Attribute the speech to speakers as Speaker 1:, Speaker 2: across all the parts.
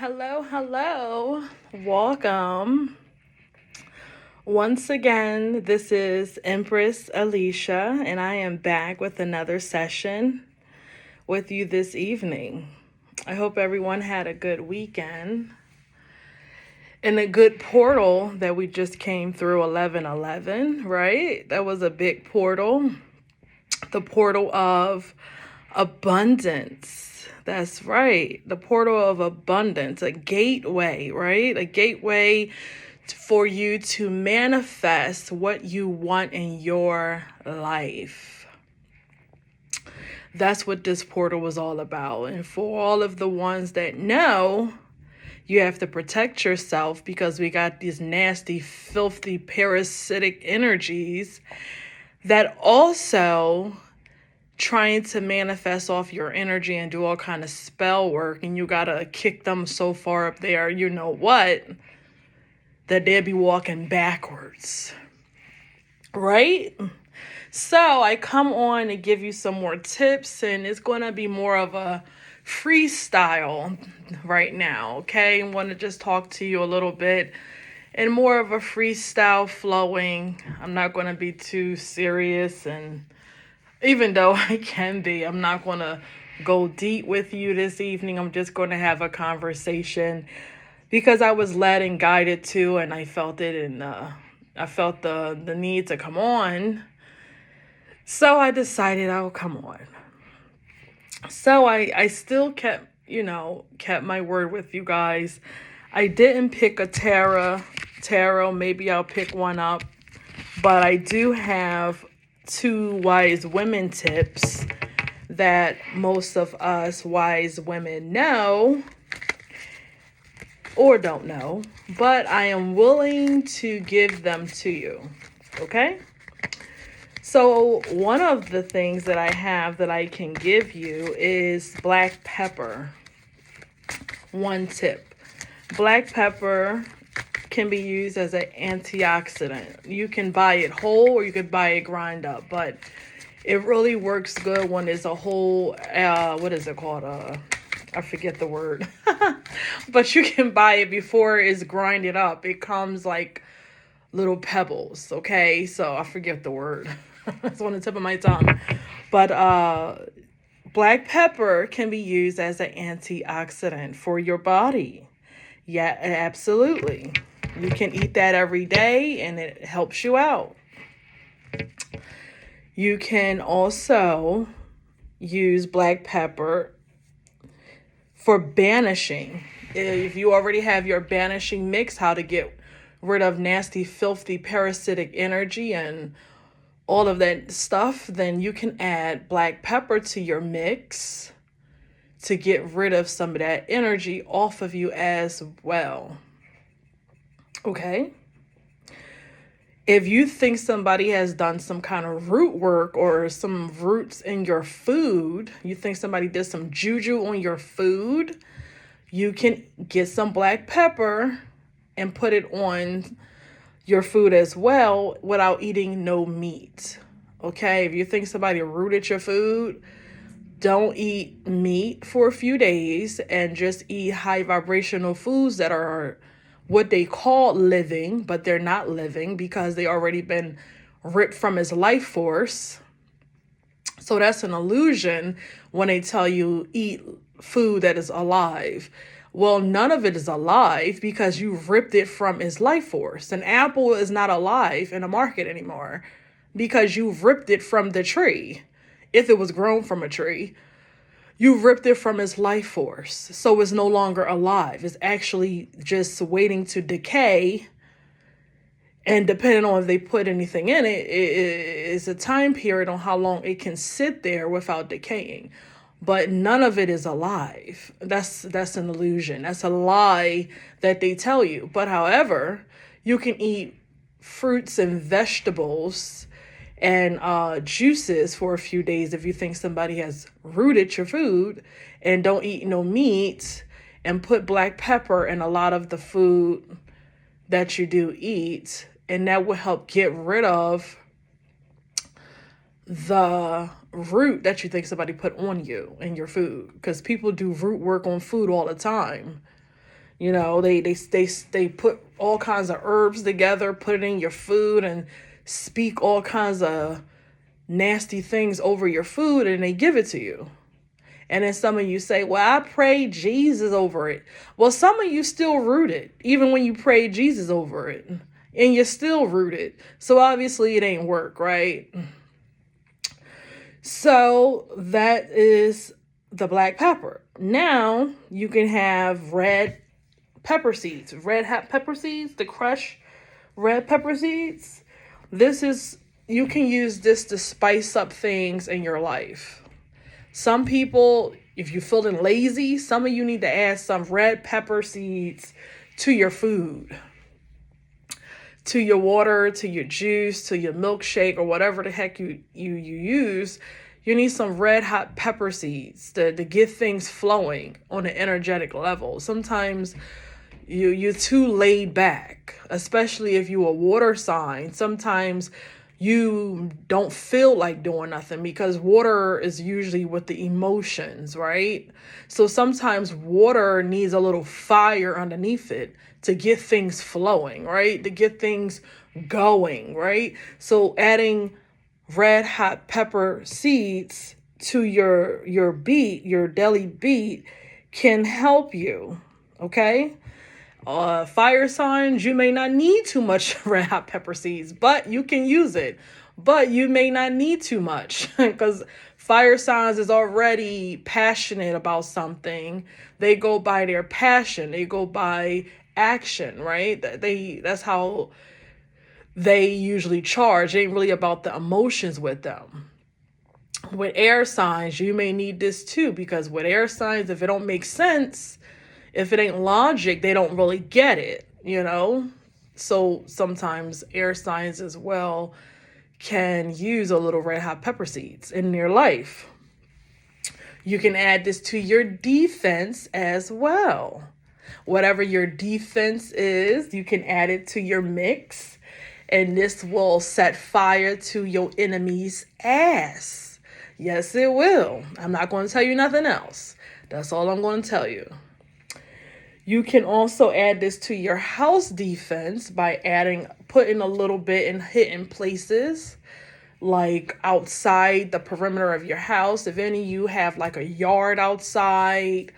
Speaker 1: Hello, hello. Welcome. Once again, this is Empress Alicia, and I am back with another session with you this evening. I hope everyone had a good weekend and a good portal that we just came through 1111, right? That was a big portal. The portal of abundance. That's right. The portal of abundance, a gateway, right? A gateway for you to manifest what you want in your life. That's what this portal was all about. And for all of the ones that know, you have to protect yourself because we got these nasty, filthy, parasitic energies that also trying to manifest off your energy and do all kind of spell work, and you gotta kick them so far up there, you know what, that they'll be walking backwards, right? So I come on to give you some more tips, and it's gonna be more of a freestyle right now, okay? I want to just talk to you a little bit and more of a freestyle flowing. I'm not going to be too serious, and even though I can be, I'm not going to go deep with you this evening. I'm just going to have a conversation because I was led and guided to, and I felt it, and I felt the need to come on. So I decided I would come on. So I still kept my word with you guys. I didn't pick a tarot. Maybe I'll pick one up. But I do have 2 wise women tips that most of us wise women know or don't know, but I am willing to give them to you. Okay? So one of the things that I have that I can give you is black pepper. One tip. Black pepper can be used as an antioxidant. You can buy it whole or you could buy it grind up, but it really works good when it's a whole, what is it called? I forget the word, but you can buy it before it's grinded up. It comes like little pebbles. Okay. So I forget the word. It's on the tip of my tongue, but, black pepper can be used as an antioxidant for your body. Yeah, absolutely. You can eat that every day and it helps you out. You can also use black pepper for banishing. If you already have your banishing mix, how to get rid of nasty, filthy, parasitic energy and all of that stuff, then you can add black pepper to your mix to get rid of some of that energy off of you as well. Okay? If you think somebody has done some kind of root work or some roots in your food, you think somebody did some juju on your food, you can get some black pepper and put it on your food as well without eating no meat. Okay? If you think somebody rooted your food, don't eat meat for a few days and just eat high vibrational foods that are what they call living, but they're not living because they already been ripped from its life force. So that's an illusion when they tell you eat food that is alive. Well, none of it is alive because you ripped it from its life force. An apple is not alive in the market anymore because you ripped it from the tree. If it was grown from a tree, you ripped it from its life force. So it's no longer alive. It's actually just waiting to decay. And depending on if they put anything in it, it's a time period on how long it can sit there without decaying. But none of it is alive. That's an illusion. That's a lie that they tell you. But however, you can eat fruits and vegetables and juices for a few days if you think somebody has rooted your food, and don't eat no meat, and put black pepper in a lot of the food that you do eat, and that will help get rid of the root that you think somebody put on you in your food, because people do root work on food all the time. You know, they put all kinds of herbs together, put it in your food, and speak all kinds of nasty things over your food, and they give it to you. And then some of you say, well, I prayed Jesus over it. Well, some of you still rooted, even when you prayed Jesus over it. And you're still rooted. So obviously it ain't work, right? So that is the black pepper. Now you can have red pepper seeds. Red hot pepper seeds, the crushed red pepper seeds. You can use this to spice up things in your life. Some people, if you're feeling lazy, some of you need to add some red pepper seeds to your food, to your water, to your juice, to your milkshake, or whatever the heck you use. You need some red hot pepper seeds to get things flowing on an energetic level. Sometimes you're too laid back, especially if you're a water sign. Sometimes you don't feel like doing nothing because water is usually with the emotions, right? So sometimes water needs a little fire underneath it to get things flowing, right? To get things going, right? So adding red hot pepper seeds to your beet, your daily beet, can help you, okay? Fire signs, you may not need too much red hot pepper seeds, but you can use it. But you may not need too much because fire signs is already passionate about something. They go by their passion. They go by action, right? That's how they usually charge. It ain't really about the emotions with them. With air signs, you may need this too, because with air signs, if it don't make sense, if it ain't logic, they don't really get it, you know? So sometimes air signs as well can use a little red hot pepper seeds in their life. You can add this to your defense as well. Whatever your defense is, you can add it to your mix, and this will set fire to your enemy's ass. Yes, it will. I'm not going to tell you nothing else. That's all I'm going to tell you. You can also add this to your house defense by putting a little bit in hidden places, like outside the perimeter of your house. If any of you have like a yard outside,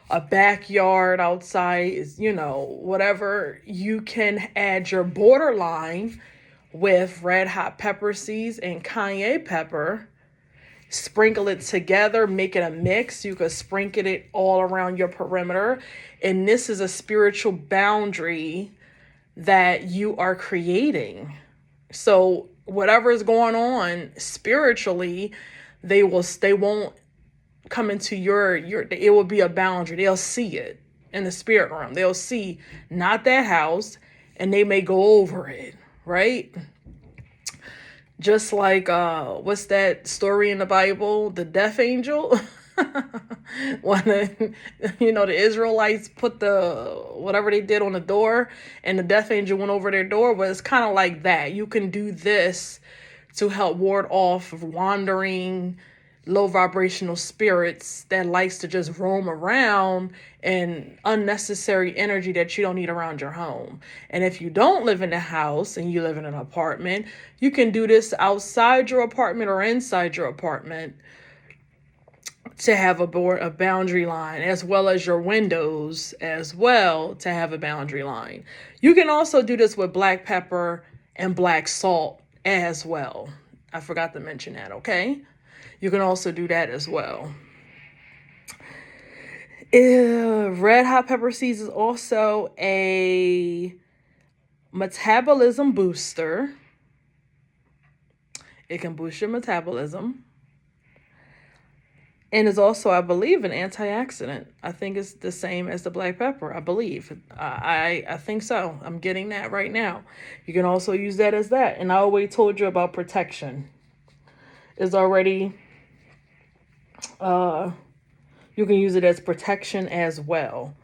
Speaker 1: a backyard outside, whatever, you can add your borderline with red hot pepper seeds and cayenne pepper. Sprinkle it together, make it a mix. You could sprinkle it all around your perimeter. And this is a spiritual boundary that you are creating. So whatever is going on spiritually, they won't come into it will be a boundary. They'll see it in the spirit realm. They'll see not that house, and they may go over it, right? Just like, what's that story in the Bible? The death angel? When the Israelites put whatever they did on the door, and the death angel went over their door. But it's kind of like that. You can do this to help ward off wandering, low vibrational spirits that likes to just roam around, and unnecessary energy that you don't need around your home. And if you don't live in a house and you live in an apartment, you can do this outside your apartment or inside your apartment to have a boundary line, as well as your windows as well to have a boundary line. You can also do this with black pepper and black salt as well. I forgot to mention that, okay? You can also do that as well. Red hot pepper seeds is also a metabolism booster. It can boost your metabolism. And is also, I believe, an antioxidant. I think it's the same as the black pepper, I believe. I think so. I'm getting that right now. You can also use that as that. And I always told you about protection. It's already, you can use it as protection as well.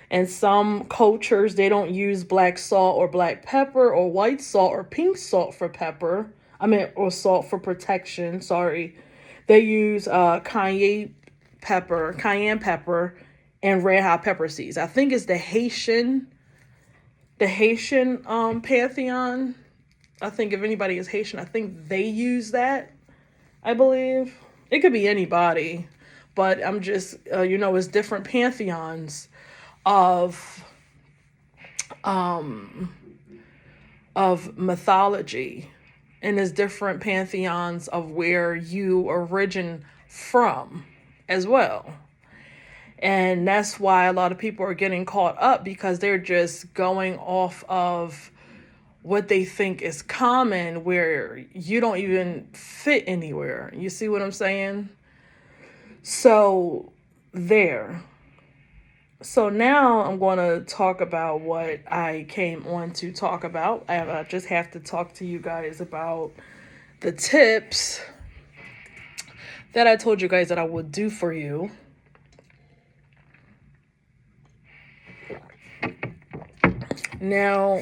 Speaker 1: And some cultures, they don't use black salt or black pepper or white salt or pink salt for pepper. Or salt for protection, sorry. They use cayenne pepper and red hot pepper seeds. I think it's the Haitian pantheon. I think if anybody is Haitian, I think they use that. I believe it could be anybody, but I'm just it's different pantheons of mythology, and there's different pantheons of where you origin from as well. And that's why a lot of people are getting caught up, because they're just going off of what they think is common, where you don't even fit anywhere. You see what I'm saying? So there. So now I'm going to talk about what I came on to talk about. I just have to talk to you guys about the tips that I told you guys that I would do for you. Now,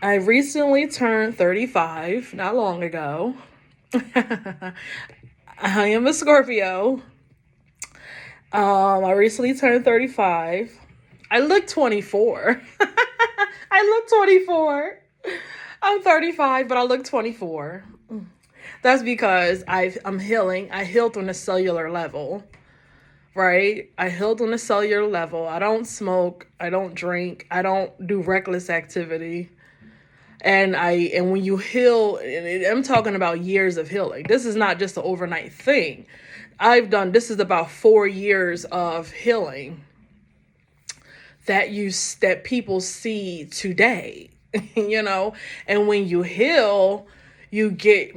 Speaker 1: I recently turned 35, not long ago. I am a Scorpio. I recently turned 35. I look 24. I look 24. I'm 35, but I look 24. That's because I'm healing. I healed on a cellular level, right? I healed on a cellular level. I don't smoke. I don't drink. I don't do reckless activity. And when you heal, I'm talking about years of healing. This is not just an overnight thing. This is about 4 years of healing that people see today, and when you heal, you get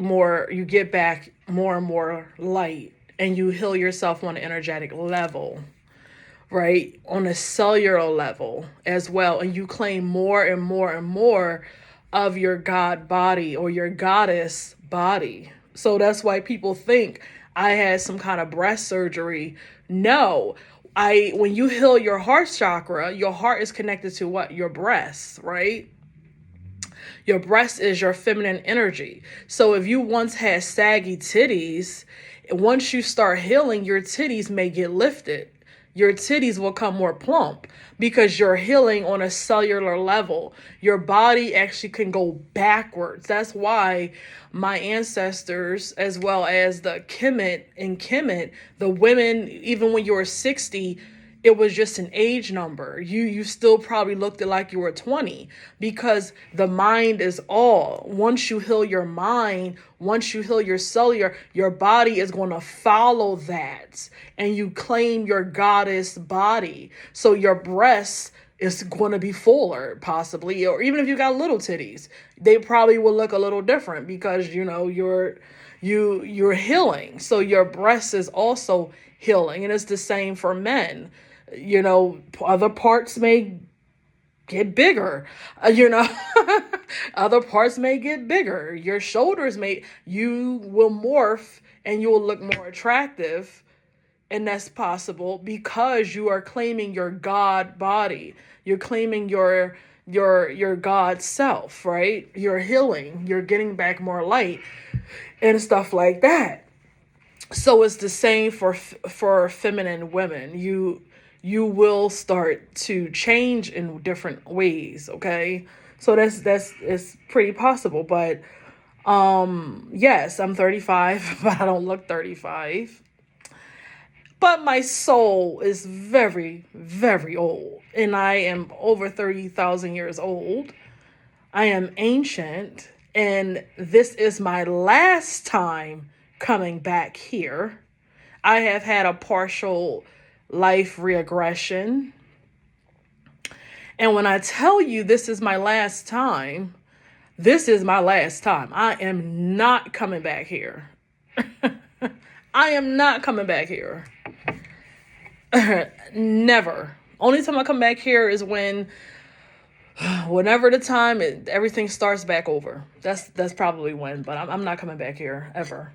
Speaker 1: back more and more light, and you heal yourself on an energetic level, right? On a cellular level as well. And you claim more and more and more of your God body or your goddess body. So that's why people think I had some kind of breast surgery. No, when you heal your heart chakra, your heart is connected to what? Your breast, right? Your breast is your feminine energy. So if you once had saggy titties, once you start healing, your titties may get lifted. Your titties will come more plump because you're healing on a cellular level. Your body actually can go backwards. That's why my ancestors, as well as the Kemet, the women, even when you were 60, it was just an age number. You still probably looked like you were 20, because the mind is all. Once you heal your mind, once you heal your cellular, your body is going to follow that, and you claim your goddess body. So your breasts is going to be fuller, possibly, or even if you got little titties, they probably will look a little different, because you're healing. So your breast is also healing, and it's the same for men. Other parts may get bigger, other parts may get bigger. Your shoulders you will morph, and you will look more attractive. And that's possible because you are claiming your God body. You're claiming your God self, right? You're healing. You're getting back more light and stuff like that. So it's the same for feminine women. You will start to change in different ways, okay? So that's it's pretty possible. But yes, I'm 35, but I don't look 35. But my soul is very, very old, and I am over 30,000 years old. I am ancient, and this is my last time coming back here. I have had a partial life regression. And when I tell you this is my last time, this is my last time. I am not coming back here. I am not coming back here. Never. Only time I come back here is whenever the time everything starts back over. That's probably when, but I'm not coming back here ever.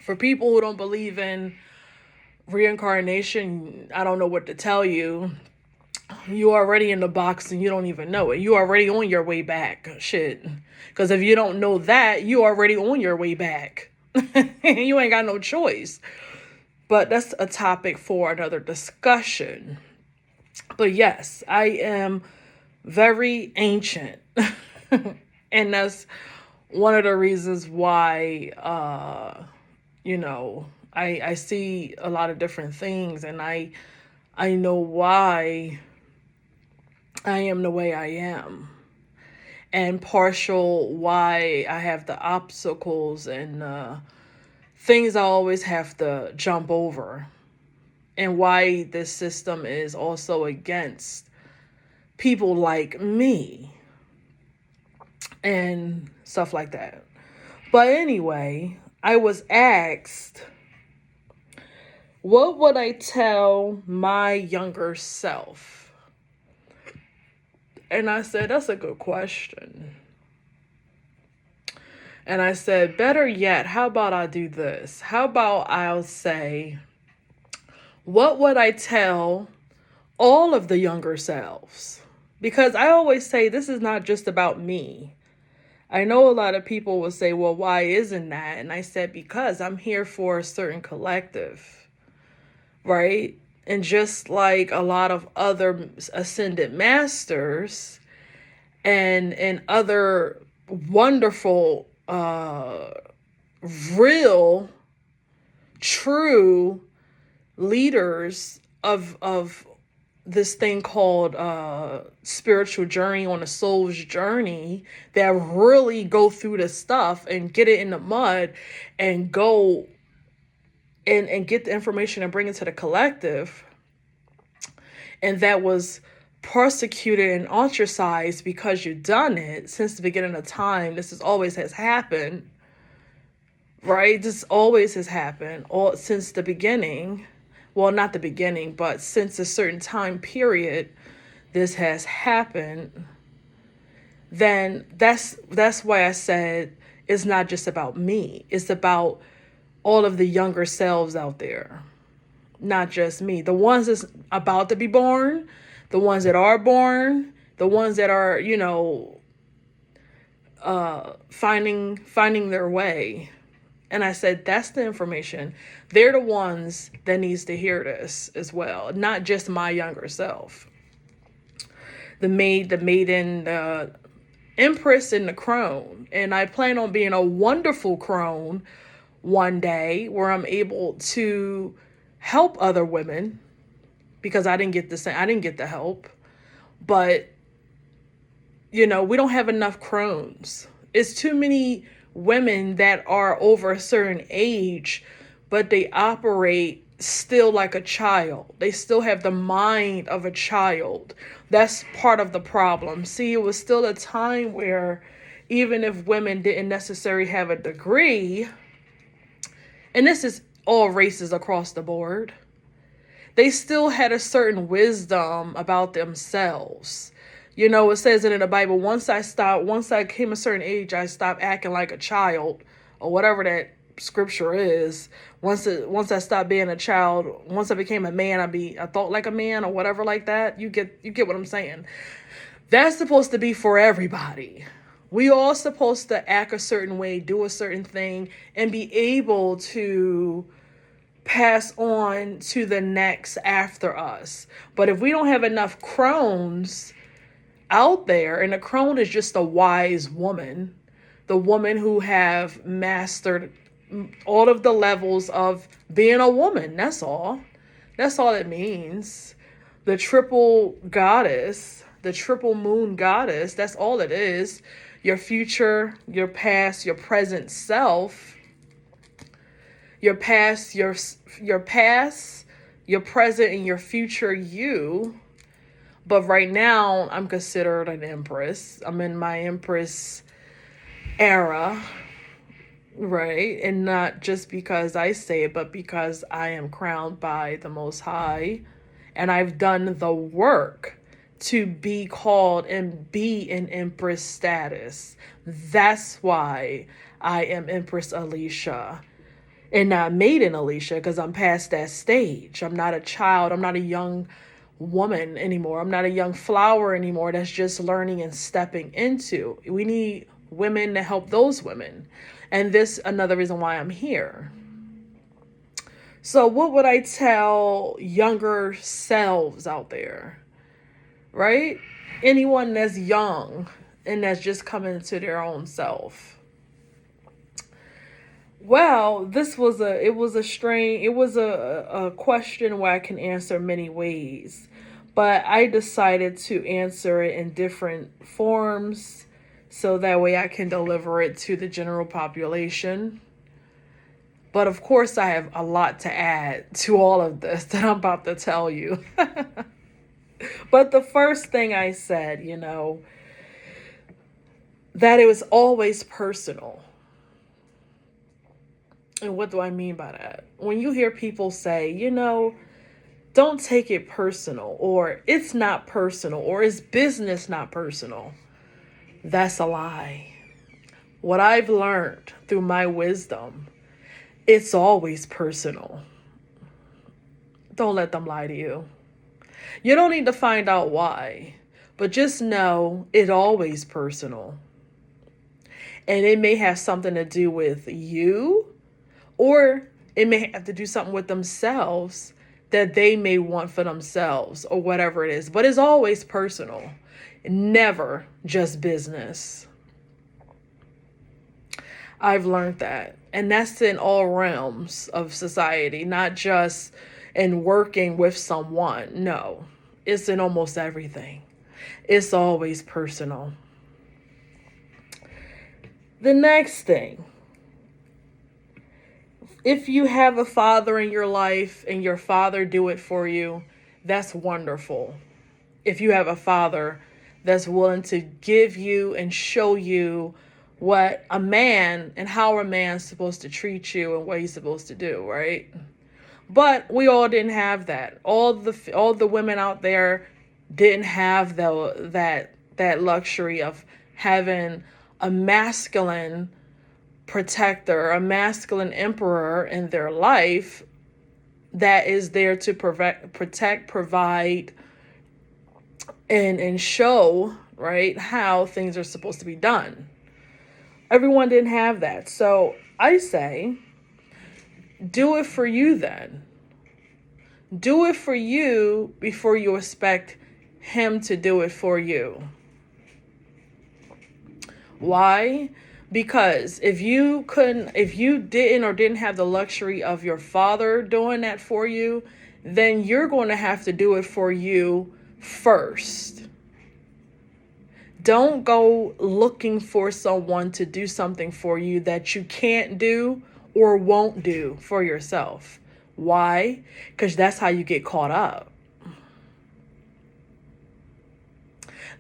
Speaker 1: For people who don't believe in reincarnation, I don't know what to tell you. You already in the box and you don't even know it. You already on your way back. Shit. Because if you don't know that, you already on your way back. You ain't got no choice. But that's a topic for another discussion. But yes, I am very ancient. And that's one of the reasons why, I see a lot of different things, and I know why I am the way I am, and partial why I have the obstacles and things I always have to jump over, and why this system is also against people like me and stuff like that. But anyway, I was asked, what would I tell my younger self? And I said, that's a good question. And I said, better yet, how about I do this? How about I'll say, what would I tell all of the younger selves? Because I always say this is not just about me. I know a lot of people will say, well, why isn't that? And I said, because I'm here for a certain collective, right? And just like a lot of other ascended masters and other wonderful, real, true leaders of this thing called spiritual journey, on a soul's journey, that really go through the stuff and get it in the mud and go and get the information and bring it to the collective, and that was persecuted and ostracized because you've done it since the beginning of time. This is always has happened, right? This always has happened all since the beginning. Well, not the beginning, but since a certain time period, this has happened. Then that's why I said it's not just about me. It's about all of the younger selves out there, not just me. The ones that's about to be born, the ones that are born, the ones that are, finding their way. And I said, that's the information. They're the ones that needs to hear this as well, not just my younger self. The maiden, the empress, and the crone. And I plan on being a wonderful crone one day where I'm able to help other women, because I didn't get the help. But, we don't have enough crones. It's too many women that are over a certain age, but they operate still like a child. They still have the mind of a child. That's part of the problem. See, it was still a time where even if women didn't necessarily have a degree, and this is all races across the board, they still had a certain wisdom about themselves. It says it in the Bible, once I came a certain age, I stopped acting like a child, or whatever that scripture is. Once I stopped being a child, once I became a man, I thought like a man, or whatever like that. You get what I'm saying. That's supposed to be for everybody. We all supposed to act a certain way, do a certain thing, and be able to pass on to the next after us. But if we don't have enough crones out there, and a crone is just a wise woman, the woman who have mastered all of the levels of being a woman. That's all it means. The triple goddess, the triple moon goddess, that's all it is. Your future, your past, your present self. Your past, your present, and your future you. But right now, I'm considered an empress. I'm in my empress era, right? And not just because I say it, but because I am crowned by the Most High. And I've done the work to be called and be in empress status. That's why I am Empress Alicia, and not maiden Alicia, because I'm past that stage. I'm not a child. I'm not a young woman anymore. I'm not a young flower anymore that's just learning and stepping into. We need women to help those women. And this another reason why I'm here. So what would I tell younger selves out there? Right? Anyone that's young and that's just coming into their own self. Well, it was a question where I can answer many ways. But I decided to answer it in different forms so that way I can deliver it to the general population. But of course, I have a lot to add to all of this that I'm about to tell you. But the first thing I said, that it was always personal. And what do I mean by that? When you hear people say, don't take it personal, or it's not personal, or it's business, not personal, that's a lie. What I've learned through my wisdom, it's always personal. Don't let them lie to you. You don't need to find out why, but just know it's always personal. And it may have something to do with you, or it may have to do something with themselves that they may want for themselves, or whatever it is. But it's always personal, never just business. I've learned that. And that's in all realms of society, not just in working with someone. No, it's in almost everything. It's always personal. The next thing, if you have a father in your life and your father do it for you, that's wonderful. If you have a father that's willing to give you and show you what a man and how a man's supposed to treat you and what he's supposed to do, right? But we all didn't have that. All the women out there didn't have that luxury of having a masculine protector, a masculine emperor in their life that is there to protect, provide, and show, right, how things are supposed to be done. Everyone didn't have that. So I say, do it for you then. Do it for you before you expect him to do it for you. Why? Because if you didn't or didn't have the luxury of your father doing that for you, then you're going to have to do it for you first. Don't go looking for someone to do something for you that you can't do or won't do for yourself. Why? Because that's how you get caught up.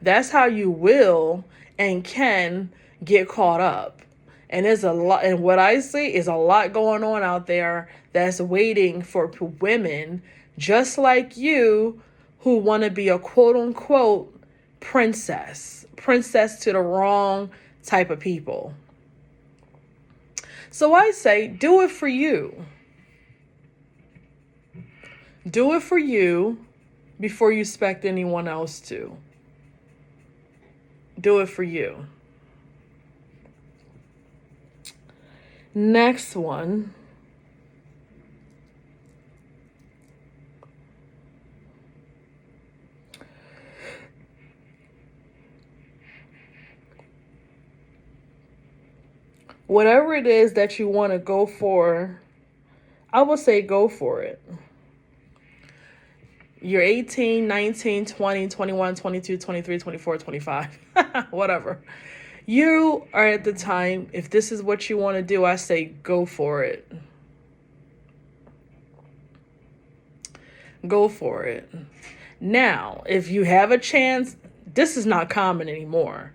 Speaker 1: That's how you will and can get caught up. And there's a lot, and what I see is a lot going on out there that's waiting for women just like you who want to be a quote unquote princess to the wrong type of people. So I say, do it for you. Do it for you before you expect anyone else to. Do it for you. Next one. Whatever it is that you want to go for, I would say go for it. You're 18, 19, 20, 21, 22, 23, 24, 25, whatever. You are at the time, if this is what you want to do, I say go for it. Go for it. Now, if you have a chance, this is not common anymore.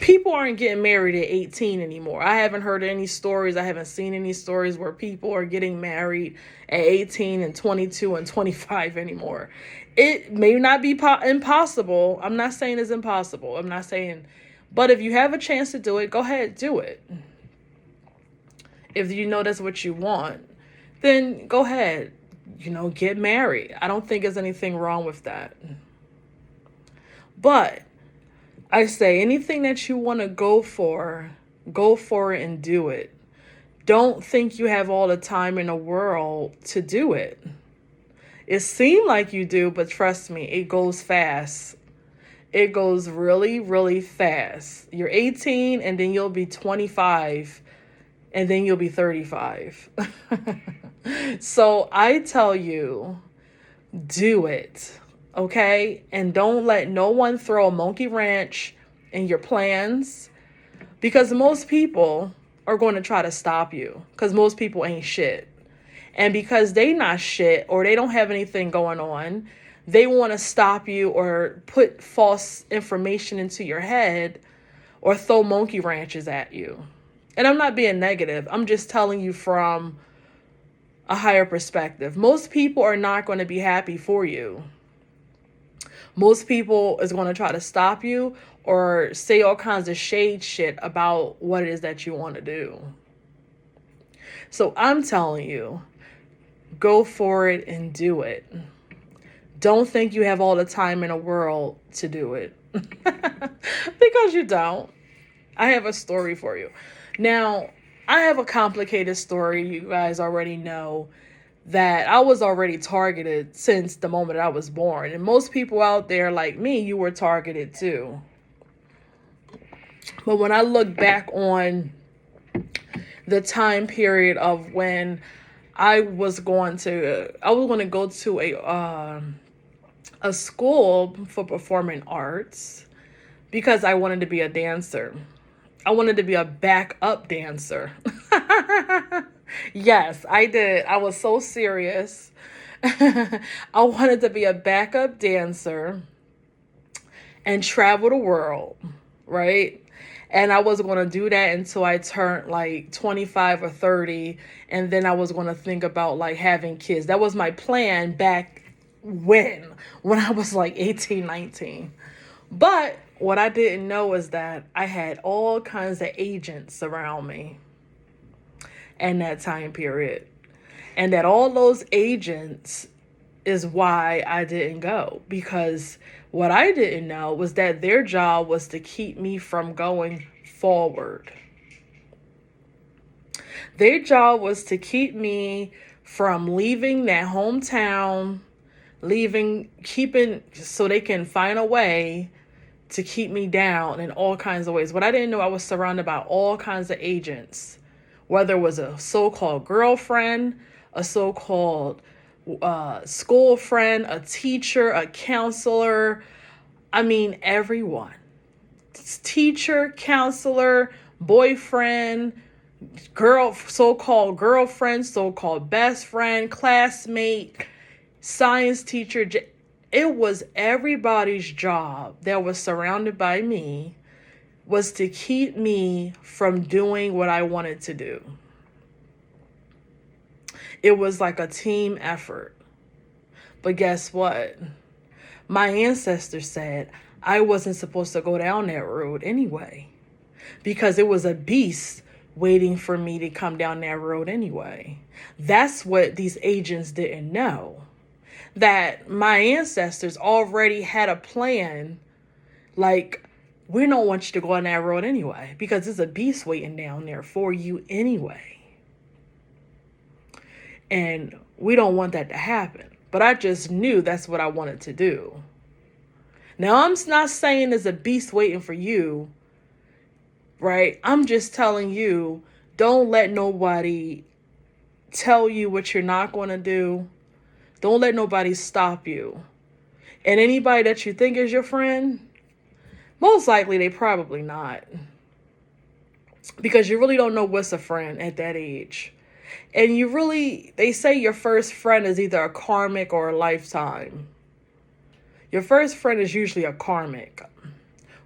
Speaker 1: People aren't getting married at 18 anymore. I haven't heard any stories. I haven't seen any stories where people are getting married at 18 and 22 and 25 anymore. It may not be impossible. I'm not saying it's impossible. I'm not saying, but if you have a chance to do it, go ahead, do it. If you know that's what you want, then go ahead, get married. I don't think there's anything wrong with that. But I say anything that you want to go for, Go for it and do it. Don't think you have all the time in the world to do it. It seems like you do, but trust me, it goes fast. It goes really, really fast. You're 18 and then you'll be 25 and then you'll be 35. So I tell you, do it, okay? And don't let no one throw a monkey wrench in your plans, because most people are going to try to stop you, because most people ain't shit. And because they not shit or they don't have anything going on, they want to stop you or put false information into your head or throw monkey wrenches at you. And I'm not being negative. I'm just telling you from a higher perspective. Most people are not going to be happy for you. Most people is going to try to stop you or say all kinds of shade shit about what it is that you want to do. So I'm telling you, go for it and do it. Don't think you have all the time in the world to do it. Because you don't. I have a story for you. Now, I have a complicated story. You guys already know that I was already targeted since the moment I was born. And most people out there like me, you were targeted too. But when I look back on the time period of when I was going to go to a school for performing arts because I wanted to be a dancer. I wanted to be a backup dancer. Yes, I did. I was so serious. I wanted to be a backup dancer and travel the world, right? And I was going to do that until I turned like 25 or 30. And then I was going to think about like having kids. That was my plan back when I was like 18, 19. But what I didn't know is that I had all kinds of agents around me in that time period. And that all those agents is why I didn't go. Because what I didn't know was that their job was to keep me from going forward. Their job was to keep me from leaving that hometown, so they can find a way to keep me down in all kinds of ways. But I didn't know I was surrounded by all kinds of agents, whether it was a so-called girlfriend, a so-called school friend, a teacher, a counselor. I mean, everyone. Teacher, counselor, boyfriend, so-called girlfriend, so-called best friend, classmate, science teacher. It was everybody's job that was surrounded by me was to keep me from doing what I wanted to do. It was like a team effort. But guess what? My ancestors said I wasn't supposed to go down that road anyway, because it was a beast waiting for me to come down that road anyway. That's what these agents didn't know. That my ancestors already had a plan, like, we don't want you to go on that road anyway, because there's a beast waiting down there for you anyway. And we don't want that to happen. But I just knew that's what I wanted to do. Now, I'm not saying there's a beast waiting for you, right? I'm just telling you, don't let nobody tell you what you're not going to do. Don't let nobody stop you. And anybody that you think is your friend, most likely they probably not. Because you really don't know what's a friend at that age. And they say your first friend is either a karmic or a lifetime. Your first friend is usually a karmic.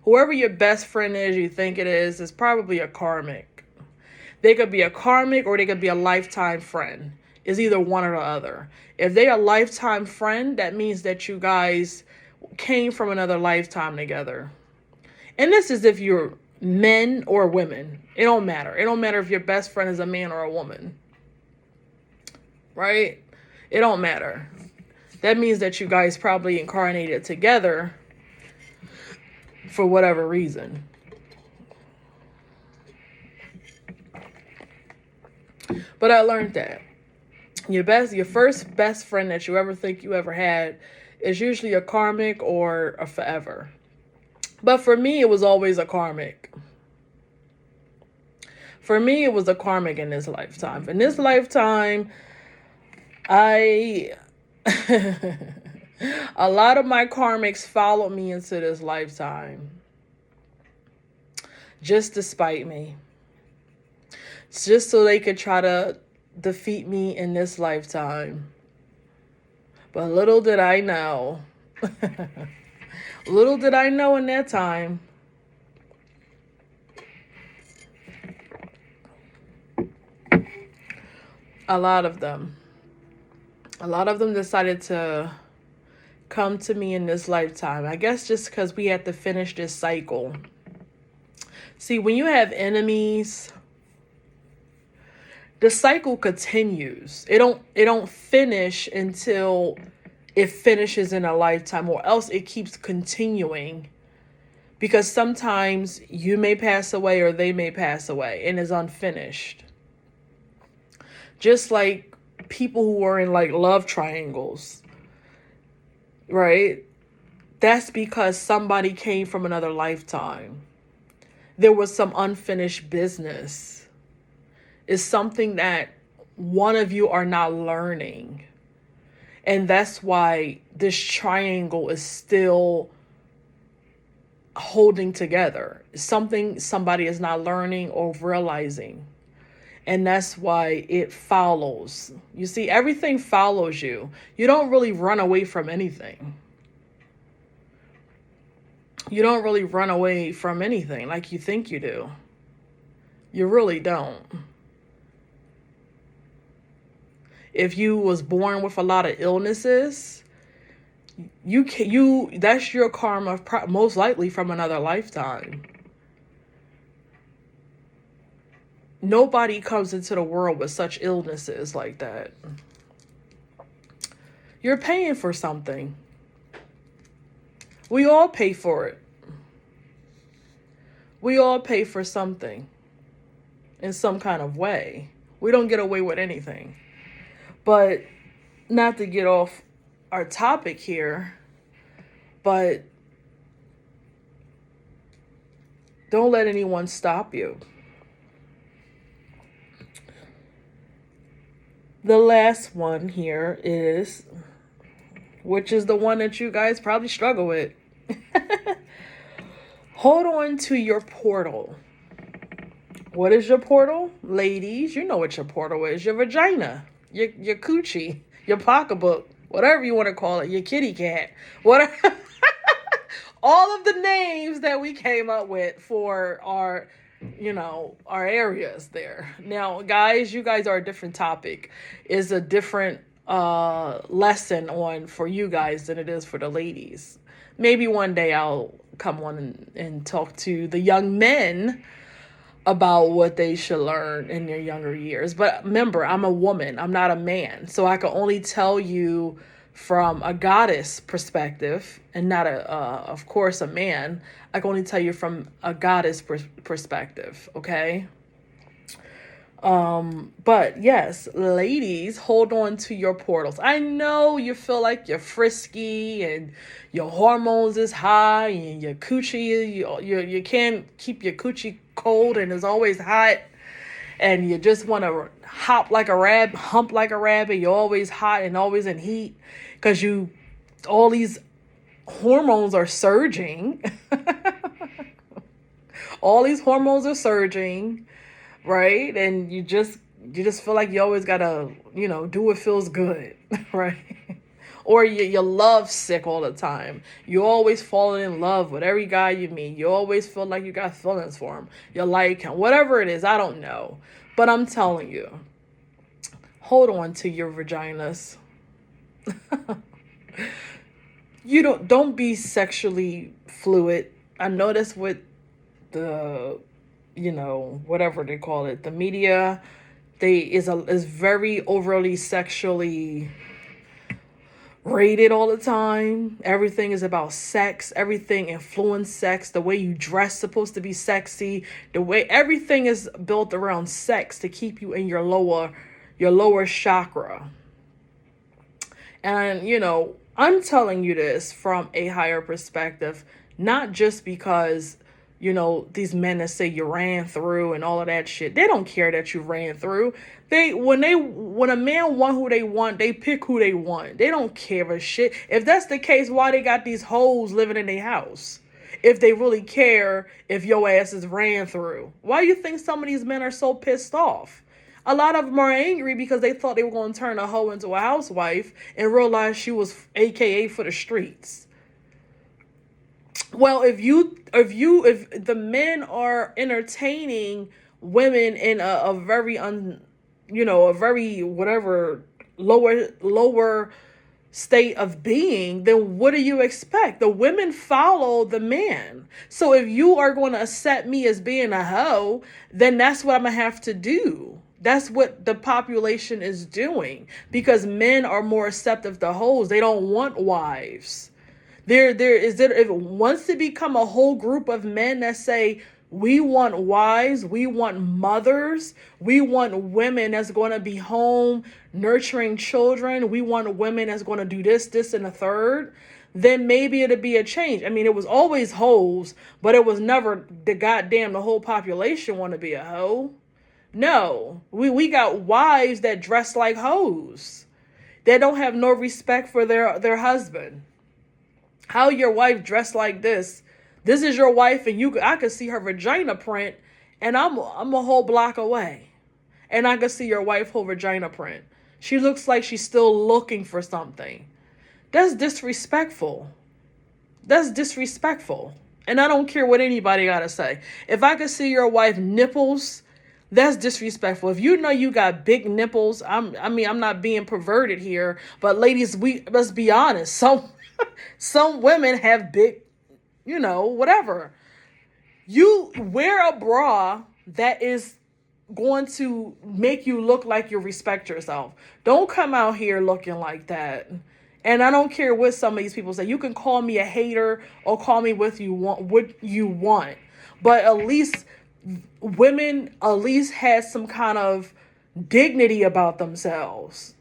Speaker 1: Whoever your best friend is, you think it is probably a karmic. They could be a karmic or they could be a lifetime friend. It's either one or the other. If they're a lifetime friend, that means that you guys came from another lifetime together. And this is if you're men or women. It don't matter. It don't matter if your best friend is a man or a woman. Right? It don't matter. That means that you guys probably incarnated together for whatever reason. But I learned that your first best friend that you ever think you ever had is usually a karmic or a forever. But for me, it was always a karmic. For me, it was a karmic in this lifetime. In this lifetime, I a lot of my karmics followed me into this lifetime just to spite me. Just so they could try to defeat me in this lifetime. But little did I know. Little did I know in that time. A lot of them decided to come to me in this lifetime. I guess just because we had to finish this cycle. See, when you have enemies, the cycle continues. It don't finish until it finishes in a lifetime, or else it keeps continuing. Because sometimes you may pass away or they may pass away and is unfinished. Just like people who are in like love triangles, right? That's because somebody came from another lifetime. There was some unfinished business. It's something that one of you are not learning. And that's why this triangle is still holding together. Something somebody is not learning or realizing. And that's why it follows. You see, everything follows you. You don't really run away from anything. You don't really run away from anything like you think you do. You really don't. If you was born with a lot of illnesses, that's your karma, most likely from another lifetime. Nobody comes into the world with such illnesses like that. You're paying for something. We all pay for it. We all pay for something in some kind of way. We don't get away with anything. But not to get off our topic here, but don't let anyone stop you. The last one here is, which is the one that you guys probably struggle with. Hold on to your portal. What is your portal? Ladies, you know what your portal is. Your vagina, your coochie, your pocketbook, whatever you want to call it, your kitty cat, whatever. All of the names that we came up with for our areas there. Now, guys, you guys are a different topic. It's a different lesson on for you guys than it is for the ladies. Maybe one day I'll come on and talk to the young men about what they should learn in their younger years. But remember, I'm a woman. I'm not a man. So I can only tell you from a goddess perspective and not of course, a man. I can only tell you from a goddess perspective, okay? But yes, ladies, hold on to your portals. I know you feel like you're frisky and your hormones is high and your coochie, you can't keep your coochie cold and it's always hot and you just want to hump like a rabbit. You're always hot and always in heat because all these hormones are surging. All these hormones are surging. Right? And you just feel like you always gotta, do what feels good, right? Or you're love sick all the time. You're always falling in love with every guy you meet. You always feel like you got feelings for him. You like him. Whatever it is, I don't know. But I'm telling you, hold on to your vaginas. Don't be sexually fluid. I know that's what the whatever they call it, the media, is very overly sexually rated all the time. Everything is about sex. Everything influences sex. The way you dress is supposed to be sexy. The way everything is built around sex to keep you in your lower chakra. And I'm telling you this from a higher perspective, not just because these men that say you ran through and all of that shit. They don't care that you ran through. When a man want who they want, they pick who they want. They don't care a shit. If that's the case, why they got these hoes living in their house? If they really care if your ass is ran through. Why do you think some of these men are so pissed off? A lot of them are angry because they thought they were going to turn a hoe into a housewife and realize she was AKA for the streets. Well, if the men are entertaining women in a very a very whatever lower state of being, then what do you expect? The women follow the man. So if you are going to accept me as being a hoe, then that's what I'm going to have to do. That's what the population is doing, because men are more receptive to hoes. They don't want wives. If once to become a whole group of men that say, we want wives, we want mothers, we want women that's going to be home nurturing children, we want women that's going to do this, and a third, then maybe it'll be a change. I mean, it was always hoes, but it was never the whole population want to be a hoe. No, we got wives that dress like hoes. They don't have no respect for their husband. How your wife dressed like this? This is your wife, and I could see her vagina print, and I'm a whole block away, and I could see your wife whole vagina print. She looks like she's still looking for something. That's disrespectful. That's disrespectful, and I don't care what anybody gotta say. If I could see your wife nipples, that's disrespectful. If you know you got big nipples, I'm not being perverted here, but ladies, let's be honest. Some women have big, whatever. You wear a bra that is going to make you look like you respect yourself. Don't come out here looking like that. And I don't care what some of these people say. You can call me a hater or call me what you want. But at least women had some kind of dignity about themselves.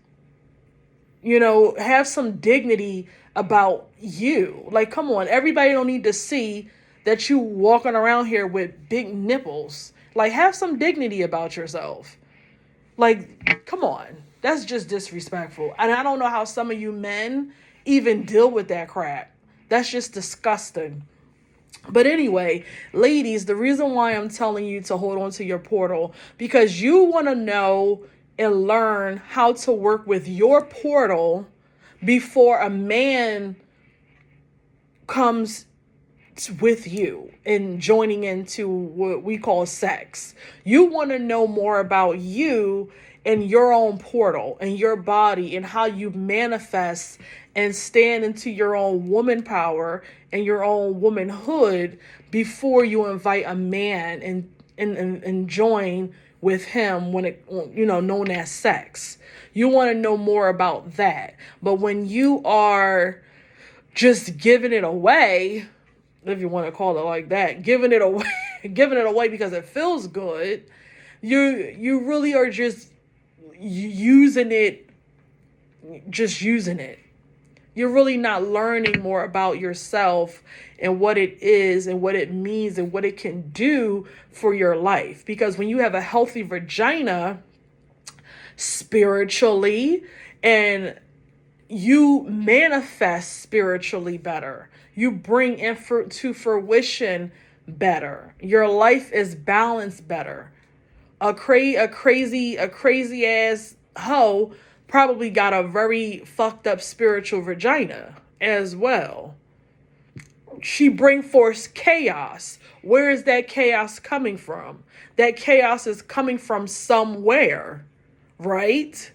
Speaker 1: Have some dignity about you. Like, come on, everybody don't need to see that you walking around here with big nipples. Like, have some dignity about yourself. Like, come on. That's just disrespectful. And I don't know how some of you men even deal with that crap. That's just disgusting. But anyway, ladies, the reason why I'm telling you to hold on to your portal, because you want to know and learn how to work with your portal before a man comes with you and joining into what we call sex. You want to know more about you and your own portal and your body and how you manifest and stand into your own woman power and your own womanhood before you invite a man and join with him when it known as sex. You want to know more about that. But when you are just giving it away, if you want to call it like that, giving it away because it feels good, you really are just using it. You're really not learning more about yourself and what it is and what it means and what it can do for your life. Because when you have a healthy vagina spiritually, and you manifest spiritually better, you bring to fruition better, your life is balanced better. A crazy ass hoe probably got a very fucked up spiritual vagina as well. She bring forth chaos. Where is that chaos coming from? That chaos is coming from somewhere, right?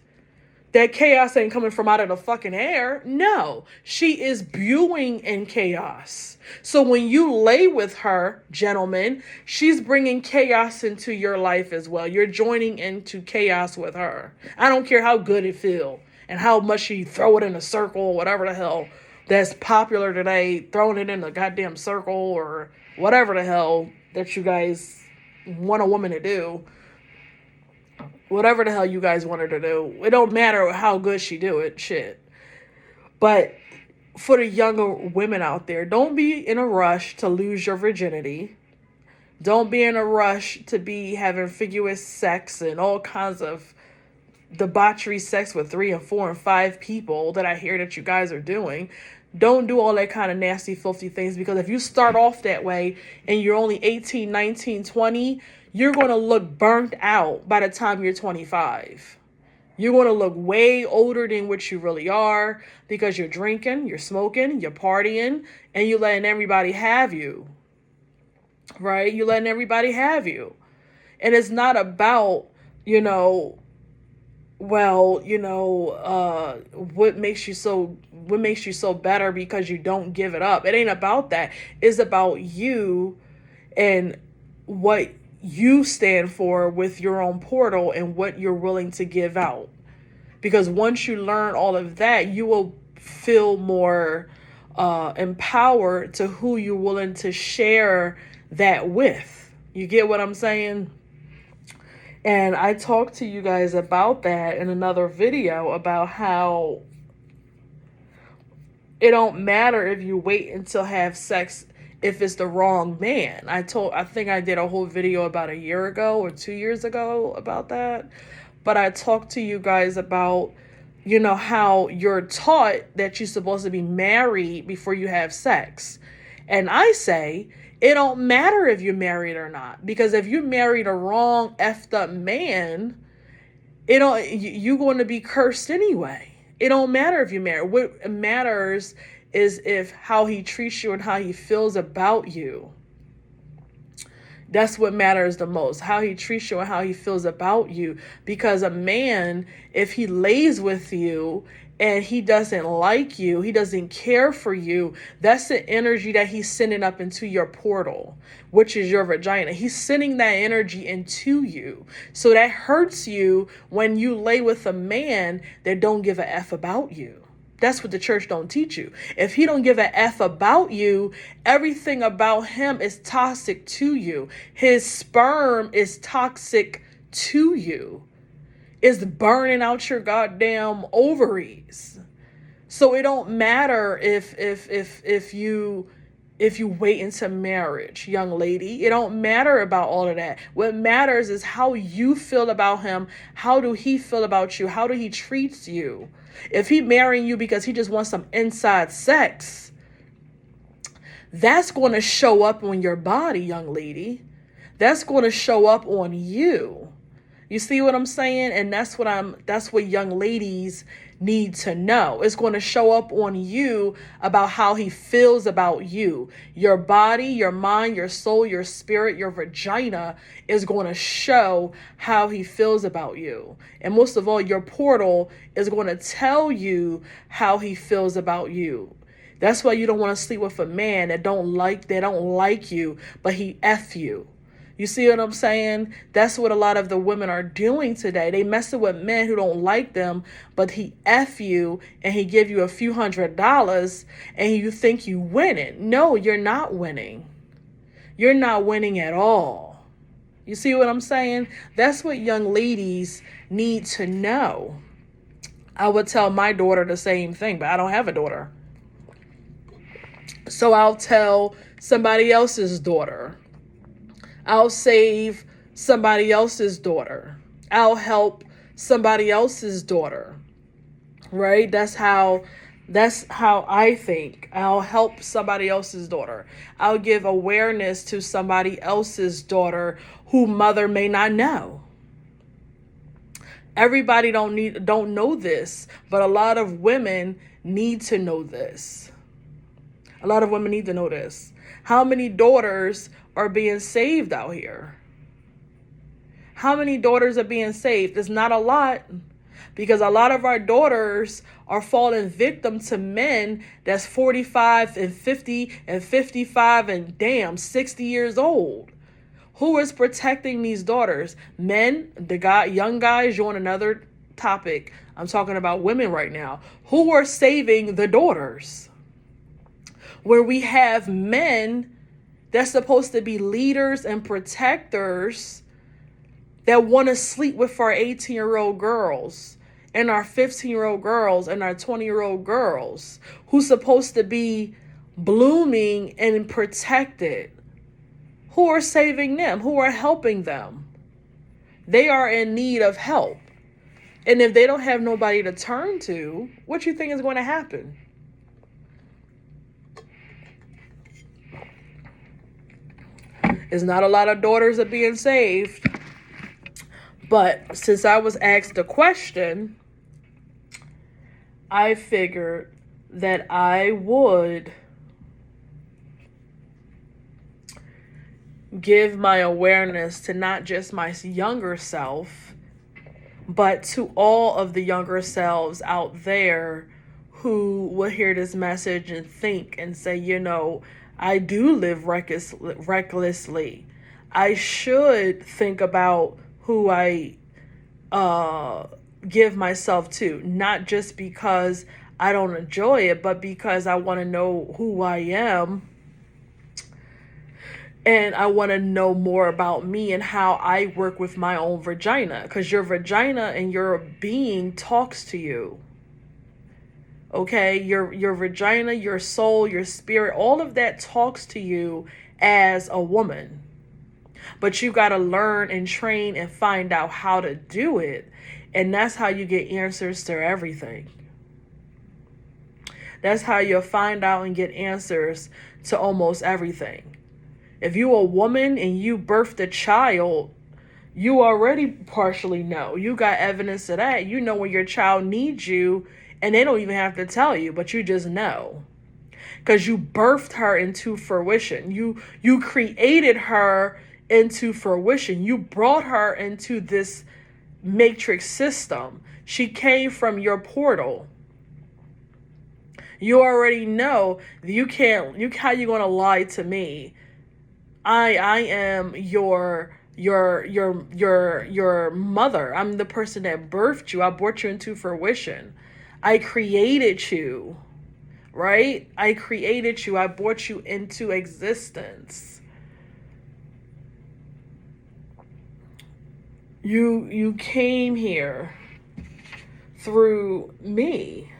Speaker 1: That chaos ain't coming from out of the fucking air. No, she is spewing in chaos. So when you lay with her, gentlemen, she's bringing chaos into your life as well. You're joining into chaos with her. I don't care how good it feels. and how much you throw it in a circle, whatever the hell that's popular today, throwing it in a goddamn circle or whatever the hell that you guys want a woman to do. Whatever the hell you guys want her to do. It don't matter how good she do it, shit. But for the younger women out there, don't be in a rush to lose your virginity. Don't be in a rush to be having figurous sex and all kinds of debauchery sex with 3 and 4 and 5 people that I hear that you guys are doing. Don't do all that kind of nasty, filthy things, because if you start off that way and you're only 18, 19, 20, you're going to look burnt out by the time you're 25. You're going to look way older than what you really are because you're drinking, you're smoking, you're partying, and you're letting everybody have you. Right? You're letting everybody have you. And it's not about, what makes you so better because you don't give it up. It ain't about that. It's about you and what you stand for with your own portal and what you're willing to give out. Because once you learn all of that, you will feel more empowered to who you're willing to share that with. You get what I'm saying? And I talked to you guys about that in another video, about how it don't matter if you wait until have sex if it's the wrong man. I think I did a whole video about a year ago or 2 years ago about that. But I talked to you guys about, how you're taught that you're supposed to be married before you have sex. And I say, it don't matter if you're married or not, because if you married a wrong effed up man, you're going to be cursed anyway. It don't matter if you're married. What matters is if how he treats you and how he feels about you. That's what matters the most, how he treats you and how he feels about you. Because a man, if he lays with you and he doesn't like you, he doesn't care for you, that's the energy that he's sending up into your portal, which is your vagina. He's sending that energy into you. So that hurts you when you lay with a man that don't give a F about you. That's what the church don't teach you. If he don't give a F about you, everything about him is toxic to you. His sperm is toxic to you. It's burning out your goddamn ovaries. So it don't matter if you wait into marriage, young lady. It don't matter about all of that. What matters is how you feel about him. How do he feel about you? How do he treat you? If he marrying you because he just wants some inside sex, that's going to show up on your body, young lady. That's going to show up on you. You see what I'm saying? And that's what young ladies need to know. It's going to show up on you about how he feels about you. Your body, your mind, your soul, your spirit, your vagina is going to show how he feels about you. And most of all, your portal is going to tell you how he feels about you. That's why you don't want to sleep with a man that don't like you, but he F you. You see what I'm saying? That's what a lot of the women are doing today. They messing with men who don't like them, but he F you and he give you a few $100 and you think you winning. No, you're not winning. You're not winning at all. You see what I'm saying? That's what young ladies need to know. I would tell my daughter the same thing, but I don't have a daughter. So I'll tell somebody else's daughter. I'll save somebody else's daughter. I'll help somebody else's daughter. Right? That's how I think. I'll help somebody else's daughter. I'll give awareness to somebody else's daughter who mother may not know. Everybody don't know this, but a lot of women need to know this. A lot of women need to know this. How many daughters are being saved out here? How many daughters are being saved? It's not a lot, because a lot of our daughters are falling victim to men that's 45 and 50 and 55 and damn 60 years old. Who is protecting these daughters? Men, young guys join another topic, I'm talking about women right now, who are saving the daughters. Where we have men that's supposed to be leaders and protectors that want to sleep with our 18-year-old girls and our 15-year-old girls and our 20-year-old girls, who's supposed to be blooming and protected. Who are saving them? Who are helping them? They are in need of help. And if they don't have nobody to turn to, what you think is going to happen? There's not a lot of daughters are being saved. But since I was asked the question, I figured that I would give my awareness to not just my younger self, but to all of the younger selves out there who will hear this message and think and say, you know, I do live recklessly. I should think about who I give myself to, not just because I don't enjoy it, but because I want to know who I am. And I want to know more about me and how I work with my own vagina. Because your vagina and your being talks to you. Okay? Your vagina, your soul, your spirit, all of that talks to you as a woman. But you got to learn and train and find out how to do it. And that's how you get answers to everything. That's how you'll find out and get answers to almost everything. If you're a woman and you birthed a child, you already partially know. You got evidence of that. You know when your child needs you, and they don't even have to tell you, but you just know. Because you birthed her into fruition. You created her into fruition. You brought her into this matrix system. She came from your portal. You already know how you gonna lie to me? I am your mother. I'm the person that birthed you. I brought you into fruition. I created you, right? I created you. I brought you into existence. You came here through me.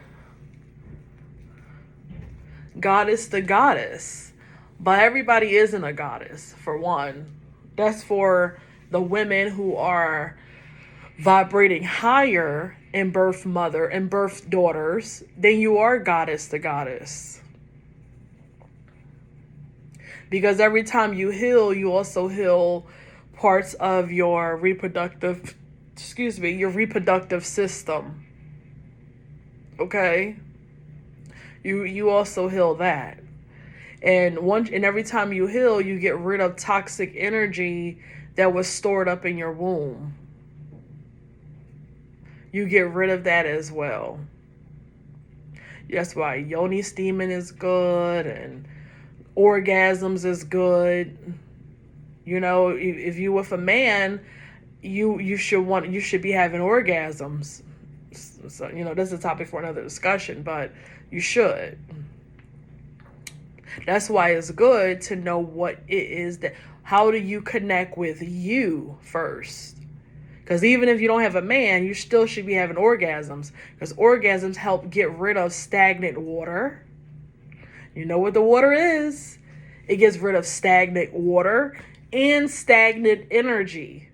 Speaker 1: Goddess to goddess. But everybody isn't a goddess, for one. That's for the women who are vibrating higher in birth mother and birth daughters. Then you are goddess to goddess. Because every time you heal, you also heal parts of your reproductive system. Okay? You also heal that. And every time you heal, you get rid of toxic energy that was stored up in your womb. You get rid of that as well. That's why yoni steaming is good and orgasms is good. You know, if you with a man, you should be having orgasms. So, you know, this is a topic for another discussion, but you should. That's why it's good to know what it is how do you connect with you first? Because even if you don't have a man, you still should be having orgasms. Because orgasms help get rid of stagnant water. You know what the water is? It gets rid of stagnant water and stagnant energy.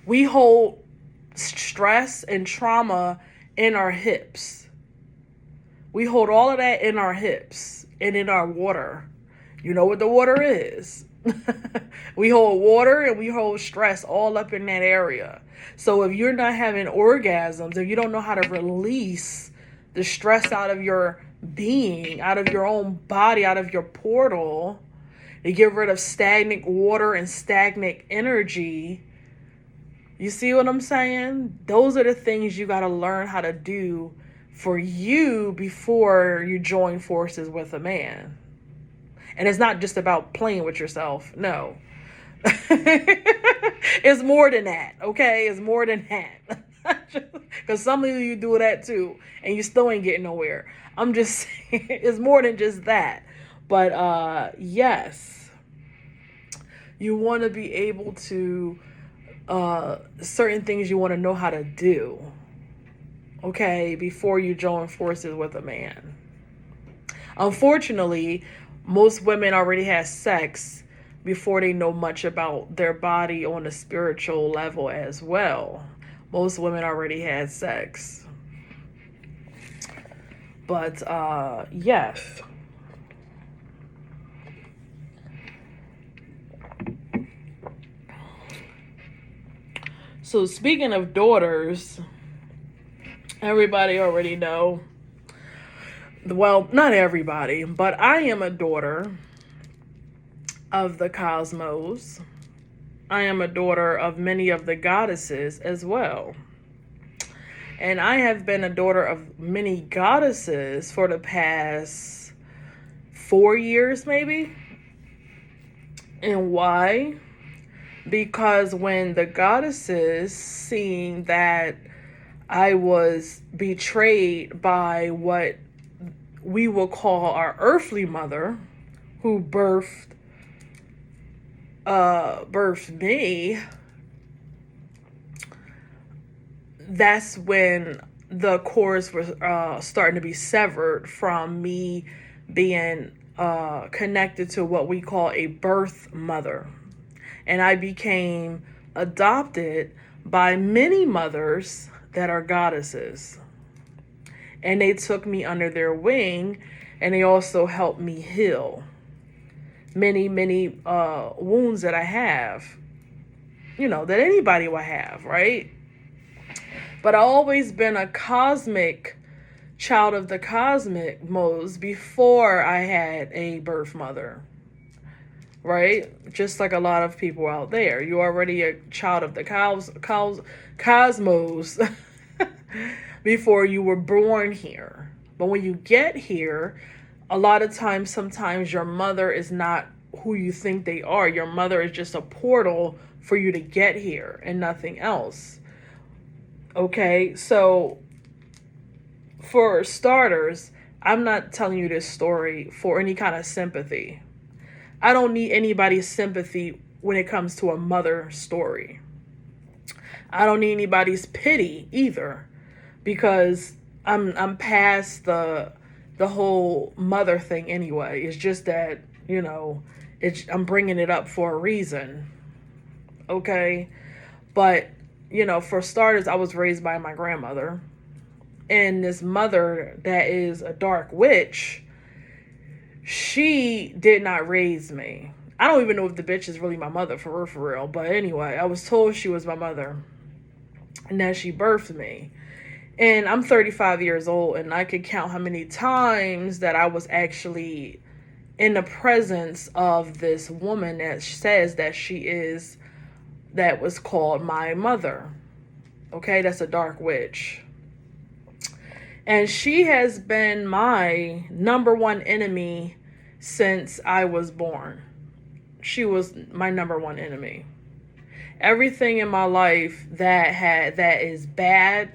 Speaker 1: We hold stress and trauma in our hips. We hold all of that in our hips and in our water. You know what the water is. We hold water and we hold stress all up in that area. So if you're not having orgasms, if you don't know how to release the stress out of your being, out of your own body, out of your portal, to get rid of stagnant water and stagnant energy, you see what I'm saying? Those are the things you got to learn how to do for you before you join forces with a man. And it's not just about playing with yourself. No. It's more than that, okay? It's more than that. Because some of you do that too, and you still ain't getting nowhere. I'm just saying, it's more than just that. But yes, you want to be able to, certain things you want to know how to do, okay, before you join forces with a man. Unfortunately, most women already have sex before they know much about their body on a spiritual level as well. Most women already had sex. But yes. So speaking of daughters, everybody already know. Well, not everybody, but I am a daughter of the cosmos. I am a daughter of many of the goddesses as well. And I have been a daughter of many goddesses for the past 4 years, maybe. And why? Because when the goddesses seen that I was betrayed by what we will call our earthly mother, who birthed me, that's when the cords were starting to be severed from me being connected to what we call a birth mother. And I became adopted by many mothers that are goddesses. And they took me under their wing, and they also helped me heal many, many wounds that I have, that anybody will have, right? But I've always been a cosmic child of the cosmos before I had a birth mother, right? Just like a lot of people out there. You're already a child of the cosmos before you were born here. But when you get here, a lot of times, sometimes your mother is not who you think they are. Your mother is just a portal for you to get here and nothing else. Okay, so for starters, I'm not telling you this story for any kind of sympathy. I don't need anybody's sympathy when it comes to a mother story. I don't need anybody's pity either, because I'm past the whole mother thing anyway. It's just that, I'm bringing it up for a reason. Okay? But, for starters, I was raised by my grandmother. And this mother that is a dark witch, she did not raise me. I don't even know if the bitch is really my mother for real. But anyway, I was told she was my mother and that she birthed me. And I'm 35 years old, and I could count how many times that I was actually in the presence of this woman that says that that was called my mother. Okay, that's a dark witch. And she has been my number one enemy since I was born. She was my number one enemy. Everything in my life that is bad,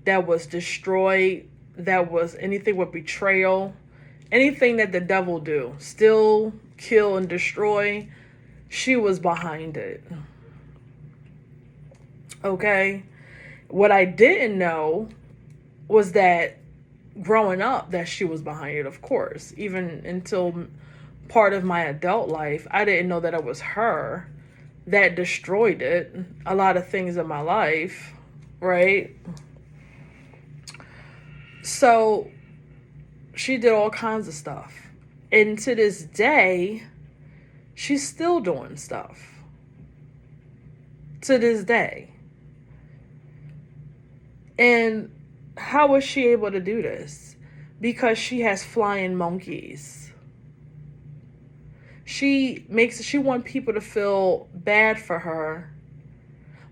Speaker 1: that was destroyed, that was anything with betrayal, anything that the devil do, steal, kill, and destroy, she was behind it. Okay? What I didn't know was that growing up, that she was behind it, of course. Even until part of my adult life, I didn't know that it was her that destroyed it. A lot of things in my life, right? So she did all kinds of stuff. And to this day, she's still doing stuff. To this day. And how was she able to do this? Because she has flying monkeys. She wants people to feel bad for her.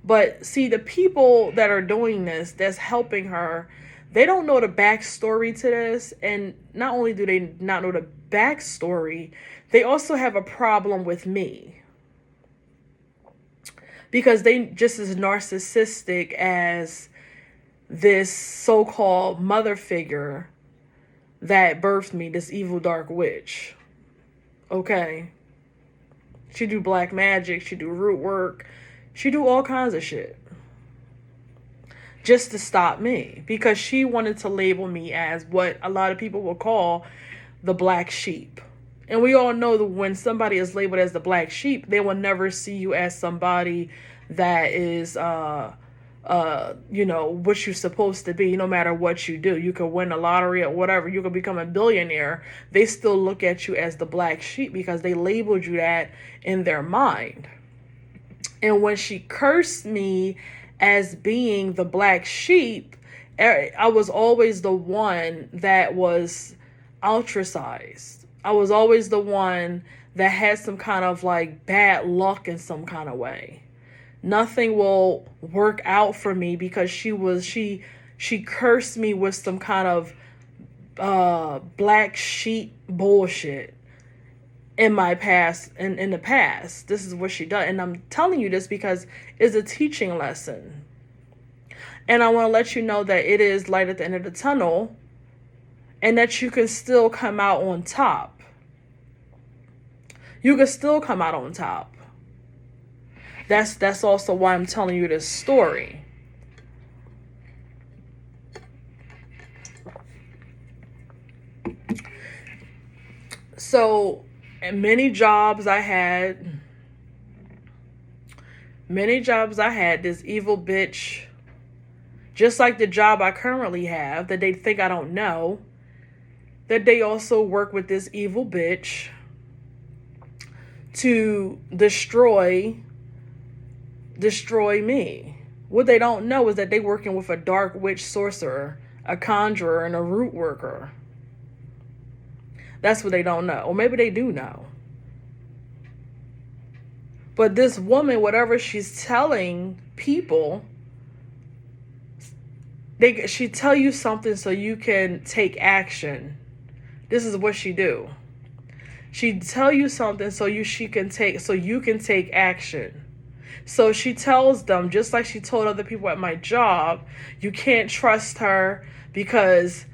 Speaker 1: But see, the people that are doing this, that's helping her, they don't know the backstory to this. And not only do they not know the backstory, they also have a problem with me. Because they just as narcissistic as this so-called mother figure that birthed me, this evil dark witch. Okay. She do black magic, she do root work, she do all kinds of shit. Just to stop me. Because she wanted to label me as what a lot of people will call the black sheep. And we all know that when somebody is labeled as the black sheep, they will never see you as somebody that is what you're supposed to be. No matter what you do, you could win the lottery or whatever, you could become a billionaire, they still look at you as the black sheep because they labeled you that in their mind. And when she cursed me as being the black sheep, I was always the one that was ostracized. I was always the one that had some kind of like bad luck in some kind of way. Nothing will work out for me because she cursed me with some kind of black sheep bullshit in my past, in the past. This is what she does. And I'm telling you this because it's a teaching lesson. And I want to let you know that it is light at the end of the tunnel and that you can still come out on top. You can still come out on top. That's also why I'm telling you this story. So, many jobs I had, this evil bitch, just like the job I currently have, that they think I don't know, that they also work with this evil bitch to destroy me. What they don't know is that they working with a dark witch sorcerer, a conjurer, and a root worker. That's what they don't know. Or maybe they do know. But this woman, whatever she's telling people, she tell you something so you can take action. This is what she do. She tell you something so you can take action. So she tells them, just like she told other people at my job, you can't trust her because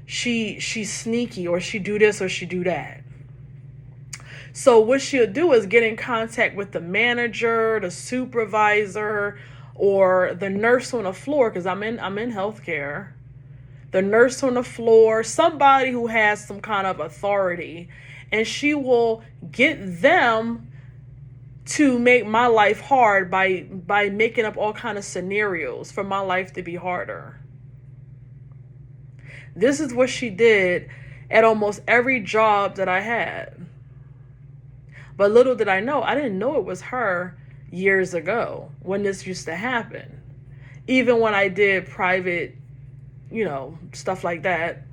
Speaker 1: she's sneaky, or she do this or she do that. So what she'll do is get in contact with the manager, the supervisor, or the nurse on the floor, because I'm in healthcare. The nurse on the floor, somebody who has some kind of authority, and she will get them to make my life hard by making up all kind of scenarios for my life to be harder. This is what she did at almost every job that I had. But little did I know, I didn't know it was her years ago when this used to happen. Even when I did private, stuff like that,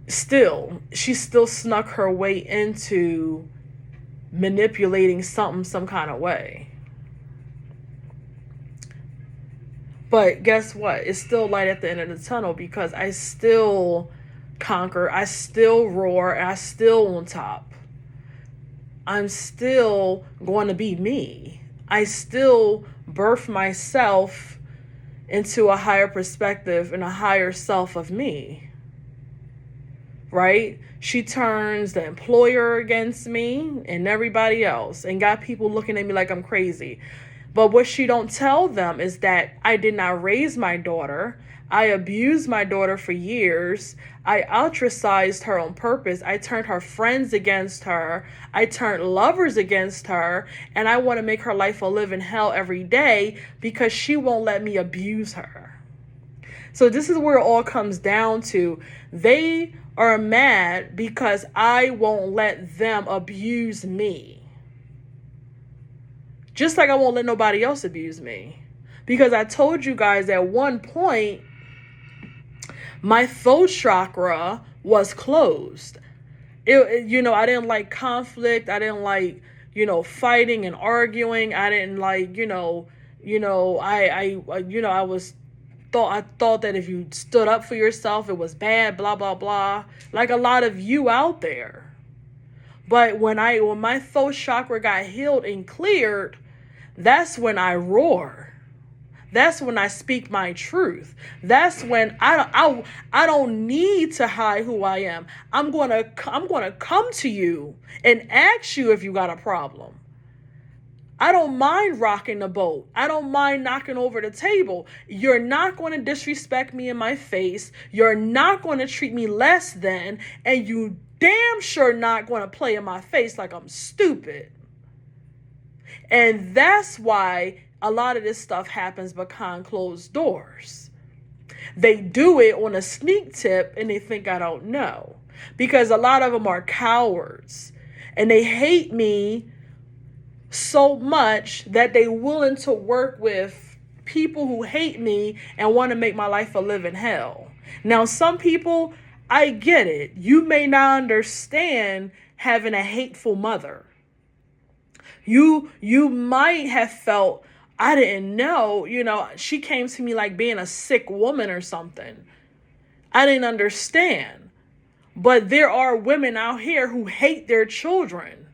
Speaker 1: she still snuck her way into manipulating something some kind of way. But guess what? It's still light at the end of the tunnel because I still conquer, I still roar, and I still on top. I'm still going to be me. I still birth myself into a higher perspective and a higher self of me. Right? She turns the employer against me and everybody else and got people looking at me like I'm crazy. But what she don't tell them is that I did not raise my daughter. I abused my daughter for years. I ostracized her on purpose. I turned her friends against her. I turned lovers against her. And I want to make her life a living hell every day because she won't let me abuse her. So this is where it all comes down to. They are mad because I won't let them abuse me. Just like I won't let nobody else abuse me. Because I told you guys at one point, my throat chakra was closed. I didn't like conflict. I didn't like, fighting and arguing. I didn't like, I thought that if you stood up for yourself, it was bad, blah, blah, blah. Like a lot of you out there. But when my throat chakra got healed and cleared, that's when I roar. That's when I speak my truth. That's when I don't need to hide who I am. I'm going to come to you and ask you if you got a problem. I don't mind rocking the boat. I don't mind knocking over the table. You're not going to disrespect me in my face. You're not going to treat me less than, and you damn sure not going to play in my face like I'm stupid. And that's why a lot of this stuff happens behind closed doors. They do it on a sneak tip and they think I don't know. Because a lot of them are cowards. And they hate me so much that they're willing to work with people who hate me and want to make my life a living hell. Now, some people, I get it. You may not understand having a hateful mother. You might have felt, I didn't know, she came to me like being a sick woman or something. I didn't understand. But there are women out here who hate their children,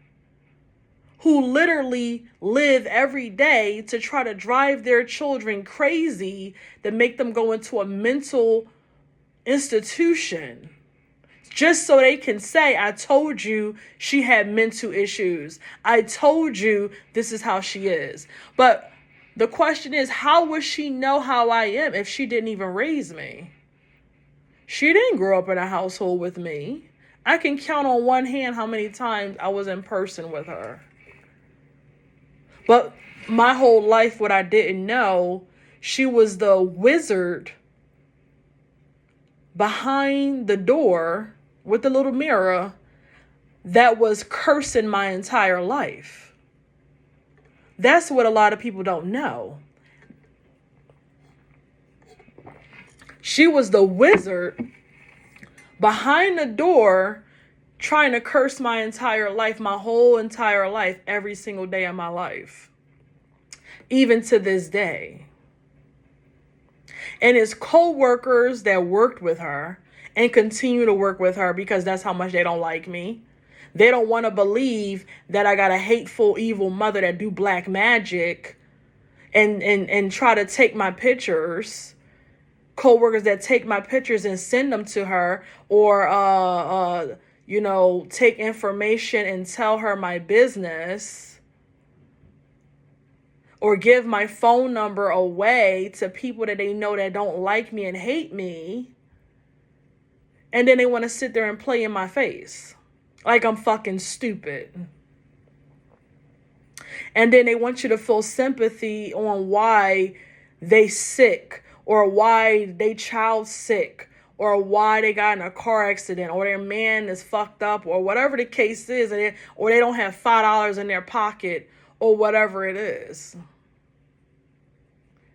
Speaker 1: who literally live every day to try to drive their children crazy, to make them go into a mental institution, just so they can say, I told you she had mental issues. I told you this is how she is. But the question is, how would she know how I am if she didn't even raise me? She didn't grow up in a household with me. I can count on one hand how many times I was in person with her. But my whole life, what I didn't know, she was the wizard behind the door with the little mirror that was cursing my entire life. That's what a lot of people don't know. She was the wizard behind the door trying to curse my entire life, my whole entire life, every single day of my life, even to this day. And it's co-workers that worked with her and continue to work with her because that's how much they don't like me. They don't want to believe that I got a hateful, evil mother that do black magic and try to take my pictures. Co-workers that take my pictures and send them to her, or take information and tell her my business, or give my phone number away to people that they know that don't like me and hate me. And then they want to sit there and play in my face like I'm fucking stupid. And then they want you to feel sympathy on why they sick, or why they child sick, or why they got in a car accident, or their man is fucked up, or whatever the case is, or they don't have $5 in their pocket, or whatever it is.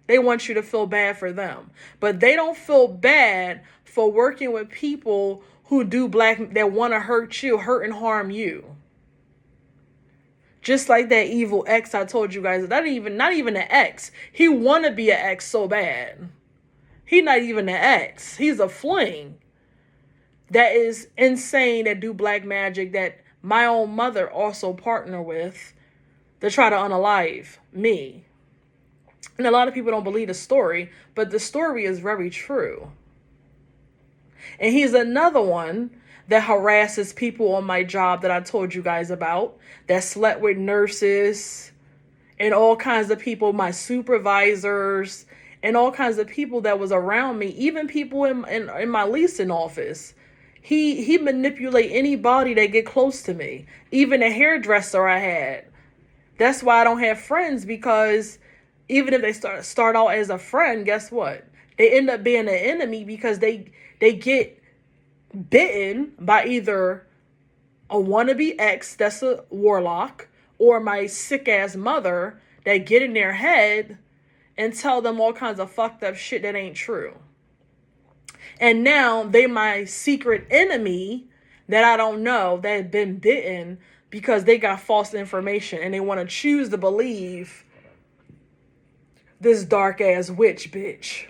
Speaker 1: They want you to feel bad for them. But they don't feel bad for working with people who that want to hurt you, hurt and harm you. Just like that evil ex I told you guys. Not even an ex. He want to be an ex so bad. He's not even an ex. He's a fling that is insane, that do black magic, that my own mother also partner with to try to unalive me. And a lot of people don't believe the story, but the story is very true. And he's another one that harasses people on my job that I told you guys about, that slept with nurses and all kinds of people, my supervisors, and all kinds of people that was around me, even people in my leasing office. He manipulate anybody that get close to me, even a hairdresser I had. That's why I don't have friends, because even if they start out as a friend, guess what? They end up being an enemy because they get bitten by either a wannabe ex that's a warlock, or my sick ass mother that get in their head and tell them all kinds of fucked up shit that ain't true. And now they my secret enemy that I don't know, that had been bitten because they got false information and they want to choose to believe this dark ass witch bitch.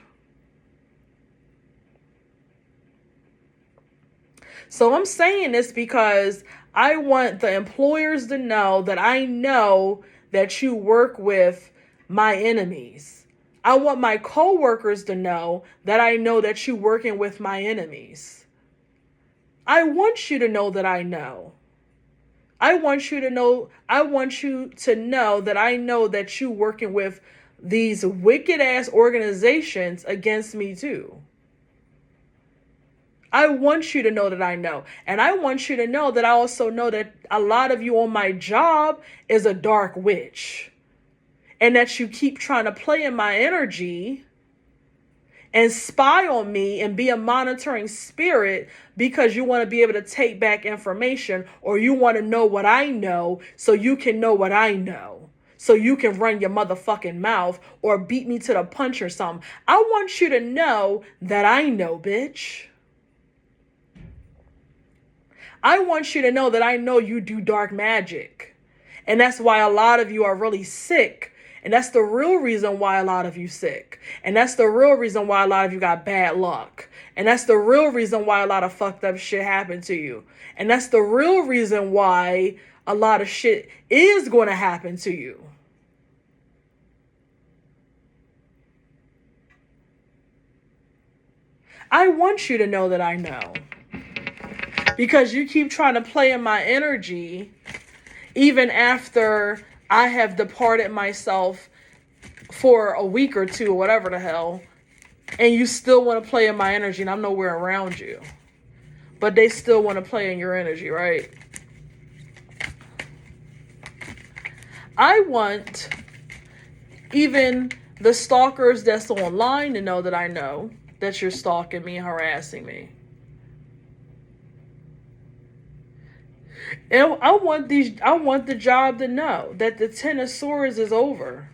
Speaker 1: So I'm saying this because I want the employers to know that I know that you work with my enemies. I want my coworkers to know that I know that you're working with my enemies. I want you to know that I know. I want you to know that I know that you working with these wicked ass organizations against me too. I want you to know that I know. And I want you to know that I also know that a lot of you on my job is a dark witch. And that you keep trying to play in my energy and spy on me and be a monitoring spirit because you want to be able to take back information, or you want to know what I know so you can know what I know. So you can run your motherfucking mouth or beat me to the punch or something. I want you to know that I know, bitch. I want you to know that I know you do dark magic. And that's why a lot of you are really sick. And that's the real reason why a lot of you sick. And that's the real reason why a lot of you got bad luck. And that's the real reason why a lot of fucked up shit happened to you. And that's the real reason why a lot of shit is going to happen to you. I want you to know that I know. Because you keep trying to play in my energy even after I have departed myself for a week or two or whatever the hell, and you still want to play in my energy and I'm nowhere around you. But they still want to play in your energy, right? I want even the stalkers that's online to know that I know that you're stalking me and harassing me. And I want the job to know that the Ten of Swords is over.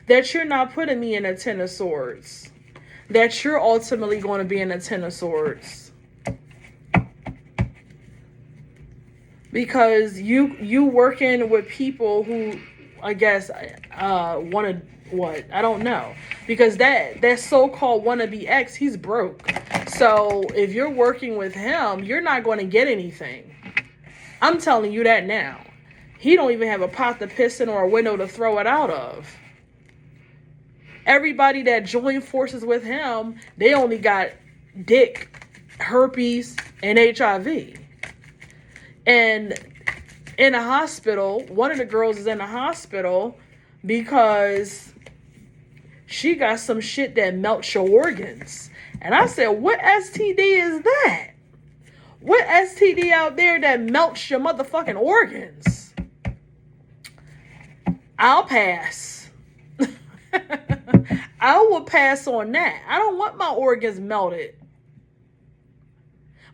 Speaker 1: That you're not putting me in a Ten of Swords. That you're ultimately going to be in a Ten of Swords. Because you working with people who, I guess, want to, what? I don't know. Because that so-called wannabe ex, he's broke. So if you're working with him, you're not going to get anything. I'm telling you that now. He don't even have a pot to piss in or a window to throw it out of. Everybody that joined forces with him, they only got dick, herpes, and HIV. And in a hospital, one of the girls is in a hospital because she got some shit that melts your organs. And I said, what STD is that? What STD out there that melts your motherfucking organs? I'll pass. I will pass on that. I don't want my organs melted.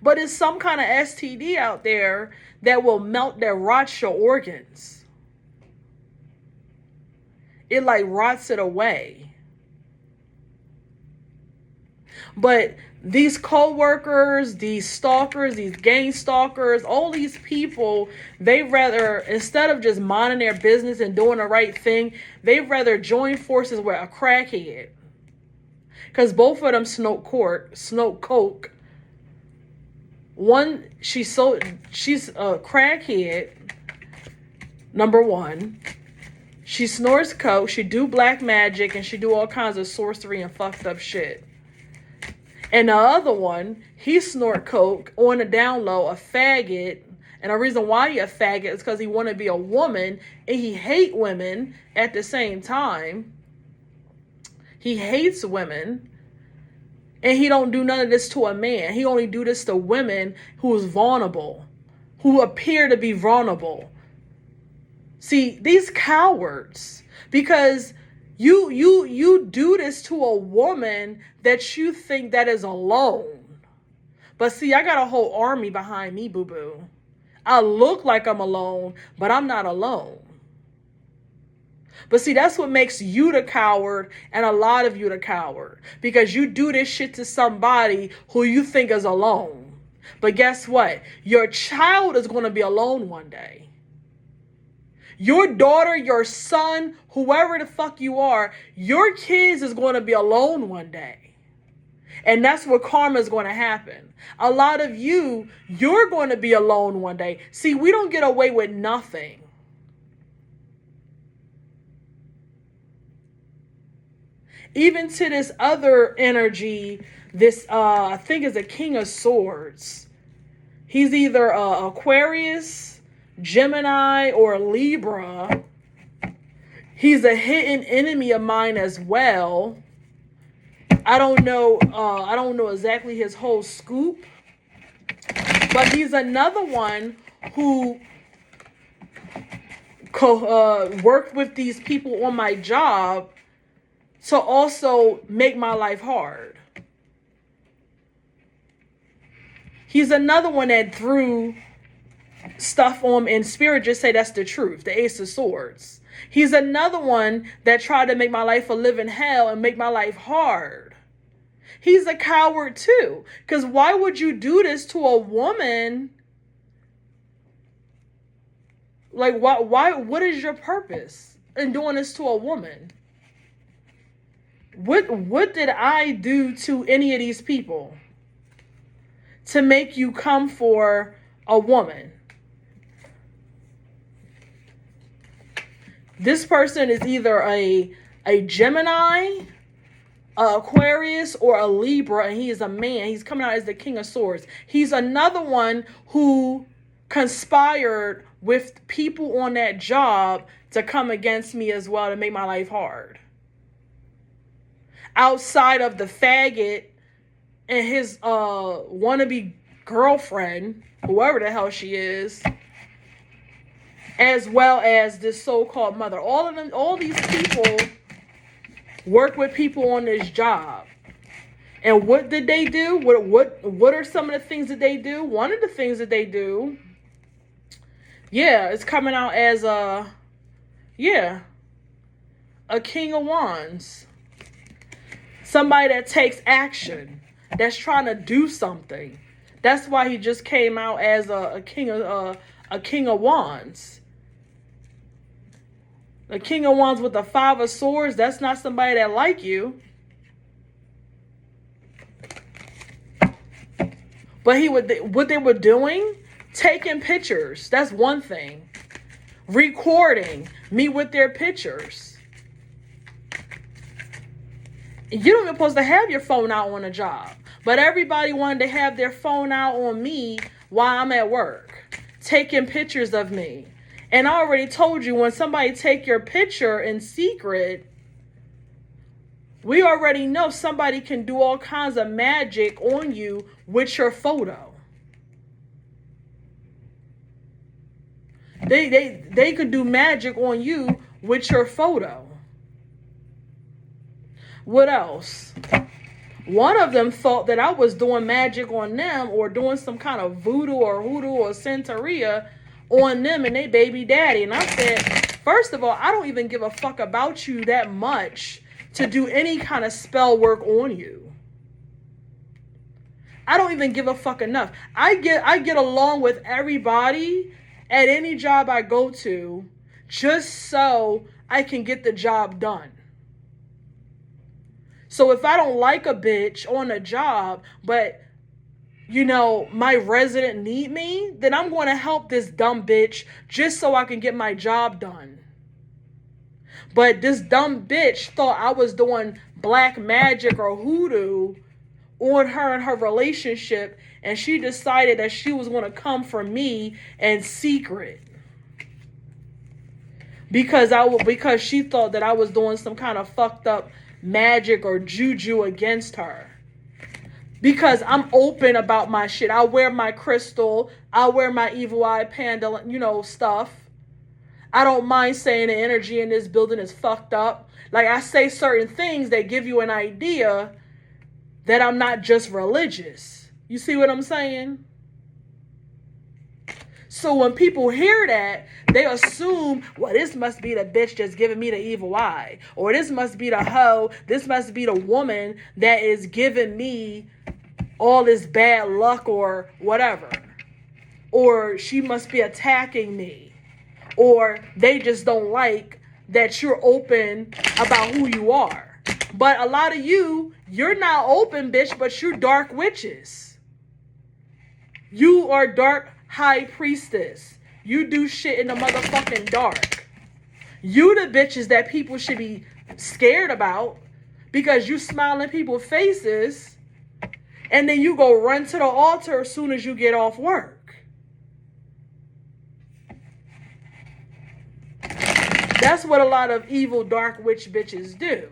Speaker 1: But it's some kind of STD out there that will melt, that rots your organs. It like rots it away. But these co-workers, these stalkers, these gang stalkers, all these people, they rather, instead of just minding their business and doing the right thing, they rather join forces with a crackhead. Because both of them smoke coke. One, she's a crackhead, number one. She snores coke, she do black magic, and she do all kinds of sorcery and fucked up shit. And the other one, he snort coke on the down low, a faggot. And the reason why he a faggot is because he want to be a woman and he hate women at the same time. He hates women. And he don't do none of this to a man. He only do this to women who is vulnerable, who appear to be vulnerable. See, these cowards, because you do this to a woman that you think that is alone. But see, I got a whole army behind me, boo-boo. I look like I'm alone, but I'm not alone. But see, that's what makes you the coward and a lot of you the coward. Because you do this shit to somebody who you think is alone. But guess what? Your child is going to be alone one day. Your daughter, your son, whoever the fuck you are, your kids is going to be alone one day. And that's where karma is going to happen. A lot of you, you're going to be alone one day. See, we don't get away with nothing. Even to this other energy, this I think is a King of Swords. He's either Aquarius, Gemini, or Libra. He's a hidden enemy of mine as well. I don't know exactly his whole scoop, but he's another one who worked with these people on my job to also make my life hard. He's another one that threw stuff on, and Spirit just say that's the truth, the Ace of Swords. He's another one that tried to make my life a living hell and make my life hard. He's a coward too, because why would you do this to a woman? Like, why, what is your purpose in doing this to a woman? What did I do to any of these people to make you come for a woman? This person is either a Gemini, Aquarius, or a Libra, and he is a man. He's coming out as the King of Swords. He's another one who conspired with people on that job to come against me as well, to make my life hard. Outside of the faggot and his wannabe girlfriend, whoever the hell she is, as well as this so-called mother. All these people work with people on this job. And what did they do? What are some of the things that they do? One of the things that they do, it's coming out as a King of Wands. Somebody that takes action, that's trying to do something. That's why he just came out as a King of Wands. The King of Wands with the Five of Swords, that's not somebody that like you. But what they were doing, taking pictures, that's one thing. Recording me with their pictures. You don't even supposed to have your phone out on a job. But everybody wanted to have their phone out on me while I'm at work, taking pictures of me. And I already told you, when somebody take your picture in secret, we already know somebody can do all kinds of magic on you with your photo. They could do magic on you with your photo. What else? One of them thought that I was doing magic on them, or doing some kind of voodoo or hoodoo or Santeria on them and they baby daddy. And I said, first of all, I don't even give a fuck about you that much to do any kind of spell work on you. I don't even give a fuck enough. I get along with everybody at any job I go to just so I can get the job done. So if I don't like a bitch on a job, but my resident need me, then I'm going to help this dumb bitch just so I can get my job done. But this dumb bitch thought I was doing black magic or hoodoo on her and her relationship, and she decided that she was going to come for me in secret. Because she thought that I was doing some kind of fucked up magic or juju against her. Because I'm open about my shit. I wear my crystal. I wear my evil eye panda, stuff. I don't mind saying the energy in this building is fucked up. Like, I say certain things that give you an idea that I'm not just religious. You see what I'm saying? So when people hear that, they assume, well, this must be the bitch that's giving me the evil eye. Or this must be the hoe. This must be the woman that is giving me all this bad luck or whatever. Or she must be attacking me. Or they just don't like that you're open about who you are. But a lot of you're not open, bitch, but you're dark witches. You are dark high priestess. You do shit in the motherfucking dark. You the bitches that people should be scared about, because you smile in people's faces and then you go run to the altar as soon as you get off work. That's what a lot of evil dark witch bitches do.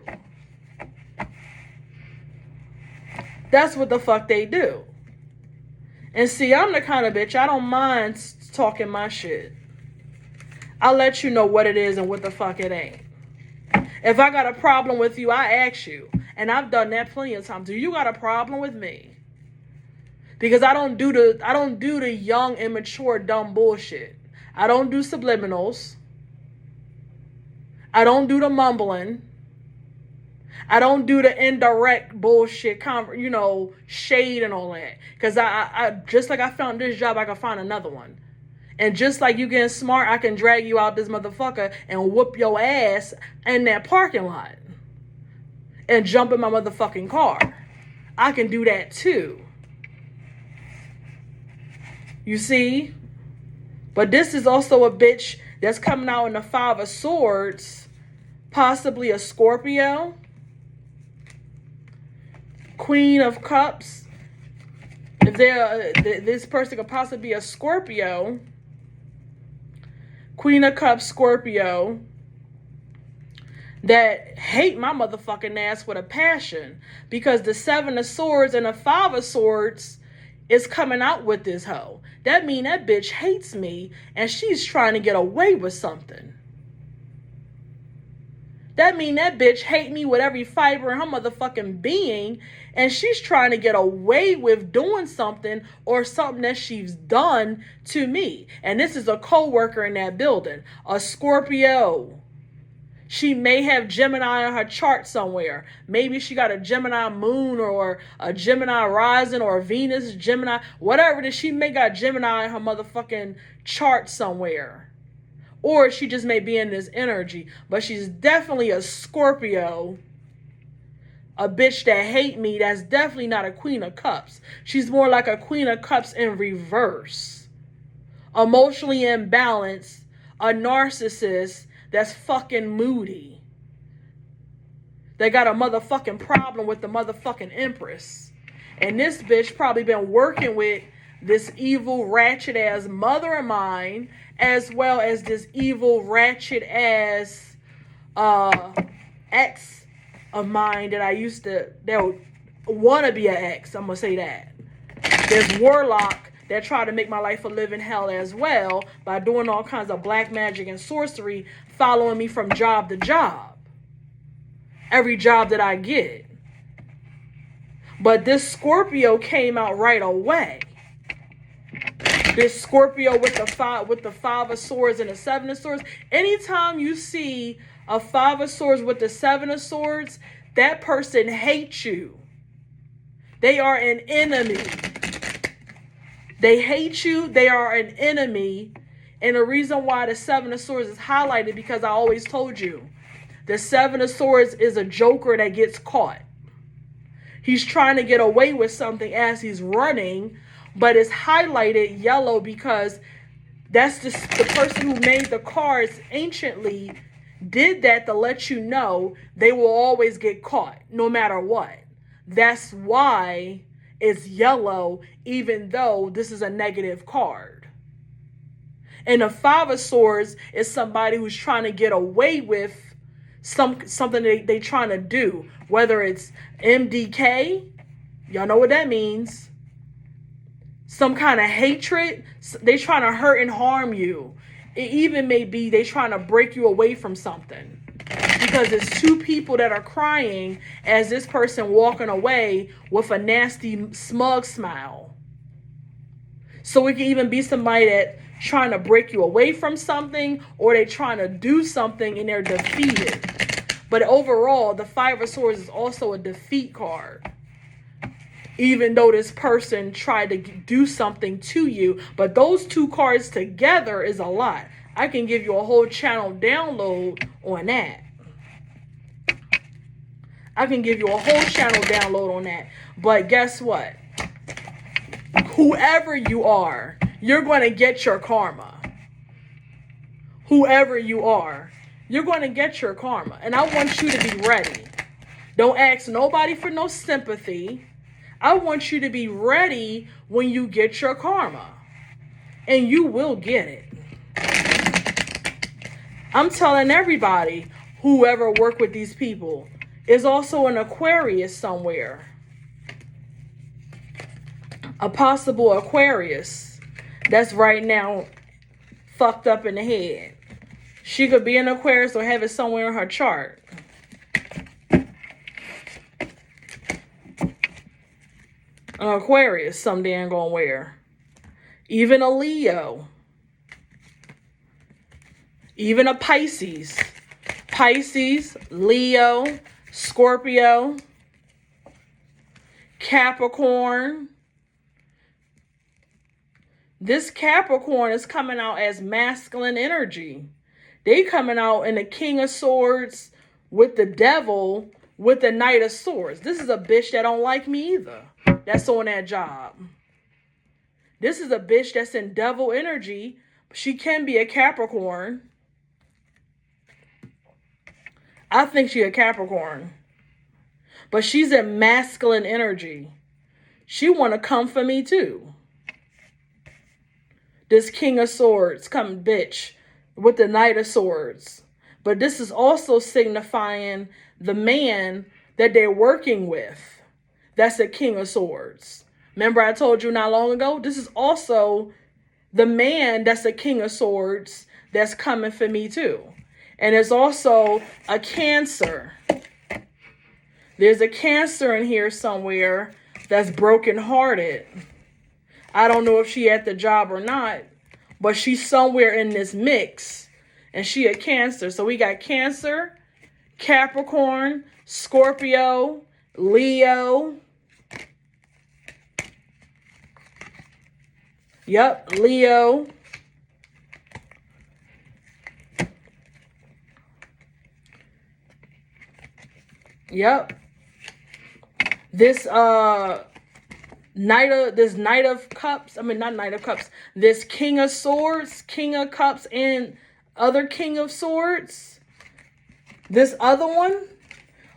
Speaker 1: That's what the fuck they do. And see, I'm the kind of bitch, I don't mind talking my shit. I'll let you know what it is and what the fuck it ain't. If I got a problem with you, I ask you. And I've done that plenty of times. Do you got a problem with me? Because I don't do the young, immature, dumb bullshit. I don't do subliminals. I don't do the mumbling. I don't do the indirect bullshit, shade and all that. Because I just like I found this job, I can find another one. And just like you getting smart, I can drag you out this motherfucker and whoop your ass in that parking lot. And jump in my motherfucking car. I can do that too. You see? But this is also a bitch that's coming out in the Five of Swords. Possibly a Scorpio. Queen of Cups. If this person could possibly be a Scorpio. Queen of Cups, Scorpio. That hate my motherfucking ass with a passion. Because the Seven of Swords and the Five of Swords is coming out with this hoe. That mean that bitch hates me and she's trying to get away with something. That mean that bitch hate me with every fiber in her motherfucking being and she's trying to get away with doing something or something that she's done to me. And this is a co-worker in that building. A Scorpio. She may have Gemini on her chart somewhere. Maybe she got a Gemini moon or a Gemini rising or a Venus Gemini. Whatever it is, she may got Gemini in her motherfucking chart somewhere. Or she just may be in this energy. But she's definitely a Scorpio. A bitch that hate me. That's definitely not a Queen of Cups. She's more like a Queen of Cups in reverse. Emotionally imbalanced. A narcissist that's fucking moody. They got a motherfucking problem with the motherfucking Empress. And this bitch probably been working with this evil ratchet ass mother of mine, as well as this evil ratchet ass ex of mine that would want to be an ex. I'm gonna say that. There's Warlock that tried to make my life a living hell as well by doing all kinds of black magic and sorcery, following me from job to job. Every job that I get. But this Scorpio came out right away. This Scorpio with the Five of Swords and the Seven of Swords. Anytime you see a Five of Swords with the Seven of Swords, that person hates you. They are an enemy. They hate you. They are an enemy. And the reason why the Seven of Swords is highlighted, because I always told you, the Seven of Swords is a joker that gets caught. He's trying to get away with something as he's running, but it's highlighted yellow because that's the person who made the cards anciently did that to let you know they will always get caught no matter what. That's why it's yellow, even though this is a negative card. And the Five of Swords is somebody who's trying to get away with something they trying to do. Whether it's MDK, y'all know what that means. Some kind of hatred, they trying to hurt and harm you. It even may be they trying to break you away from something. Because it's two people that are crying as this person walking away with a nasty, smug smile. So it can even be somebody that trying to break you away from something, or they trying to do something and they're defeated. But overall, the Five of Swords is also a defeat card. Even though this person tried to do something to you. But those two cards together is a lot. I can give you a whole channel download on that. I can give you a whole channel download on that. But guess what? Whoever you are, you're going to get your karma. Whoever you are, you're going to get your karma. And I want you to be ready. Don't ask nobody for no sympathy. I want you to be ready when you get your karma. And you will get it. I'm telling everybody, whoever work with these people is also an Aquarius somewhere. A possible Aquarius that's right now fucked up in the head. She could be an Aquarius or have it somewhere in her chart. An Aquarius someday ain't gonna wear. Even a Leo. Even a Pisces. Pisces, Leo, Scorpio, Capricorn. This Capricorn is coming out as masculine energy. They coming out in the King of Swords with the Devil with the Knight of Swords. This is a bitch that don't like me either. That's on that job. This is a bitch that's in devil energy. She can be a Capricorn. I think she a Capricorn. But she's in masculine energy. She want to come for me too. This King of Swords come bitch with the Knight of Swords. But this is also signifying the man that they're working with. That's the King of Swords. Remember I told you not long ago? This is also the man that's the King of Swords that's coming for me too. And there's also a Cancer. There's a Cancer in here somewhere that's brokenhearted. I don't know if she at the job or not, but she's somewhere in this mix. And she a Cancer. So we got Cancer, Capricorn, Scorpio, Leo. Yep, Leo. Yep. This Knight of Cups. I mean, not Knight of Cups. This King of Swords, King of Cups, and other King of Swords. This other one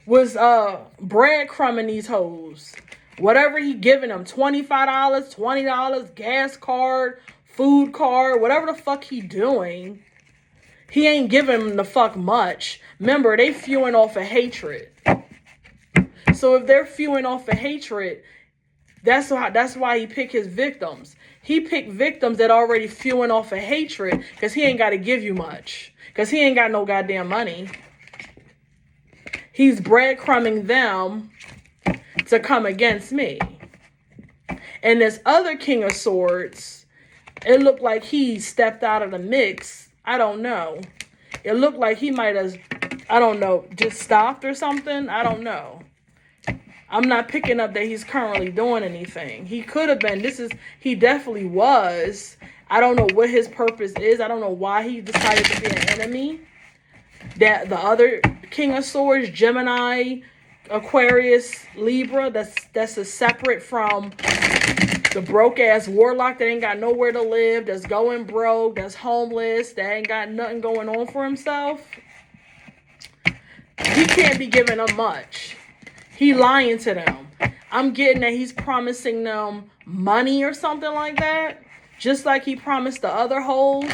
Speaker 1: was breadcrumbing these hoes. Whatever he giving them, $25, $20, gas card, food card, whatever the fuck he doing, he ain't giving them the fuck much. Remember, they fewing off of hatred. So if they're fewing off of hatred, that's why he picked his victims. He picked victims that already fewing off of hatred because he ain't got to give you much. Because he ain't got no goddamn money. He's breadcrumbing them to come against me. And this other King of Swords, it looked like he stepped out of the mix. I don't know. It looked like he might have, I don't know, just stopped or something. I don't know. I'm not picking up that he's currently doing anything. He could have been. He definitely was. I don't know what his purpose is. I don't know why he decided to be an enemy. That the other King of Swords, Gemini, Aquarius, Libra, that's a separate from the broke ass warlock that ain't got nowhere to live, that's going broke, that's homeless, that ain't got nothing going on for himself. He can't be giving them much. He lying to them. I'm getting that he's promising them money or something like that. Just like he promised the other hoes.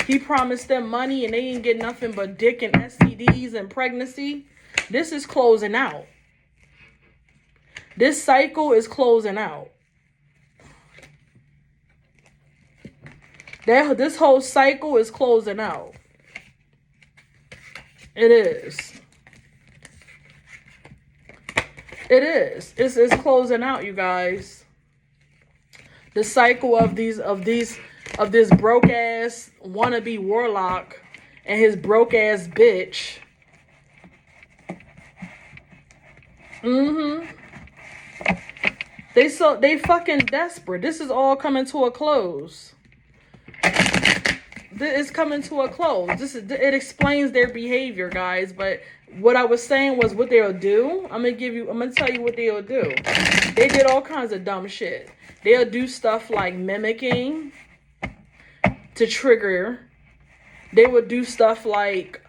Speaker 1: He promised them money and they didn't get nothing but dick and STDs and pregnancy. This is closing out. This cycle is closing out. This whole cycle is closing out. It is. It is. It's closing out, you guys. The cycle of this broke ass wannabe warlock and his broke ass bitch. They fucking desperate. This is all coming to a close. It's coming to a close. It explains their behavior, guys. But what I was saying was what they'll do. I'm gonna tell you what they'll do. They did all kinds of dumb shit. They'll do stuff like mimicking to trigger. They would do stuff like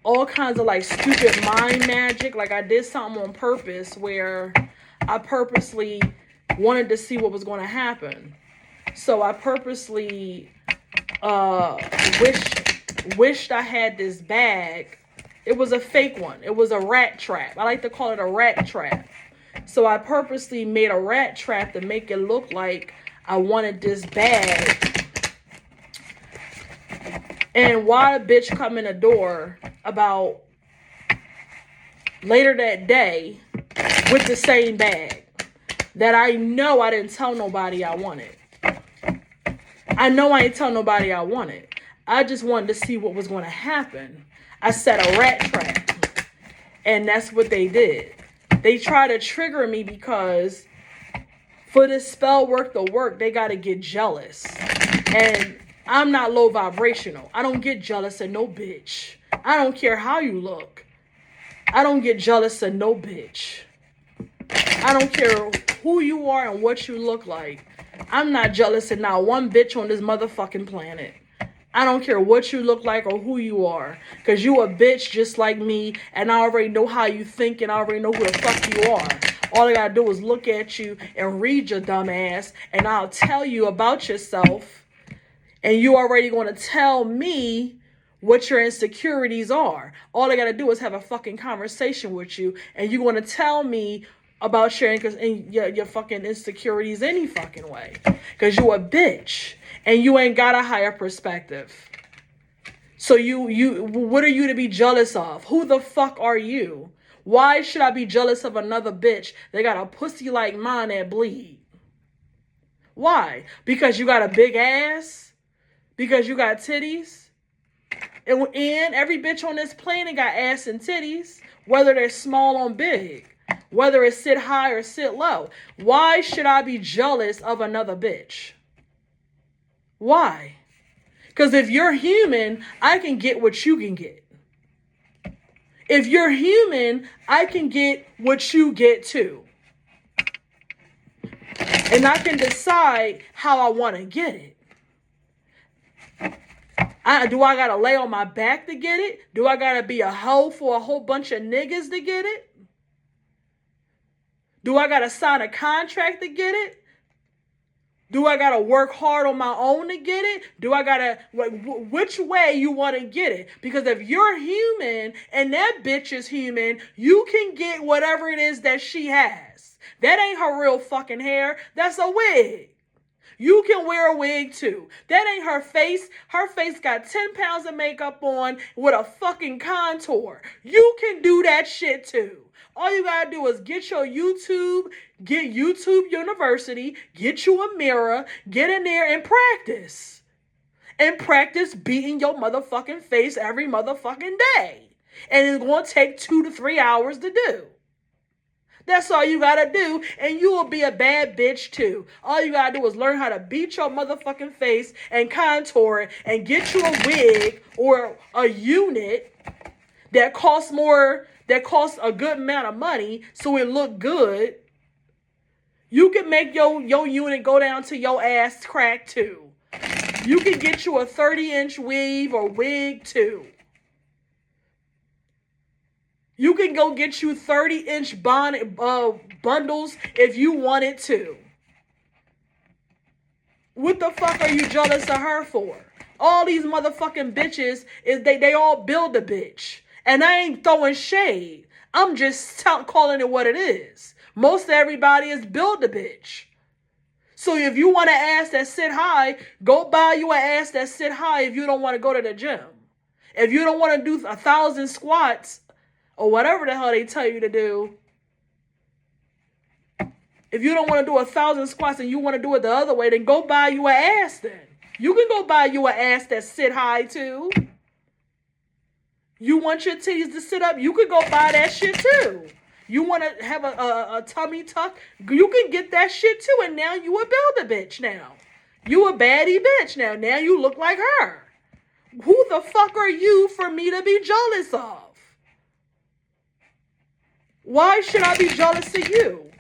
Speaker 1: all kinds of like stupid mind magic. Like I did something on purpose where I purposely wanted to see what was going to happen. So I purposely wished I had this bag. It was a fake one. It was a rat trap. I like to call it a rat trap. So I purposely made a rat trap to make it look like I wanted this bag. And why the bitch come in the door about later that day with the same bag that I know I didn't tell nobody I wanted. I know I ain't tell nobody I wanted. I just wanted to see what was going to happen. I set a rat trap. And that's what they did. They try to trigger me because for this spell work to work, they got to get jealous. And I'm not low vibrational. I don't get jealous of no bitch. I don't care how you look. I don't get jealous of no bitch. I don't care who you are and what you look like. I'm not jealous of not one bitch on this motherfucking planet. I don't care what you look like or who you are. Because you a bitch just like me. And I already know how you think. And I already know who the fuck you are. All I gotta do is look at you and read your dumb ass. And I'll tell you about yourself. And you already gonna tell me what your insecurities are. All I gotta do is have a fucking conversation with you. And you're gonna tell me about your fucking insecurities any fucking way. Because you a bitch. And you ain't got a higher perspective. So what are you to be jealous of? Who the fuck are you? Why should I be jealous of another bitch that got a pussy like mine that bleed? Why? Because you got a big ass? Because you got titties? And every bitch on this planet got ass and titties. Whether they're small or big. Whether it sit high or sit low. Why should I be jealous of another bitch? Why? Because if you're human, I can get what you can get. If you're human, I can get what you get too. And I can decide how I want to get it. Do I got to lay on my back to get it? Do I got to be a hoe for a whole bunch of niggas to get it? Do I got to sign a contract to get it? Do I got to work hard on my own to get it? Do I got to, which way you want to get it? Because if you're human and that bitch is human, you can get whatever it is that she has. That ain't her real fucking hair. That's a wig. You can wear a wig too. That ain't her face. Her face got 10 pounds of makeup on with a fucking contour. You can do that shit too. All you gotta do is get YouTube University, get you a mirror, get in there and practice. And practice beating your motherfucking face every motherfucking day. And it's gonna take 2 to 3 hours to do. That's all you gotta do, and you will be a bad bitch too. All you gotta do is learn how to beat your motherfucking face and contour it and get you a wig or a unit that costs a good amount of money so it look good. You can make your unit go down to your ass crack too. You can get you a 30-inch weave or wig too. You can go get you 30-inch bundles if you wanted to. What the fuck are you jealous of her for? All these motherfucking bitches, they all build a bitch. And I ain't throwing shade. I'm just calling it what it is. Most everybody is build a bitch. So if you want an ass that sit high, go buy you an ass that sit high if you don't want to go to the gym. If you don't want to do 1,000 squats, or whatever the hell they tell you to do. If you don't want to do 1,000 squats and you want to do it the other way, then go buy you an ass then. You can go buy you an ass that sit high too. You want your titties to sit up, you could go buy that shit too. You want to have a tummy tuck, you can get that shit too. And now you a Build-A-Bitch now. You a baddie bitch now. Now you look like her. Who the fuck are you for me to be jealous of? Why should I be jealous of you?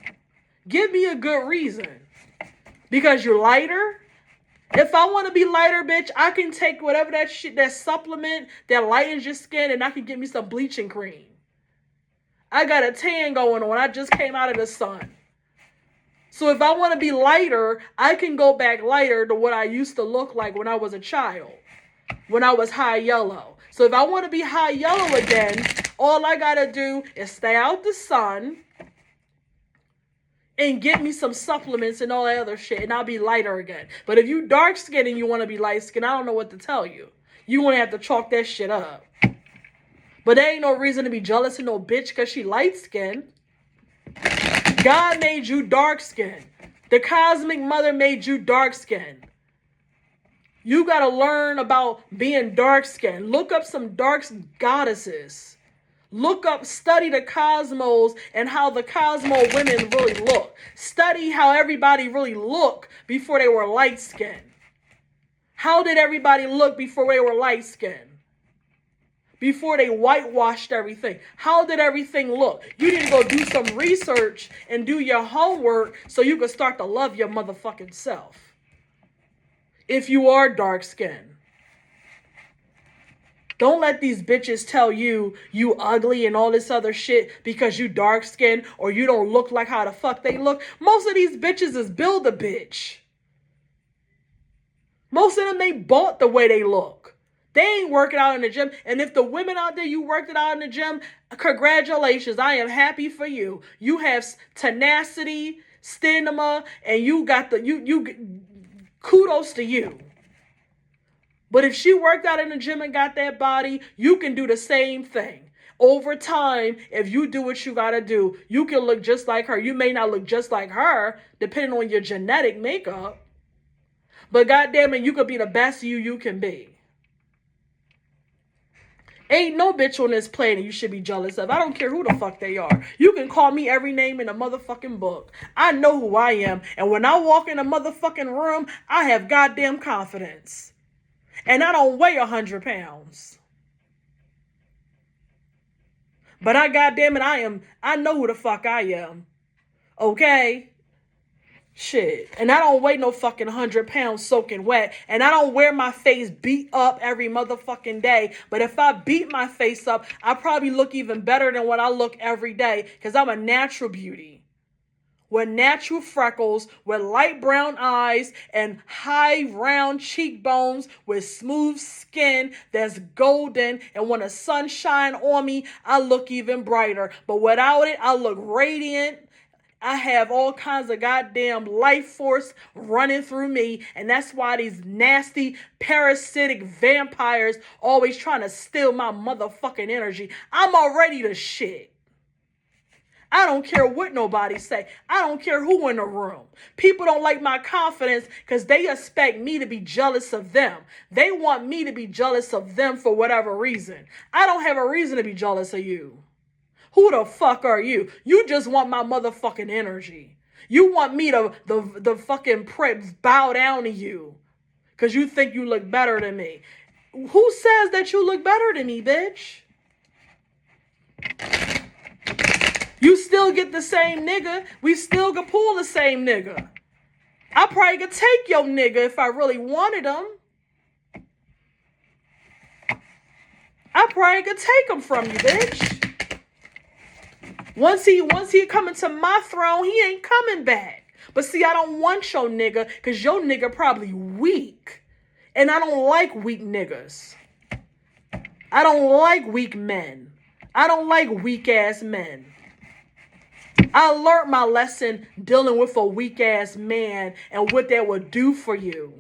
Speaker 1: Give me a good reason. Because you're lighter? If I want to be lighter, bitch, I can take whatever that shit, that supplement that lightens your skin, and I can get me some bleaching cream. I got a tan going on. I just came out of the sun. So if I want to be lighter, I can go back lighter to what I used to look like when I was a child, when I was high yellow. So if I want to be high yellow again, all I got to do is stay out the sun and get me some supplements and all that other shit, and I'll be lighter again. But if you dark skinned and you want to be light skinned, I don't know what to tell you. You want to have to chalk that shit up. But there ain't no reason to be jealous of no bitch because she light skinned. God made you dark skinned. The cosmic mother made you dark skinned. You got to learn about being dark skinned. Look up some dark goddesses. Look up, study the cosmos and how the cosmo women really look. Study how everybody really looked before they were light skinned. How did everybody look before they were light skinned? Before they whitewashed everything. How did everything look? You need to go do some research and do your homework so you can start to love your motherfucking self. If you are dark skinned. Don't let these bitches tell you you ugly and all this other shit because you dark skinned or you don't look like how the fuck they look. Most of these bitches is Build-A-Bitch. Most of them, they bought the way they look. They ain't working out in the gym. And if the women out there, you worked it out in the gym, congratulations. I am happy for you. You have tenacity, stamina, and you got kudos to you. But if she worked out in the gym and got that body, you can do the same thing. Over time, if you do what you got to do, you can look just like her. You may not look just like her, depending on your genetic makeup. But goddamn it, you could be the best you can be. Ain't no bitch on this planet you should be jealous of. I don't care who the fuck they are. You can call me every name in the motherfucking book. I know who I am. And when I walk in a motherfucking room, I have goddamn confidence. And I don't weigh 100 pounds. But I know who the fuck I am. Okay? Shit. And I don't weigh no fucking 100 pounds soaking wet. And I don't wear my face beat up every motherfucking day. But if I beat my face up, I probably look even better than what I look every day. Because I'm a natural beauty. With natural freckles, with light brown eyes, and high round cheekbones, with smooth skin that's golden, and when the sun shines on me, I look even brighter. But without it, I look radiant. I have all kinds of goddamn life force running through me, and that's why these nasty parasitic vampires always trying to steal my motherfucking energy. I'm already the shit. I don't care what nobody say. I don't care who in the room. People don't like my confidence because they expect me to be jealous of them. They want me to be jealous of them for whatever reason. I don't have a reason to be jealous of you. Who the fuck are you? You just want my motherfucking energy. You want me to the fucking bow down to you because you think you look better than me. Who says that you look better than me, bitch? You still get the same nigga. We still could pull the same nigga. I probably could take your nigga if I really wanted him. I probably could take him from you, bitch. Once he coming to my throne, he ain't coming back. But see, I don't want your nigga because your nigga probably weak. And I don't like weak niggas. I don't like weak men. I don't like weak ass men. I learned my lesson dealing with a weak ass man and what that would do for you.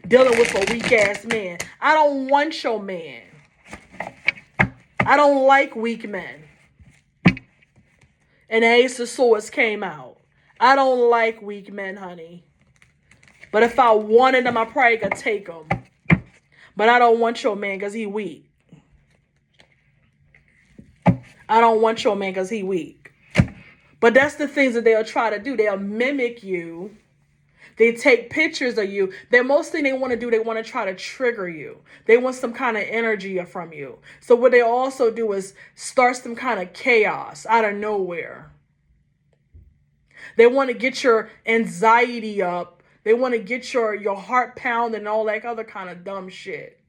Speaker 1: Dealing with a weak ass man. I don't want your man. I don't like weak men. And the Ace of Swords came out. I don't like weak men, honey. But if I wanted them, I probably could take them. But I don't want your man because he weak. I don't want your man because he weak. But that's the things that they'll try to do. They'll mimic you. They take pictures of you. The most thing they want to do, they want to try to trigger you. They want some kind of energy from you. So what they also do is start some kind of chaos out of nowhere. They want to get your anxiety up They want to get your heart pounding and all that other kind of dumb shit.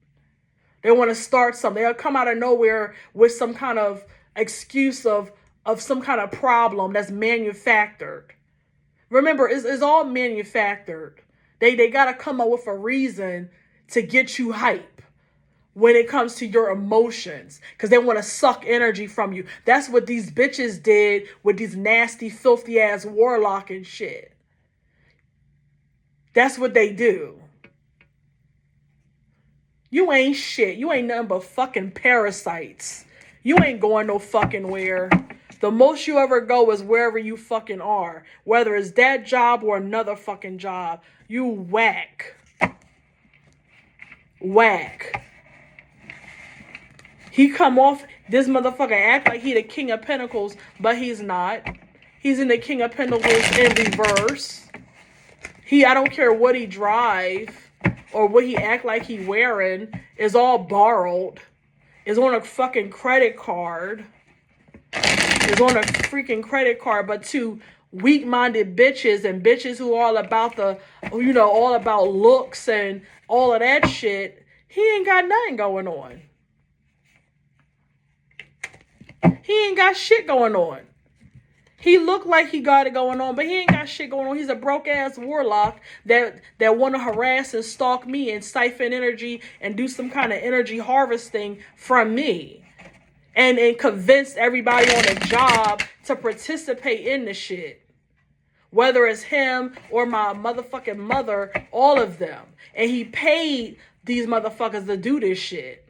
Speaker 1: They want to start something. They'll come out of nowhere with some kind of excuse of some kind of problem that's manufactured. Remember, it's all manufactured. They got to come up with a reason to get you hype when it comes to your emotions, because they want to suck energy from you. That's what these bitches did with these nasty, filthy ass warlock and shit. That's what they do. You ain't shit. You ain't nothing but fucking parasites. You ain't going no fucking where. The most you ever go is wherever you fucking are. Whether it's that job or another fucking job. You whack. Whack. He come off, this motherfucker act like he the King of Pentacles, but he's not. He's in the King of Pentacles in reverse. I don't care what he drive or what he act like he wearing, is all borrowed. Is on a fucking credit card. Is on a freaking credit card, but to weak-minded bitches and bitches who are all about all about looks and all of that shit, he ain't got nothing going on. He ain't got shit going on. He look like he got it going on, but he ain't got shit going on. He's a broke-ass warlock that want to harass and stalk me and siphon energy and do some kind of energy harvesting from me. And convince everybody on the job to participate in the shit. Whether it's him or my motherfucking mother, all of them. And he paid these motherfuckers to do this shit.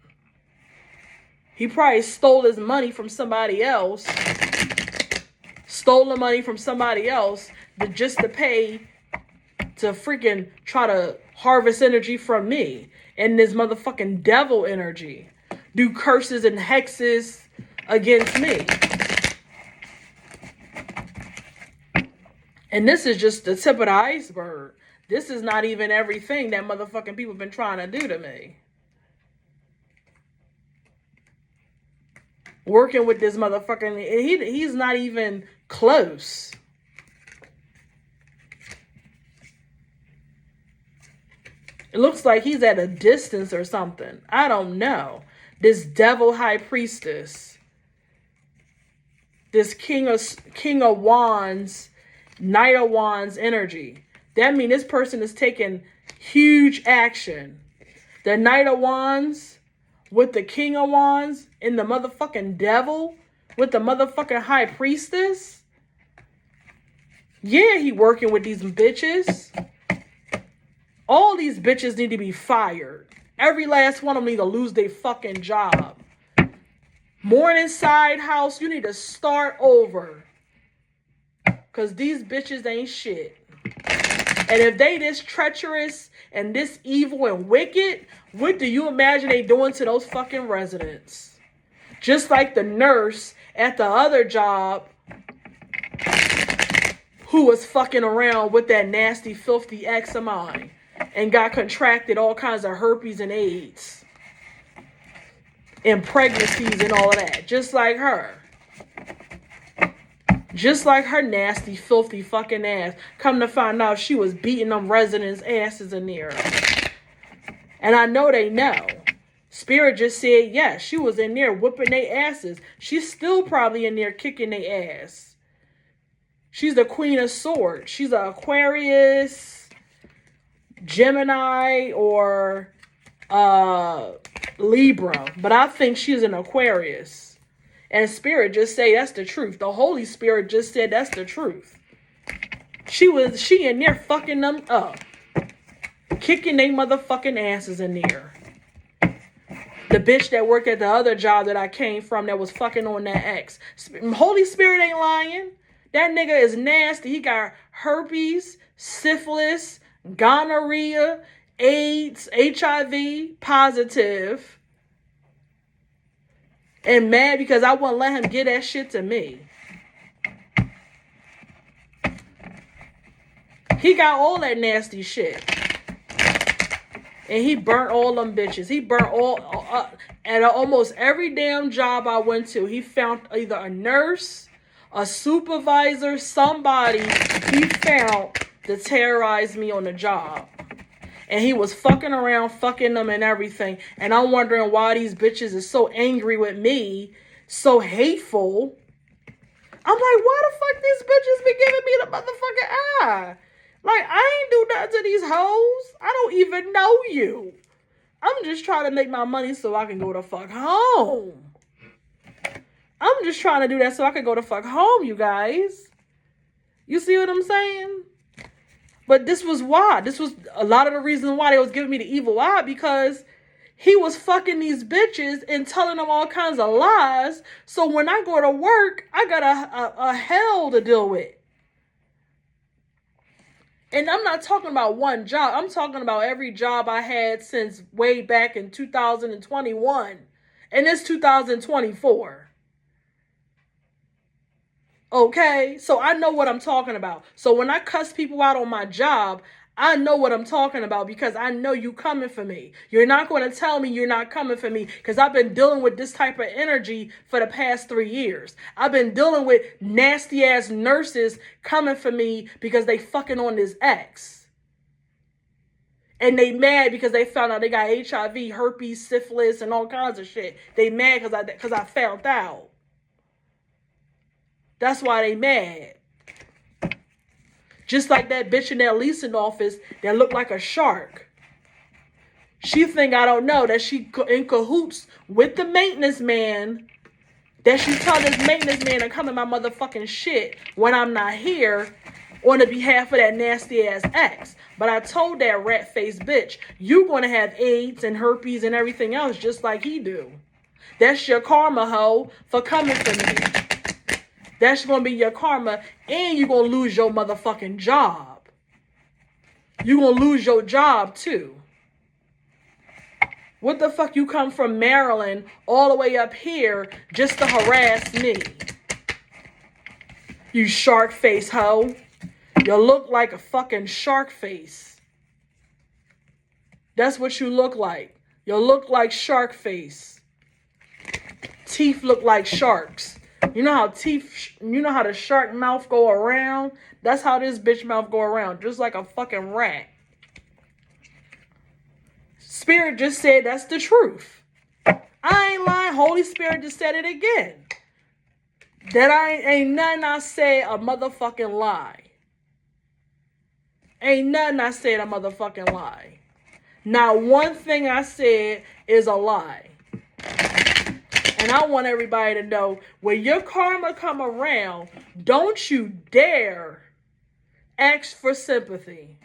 Speaker 1: He probably stole his money from somebody else. Stole the money from somebody else just to pay to freaking try to harvest energy from me. And this motherfucking devil energy. Do curses and hexes against me. And this is just the tip of the iceberg. This is not even everything that motherfucking people been trying to do to me. Working with this motherfucking, he's not even close. It looks like he's at a distance or something. I don't know. This devil high priestess. This king of wands, knight of wands energy. That means this person is taking huge action. The knight of wands with the king of wands and the motherfucking devil with the motherfucking high priestess. Yeah, he working with these bitches. All these bitches need to be fired. Every last one of them need to lose their fucking job. Morningside house, you need to start over. Because these bitches ain't shit. And if they this treacherous and this evil and wicked, what do you imagine they doing to those fucking residents? Just like the nurse at the other job who was fucking around with that nasty, filthy ex of mine. And got contracted all kinds of herpes and AIDS. And pregnancies and all of that. Just like her. Just like her nasty, filthy fucking ass. Come to find out she was beating them residents' asses in there. And I know they know. Spirit just said, yes, she was in there whipping their asses. She's still probably in there kicking their ass. She's the Queen of Swords. She's an Aquarius, Gemini, or Libra, but I think she's an Aquarius. And Spirit just say that's the truth. The Holy Spirit just said that's the truth. She in there fucking them up, kicking they motherfucking asses in there. The bitch that worked at the other job that I came from that was fucking on that ex. Holy Spirit ain't lying. That nigga is nasty. He got herpes, syphilis, gonorrhea, AIDS, HIV, positive. And mad because I wouldn't let him get that shit to me. He got all that nasty shit. And he burnt all them bitches. He burnt all, at almost every damn job I went to, he found either a nurse, a supervisor, somebody he found to terrorize me on the job. And he was fucking around, fucking them and everything. And I'm wondering why these bitches is so angry with me, so hateful. I'm like, why the fuck these bitches be giving me the motherfucking eye? Like, I ain't do nothing to these hoes. I don't even know you. I'm just trying to make my money so I can go the fuck home. I'm just trying to do that so I can go the fuck home, you guys. You see what I'm saying? But this was why. This was a lot of the reason why they was giving me the evil eye, because he was fucking these bitches and telling them all kinds of lies. So when I go to work, I got a hell to deal with. And I'm not talking about one job. I'm talking about every job I had since way back in 2021. And it's 2024. Okay, so I know what I'm talking about. So when I cuss people out on my job, I know what I'm talking about, because I know you coming for me. You're not going to tell me you're not coming for me, because I've been dealing with this type of energy for the past 3 years. I've been dealing with nasty ass nurses coming for me because they fucking on this ex. And they mad because they found out they got HIV, herpes, syphilis, and all kinds of shit. They mad because I found out. That's why they mad. Just like that bitch in that leasing office that looked like a shark. She think I don't know that she in cahoots with the maintenance man. That she tell this maintenance man to come in my motherfucking shit when I'm not here on the behalf of that nasty ass ex. But I told that rat-faced bitch, you gonna have AIDS and herpes and everything else just like he do. That's your karma, hoe, for coming for me. That's going to be your karma, and you're going to lose your motherfucking job. You're going to lose your job, too. What the fuck you come from Maryland all the way up here just to harass me? You shark face hoe. You look like a fucking shark face. That's what you look like. You look like shark face. Teeth look like sharks. You know how the shark mouth go around? That's how this bitch mouth go around. Just like a fucking rat. Spirit just said that's the truth. I ain't lying. Holy Spirit just said it again. That ain't nothing I said a motherfucking lie. Ain't nothing I said a motherfucking lie. Not one thing I said is a lie. And I want everybody to know, when your karma come around, don't you dare ask for sympathy.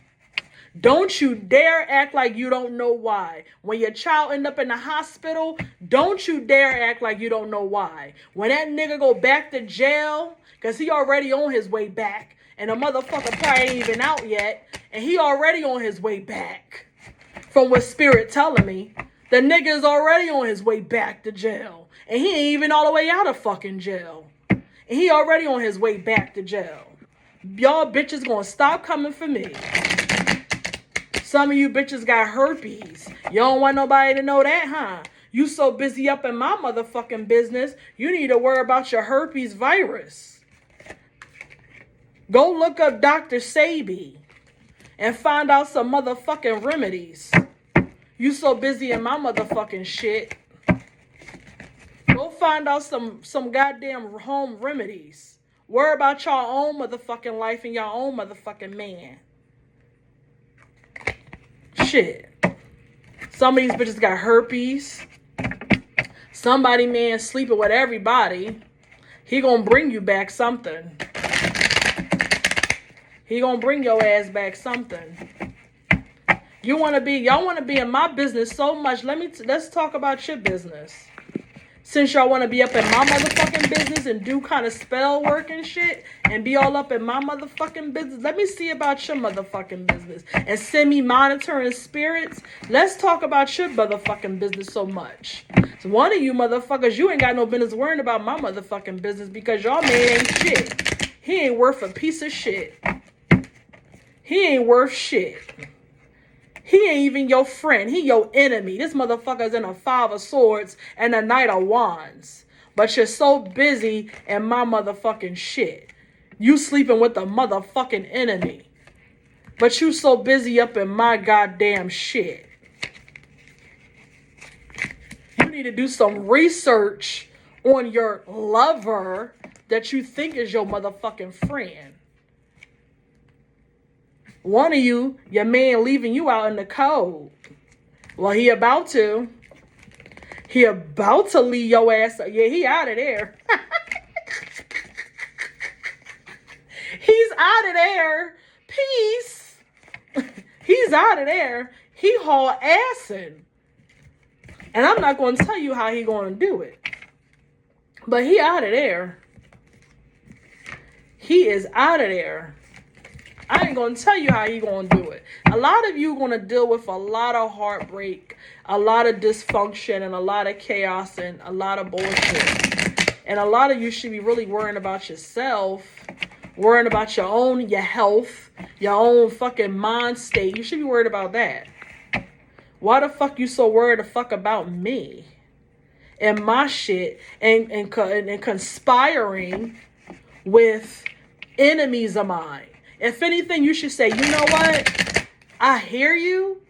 Speaker 1: Don't you dare act like you don't know why. When your child end up in the hospital, don't you dare act like you don't know why. When that nigga go back to jail, because he already on his way back, and the motherfucker probably ain't even out yet, and he already on his way back. From what Spirit telling me, the nigga is already on his way back to jail. And he ain't even all the way out of fucking jail. And he already on his way back to jail. Y'all bitches gonna stop coming for me. Some of you bitches got herpes. You don't want nobody to know that, huh? You so busy up in my motherfucking business, you need to worry about your herpes virus. Go look up Dr. Sebi and find out some motherfucking remedies. You so busy in my motherfucking shit. Go find out some goddamn home remedies. Worry about your own motherfucking life and your own motherfucking man. Shit. Some of these bitches got herpes. Somebody, man, sleeping with everybody. He gonna bring you back something. He gonna bring your ass back something. Y'all wanna be in my business so much. Let's talk about your business. Since y'all want to be up in my motherfucking business and do kind of spell work and shit and be all up in my motherfucking business, let me see about your motherfucking business and send me monitoring spirits. Let's talk about your motherfucking business so much. So one of you motherfuckers, you ain't got no business worrying about my motherfucking business, because y'all man ain't shit. He ain't worth a piece of shit. He ain't worth shit. He ain't even your friend. He your enemy. This motherfucker's in a 5 of swords and a Knight of Wands. But you're so busy in my motherfucking shit. You sleeping with the motherfucking enemy. But you so busy up in my goddamn shit. You need to do some research on your lover that you think is your motherfucking friend. One of you, your man leaving you out in the cold. Well, he about to. He about to leave your ass. Yeah, he out of there. He's out of there. Peace. He's out of there. He haul assing. And I'm not going to tell you how he going to do it. But he out of there. He is out of there. I ain't going to tell you how he going to do it. A lot of you going to deal with a lot of heartbreak, a lot of dysfunction, and a lot of chaos, and a lot of bullshit. And a lot of you should be really worrying about yourself, worrying about your health, your own fucking mind state. You should be worried about that. Why the fuck you so worried the fuck about me and my shit and conspiring with enemies of mine? If anything, you should say, you know what? I hear you,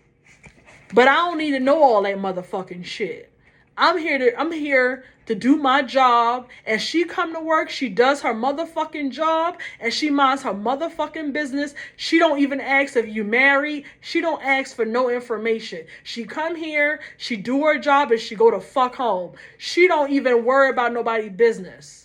Speaker 1: but I don't need to know all that motherfucking shit. I'm here to do my job, and she come to work, she does her motherfucking job, and she minds her motherfucking business. She don't even ask if you married. She don't ask for no information. She come here, she do her job, and she go to fuck home. She don't even worry about nobody's business.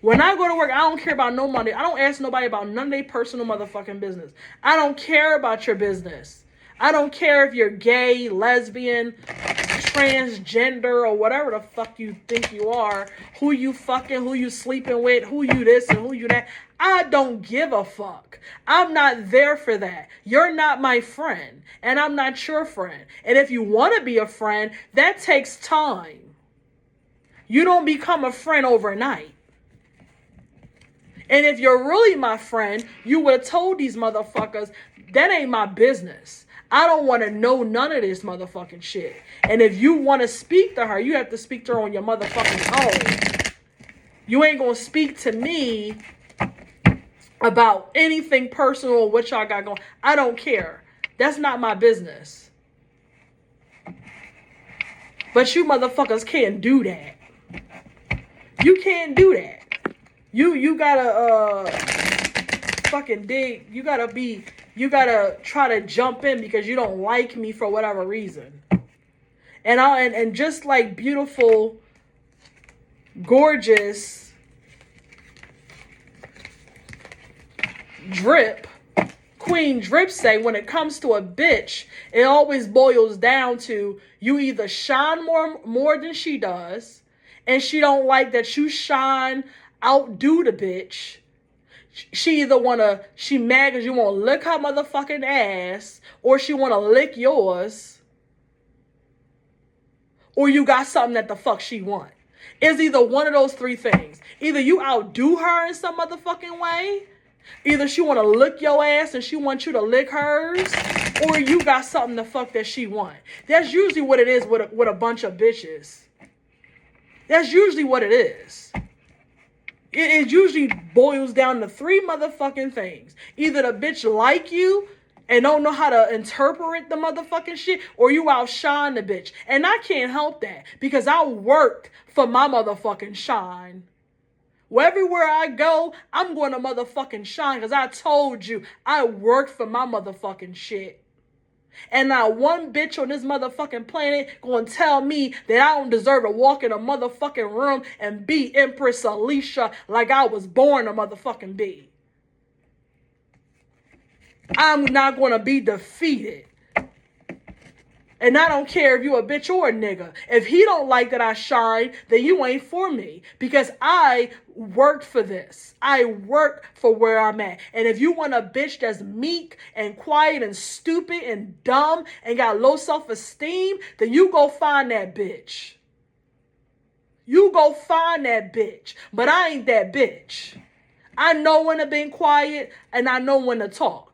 Speaker 1: When I go to work, I don't care about no money. I don't ask nobody about none of their personal motherfucking business. I don't care about your business. I don't care if you're gay, lesbian, transgender, or whatever the fuck you think you are. Who you fucking, who you sleeping with, who you this and who you that. I don't give a fuck. I'm not there for that. You're not my friend, and I'm not your friend. And if you want to be a friend, that takes time. You don't become a friend overnight. And if you're really my friend, you would have told these motherfuckers, that ain't my business. I don't want to know none of this motherfucking shit. And if you want to speak to her, you have to speak to her on your motherfucking own. You ain't going to speak to me about anything personal or what y'all got going. I don't care. That's not my business. But you motherfuckers can't do that. You can't do that. You gotta fucking dig. You gotta try to jump in because you don't like me for whatever reason. And just like beautiful, gorgeous Drip, Queen Drip say, when it comes to a bitch, it always boils down to you either shine more than she does, and she don't like that you shine, outdo the bitch. She either she mad because you want to lick her motherfucking ass, or she want to lick yours, or you got something that the fuck she want. It's either one of those three things. Either you outdo her in some motherfucking way, either she want to lick your ass and she wants you to lick hers, or you got something the fuck that she want. That's usually what it is with a bunch of bitches. That's usually what it is. It usually boils down to three motherfucking things. Either the bitch like you and don't know how to interpret the motherfucking shit, or you outshine the bitch. And I can't help that because I worked for my motherfucking shine. Everywhere I go, I'm going to motherfucking shine because I told you I worked for my motherfucking shit. And not one bitch on this motherfucking planet gonna tell me that I don't deserve to walk in a motherfucking room and be Empress Alicia like I was born to motherfucking be. I'm not gonna be defeated. And I don't care if you a bitch or a nigga. If he don't like that I shine, then you ain't for me. Because I worked for this. I worked for where I'm at. And if you want a bitch that's meek and quiet and stupid and dumb and got low self-esteem, then you go find that bitch. You go find that bitch. But I ain't that bitch. I know when to be quiet and I know when to talk.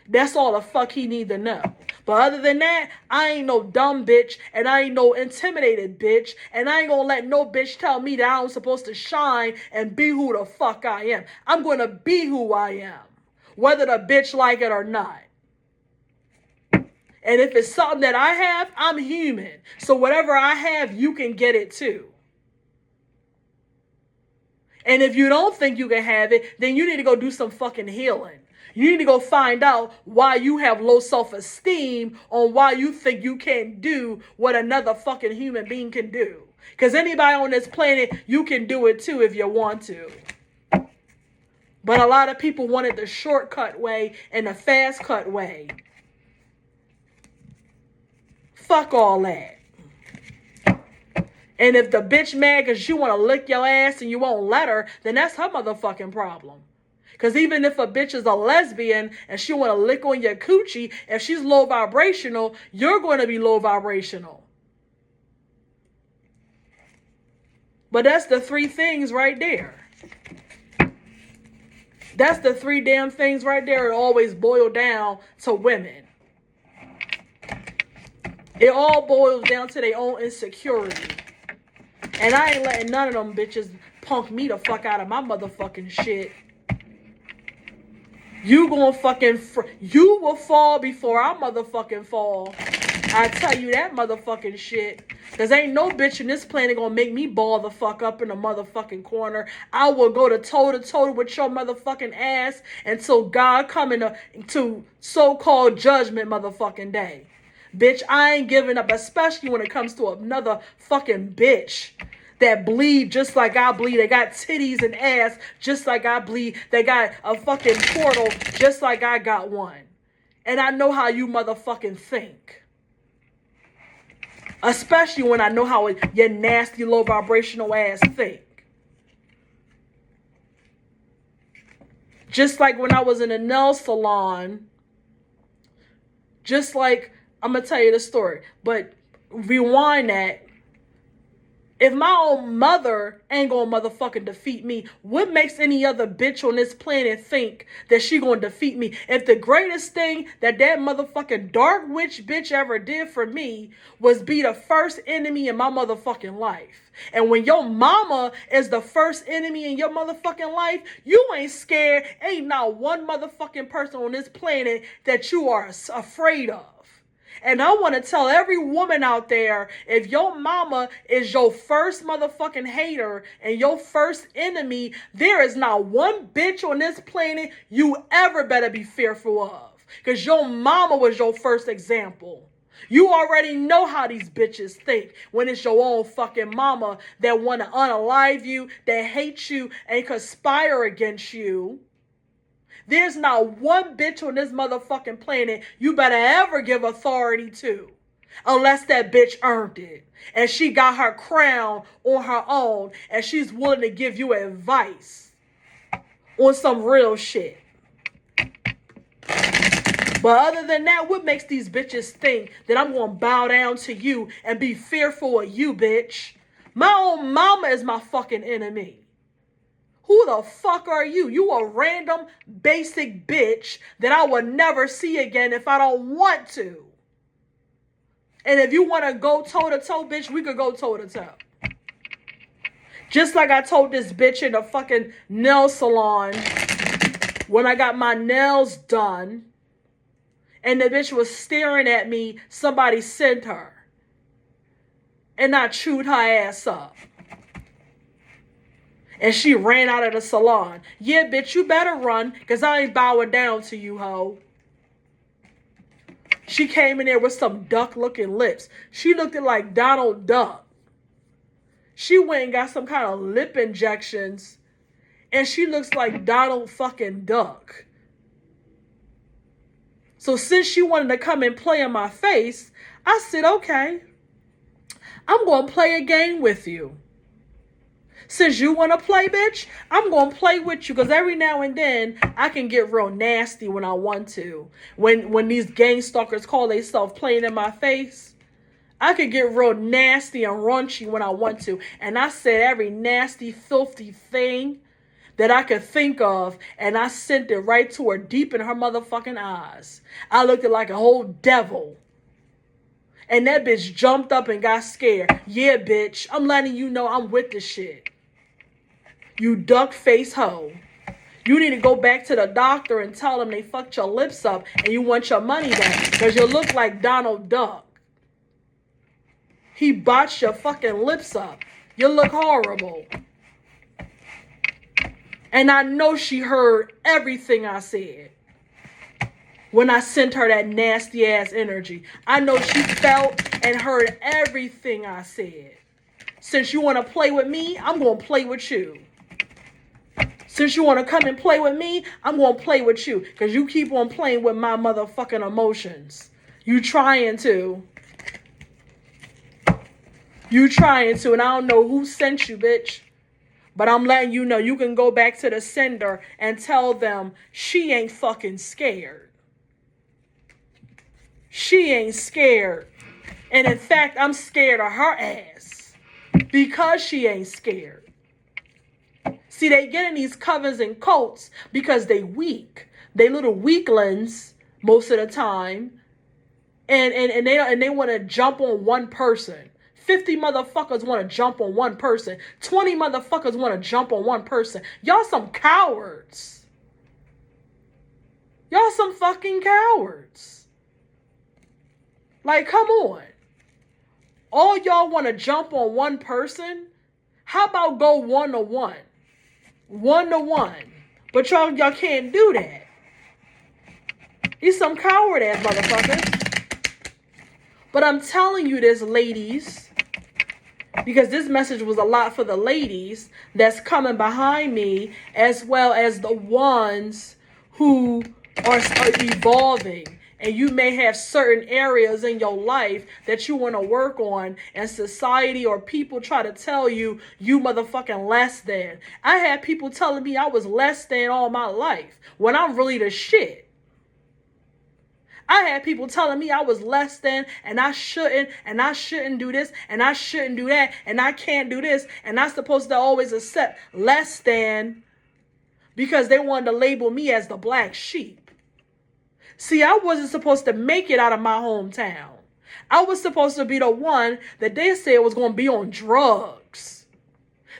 Speaker 1: That's all the fuck he need to know. But other than that, I ain't no dumb bitch, and I ain't no intimidated bitch, and I ain't gonna let no bitch tell me that I'm supposed to shine and be who the fuck I am. I'm gonna be who I am. whether the bitch like it or not. And if it's something that I have, I'm human. So whatever I have, you can get it too. And if you don't think you can have it, then you need to go do some fucking healing. You need to go find out why you have low self-esteem, on why you think you can't do what another fucking human being can do. Because anybody on this planet, you can do it too if you want to. But a lot of people wanted the shortcut way and the fast cut way. Fuck all that. And if the bitch mad because you want to lick your ass and you won't let her, then that's her motherfucking problem. Because even if a bitch is a lesbian and she want to lick on your coochie, if she's low vibrational, you're going to be low vibrational. But that's the three things right there. That's the three damn things right there that always boil down to women. It all boils down to their own insecurity. And I ain't letting none of them bitches punk me the fuck out of my motherfucking shit. You gonna fucking... you will fall before I motherfucking fall. I tell you that motherfucking shit. Because ain't no bitch in this planet gonna make me ball the fuck up in the motherfucking corner. I will go to toe with your motherfucking ass until God come to so-called judgment motherfucking day. Bitch, I ain't giving up, especially when it comes to another fucking bitch that bleed just like I bleed. They got titties and ass just like I bleed. They got a fucking portal just like I got one. And I know how you motherfucking think. Especially when I know how your nasty low vibrational ass think. Just like when I was in a nail salon, just like, I'm going to tell you the story, but rewind that. If my own mother ain't gonna motherfucking defeat me, what makes any other bitch on this planet think that she gonna defeat me? If the greatest thing that motherfucking dark witch bitch ever did for me was be the first enemy in my motherfucking life. And when your mama is the first enemy in your motherfucking life, you ain't scared. Ain't not one motherfucking person on this planet that you are afraid of. And I want to tell every woman out there, if your mama is your first motherfucking hater and your first enemy, there is not one bitch on this planet you ever better be fearful of. Because your mama was your first example. You already know how these bitches think when it's your own fucking mama that want to unalive you, that hate you and conspire against you. There's not one bitch on this motherfucking planet you better ever give authority to. Unless that bitch earned it. And she got her crown on her own. And she's willing to give you advice. On some real shit. But other than that, what makes these bitches think that I'm going to bow down to you and be fearful of you, bitch? My own mama is my fucking enemy. Who the fuck are you? You a random basic bitch that I will never see again if I don't want to. And if you want to go toe-to-toe, bitch, we could go toe-to-toe. Just like I told this bitch in the fucking nail salon when I got my nails done and the bitch was staring at me, somebody sent her. And I chewed her ass up. And she ran out of the salon. Yeah, bitch, you better run, because I ain't bowing down to you, hoe. She came in there with some duck-looking lips. She looked like Donald Duck. She went and got some kind of lip injections, and she looks like Donald fucking Duck. So since she wanted to come and play in my face, I said, okay, I'm going to play a game with you. Since you want to play, bitch, I'm going to play with you. Because every now and then, I can get real nasty when I want to. When these gang stalkers call themselves playing in my face, I can get real nasty and raunchy when I want to. And I said every nasty, filthy thing that I could think of. And I sent it right to her deep in her motherfucking eyes. I looked like a whole devil. And that bitch jumped up and got scared. Yeah, bitch, I'm letting you know I'm with the shit. You duck face hoe. You need to go back to the doctor and tell them they fucked your lips up and you want your money back because you look like Donald Duck. He botched your fucking lips up. You look horrible. And I know she heard everything I said when I sent her that nasty ass energy. I know she felt and heard everything I said. Since you want to play with me, I'm going to play with you. Since you want to come and play with me, I'm going to play with you. Because you keep on playing with my motherfucking emotions. You trying to. You trying to. And I don't know who sent you, bitch. But I'm letting you know you can go back to the sender and tell them she ain't fucking scared. She ain't scared. And in fact, I'm scared of her ass. Because she ain't scared. See, they get in these covers and coats because they weak. They little weaklings most of the time. And they want to jump on one person. 50 motherfuckers want to jump on one person. 20 motherfuckers want to jump on one person. Y'all some cowards. Y'all some fucking cowards. Like, come on. All y'all want to jump on one person? How about go 1-to-1? 1-to-1. But y'all can't do that. These some coward ass motherfuckers. But I'm telling you this, ladies, because this message was a lot for the ladies that's coming behind me, as well as the ones who are evolving. And you may have certain areas in your life that you want to work on, and society or people try to tell you, you motherfucking less than. I had people telling me I was less than all my life when I'm really the shit. I had people telling me I was less than, and I shouldn't do this, and I shouldn't do that, and I can't do this, and I'm supposed to always accept less than because they wanted to label me as the black sheep. See, I wasn't supposed to make it out of my hometown. I was supposed to be the one that they said was going to be on drugs.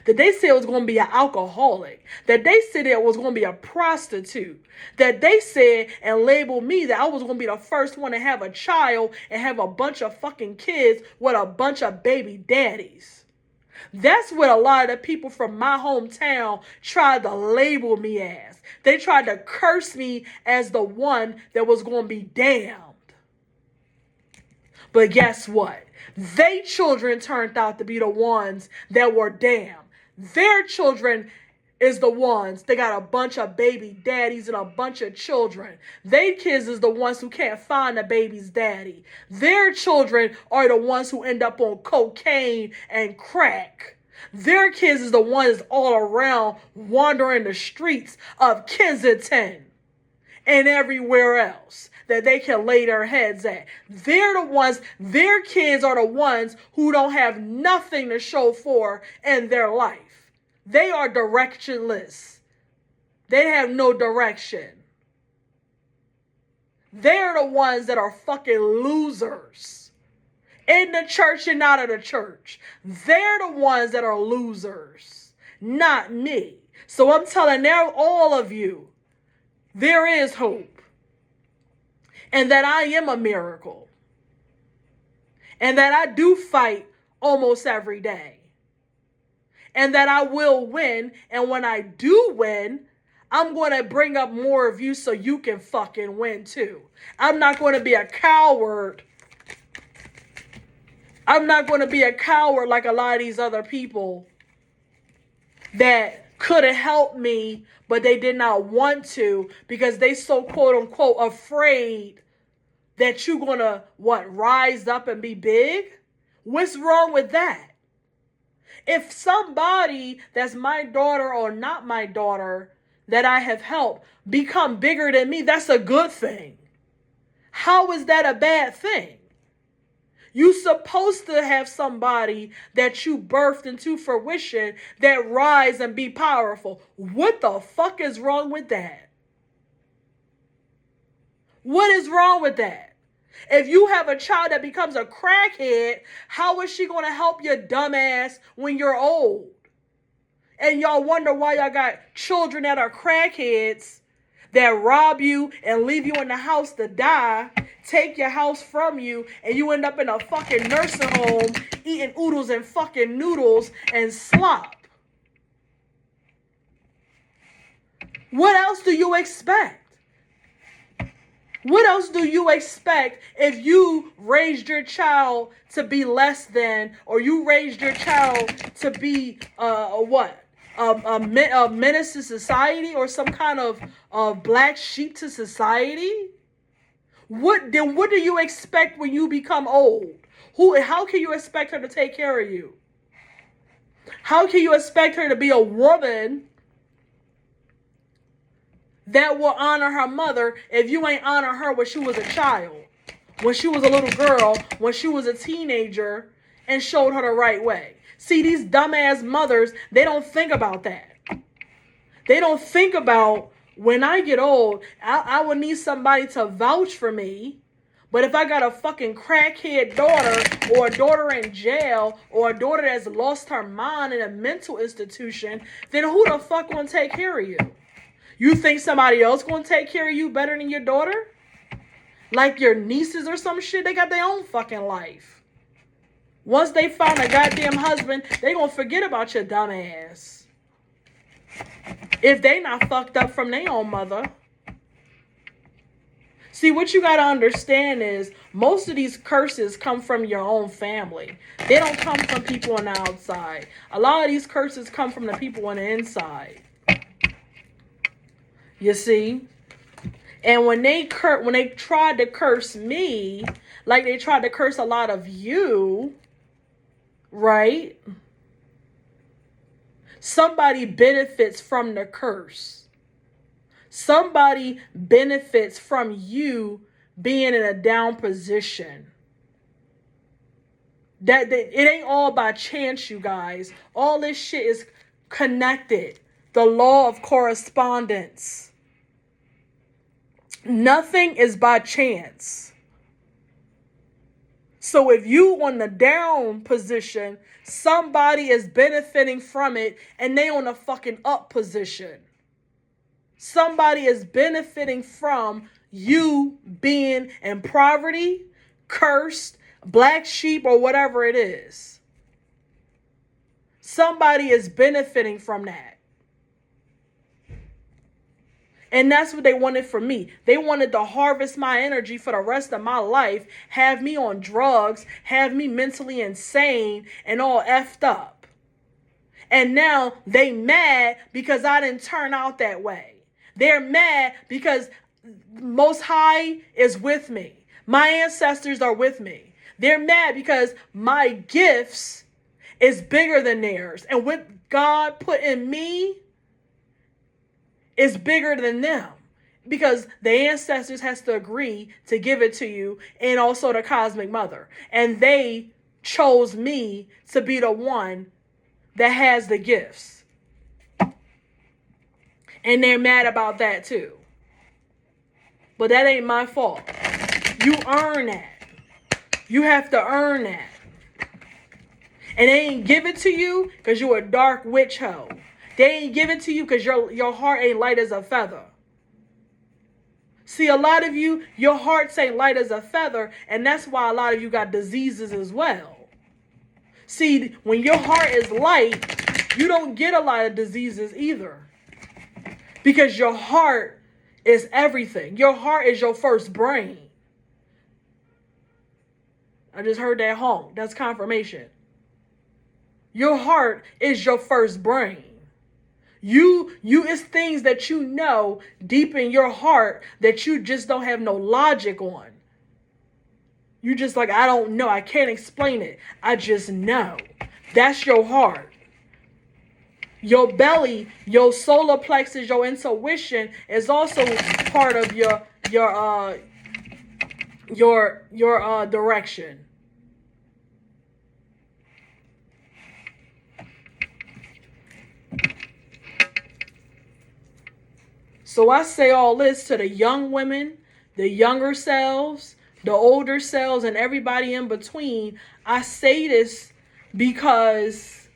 Speaker 1: That they said was going to be an alcoholic. That they said it was going to be a prostitute. That they said and labeled me that I was going to be the first one to have a child and have a bunch of fucking kids with a bunch of baby daddies. That's what a lot of the people from my hometown tried to label me as. They tried to curse me as the one that was going to be damned. But guess what? They children turned out to be the ones that were damned. Their children is the ones that got a bunch of baby daddies and a bunch of children. They kids is the ones who can't find the baby's daddy. Their children are the ones who end up on cocaine and crack. Their kids is the ones all around wandering the streets of Kensington and everywhere else that they can lay their heads at. They're the ones, their kids are the ones who don't have nothing to show for in their life. They are directionless. They have no direction. They're the ones that are fucking losers. In the church and out of the church. They're the ones that are losers. Not me. So I'm telling all of you, there is hope. And that I am a miracle. And that I do fight almost every day. And that I will win. And when I do win, I'm going to bring up more of you so you can fucking win too. I'm not going to be a coward. I'm not going to be a coward like a lot of these other people that could have helped me, but they did not want to because they so quote unquote afraid that you're going to rise up and be big. What's wrong with that? If somebody that's my daughter or not my daughter that I have helped become bigger than me, that's a good thing. How is that a bad thing? You're supposed to have somebody that you birthed into fruition that rise and be powerful. What the fuck is wrong with that? What is wrong with that? If you have a child that becomes a crackhead, how is she going to help your dumb ass when you're old? And y'all wonder why y'all got children that are crackheads that rob you and leave you in the house to die, take your house from you, and you end up in a fucking nursing home eating oodles and fucking noodles and slop. What else do you expect? What else do you expect if you raised your child to be less than, or you raised your child to be what? A menace to society, or some kind of black sheep to society? What do you expect when you become old? How can you expect her to take care of you? How can you expect her to be a woman that will honor her mother if you ain't honor her when she was a child, when she was a little girl, when she was a teenager, and showed her the right way? See, these dumbass mothers, they don't think about that. They don't think about, when I get old, I will need somebody to vouch for me. But if I got a fucking crackhead daughter, or a daughter in jail, or a daughter that's lost her mind in a mental institution, then who the fuck gonna take care of you? You think somebody else gonna take care of you better than your daughter? Like your nieces or some shit? They got their own fucking life. Once they find a goddamn husband, they gonna forget about your dumb ass. If they not fucked up from their own mother. See, what you gotta understand is, most of these curses come from your own family. They don't come from people on the outside. A lot of these curses come from the people on the inside. You see? And when they tried to curse me, like they tried to curse a lot of you, right? Somebody benefits from the curse. Somebody benefits from you being in a down position. That it ain't all by chance, you guys. All this shit is connected. The law of correspondence. Nothing is by chance. So if you on the down position, somebody is benefiting from it, and they on a fucking up position. Somebody is benefiting from you being in poverty, cursed, black sheep, or whatever it is. Somebody is benefiting from that. And that's what they wanted from me. They wanted to harvest my energy for the rest of my life, have me on drugs, have me mentally insane and all effed up. And now they mad because I didn't turn out that way. They're mad because Most High is with me. My ancestors are with me. They're mad because my gifts is bigger than theirs. And what God put in me is bigger than them, because the ancestors has to agree to give it to you, and also the cosmic mother. And they chose me to be the one that has the gifts. And they're mad about that too. But that ain't my fault. You earn that. You have to earn that. And they ain't give it to you because you're a dark witch hoe. They ain't give it to you because your heart ain't light as a feather. See, a lot of you, your hearts ain't light as a feather, and that's why a lot of you got diseases as well. See, when your heart is light, you don't get a lot of diseases either. Because your heart is everything. Your heart is your first brain. I just heard that honk. That's confirmation. Your heart is your first brain. It's things that you know deep in your heart that you just don't have no logic on. You just like, I don't know. I can't explain it. I just know. That's your heart. Your belly, your solar plexus, your intuition is also part of your direction. So I say all this to the young women, the younger selves, the older selves, and everybody in between. I say this because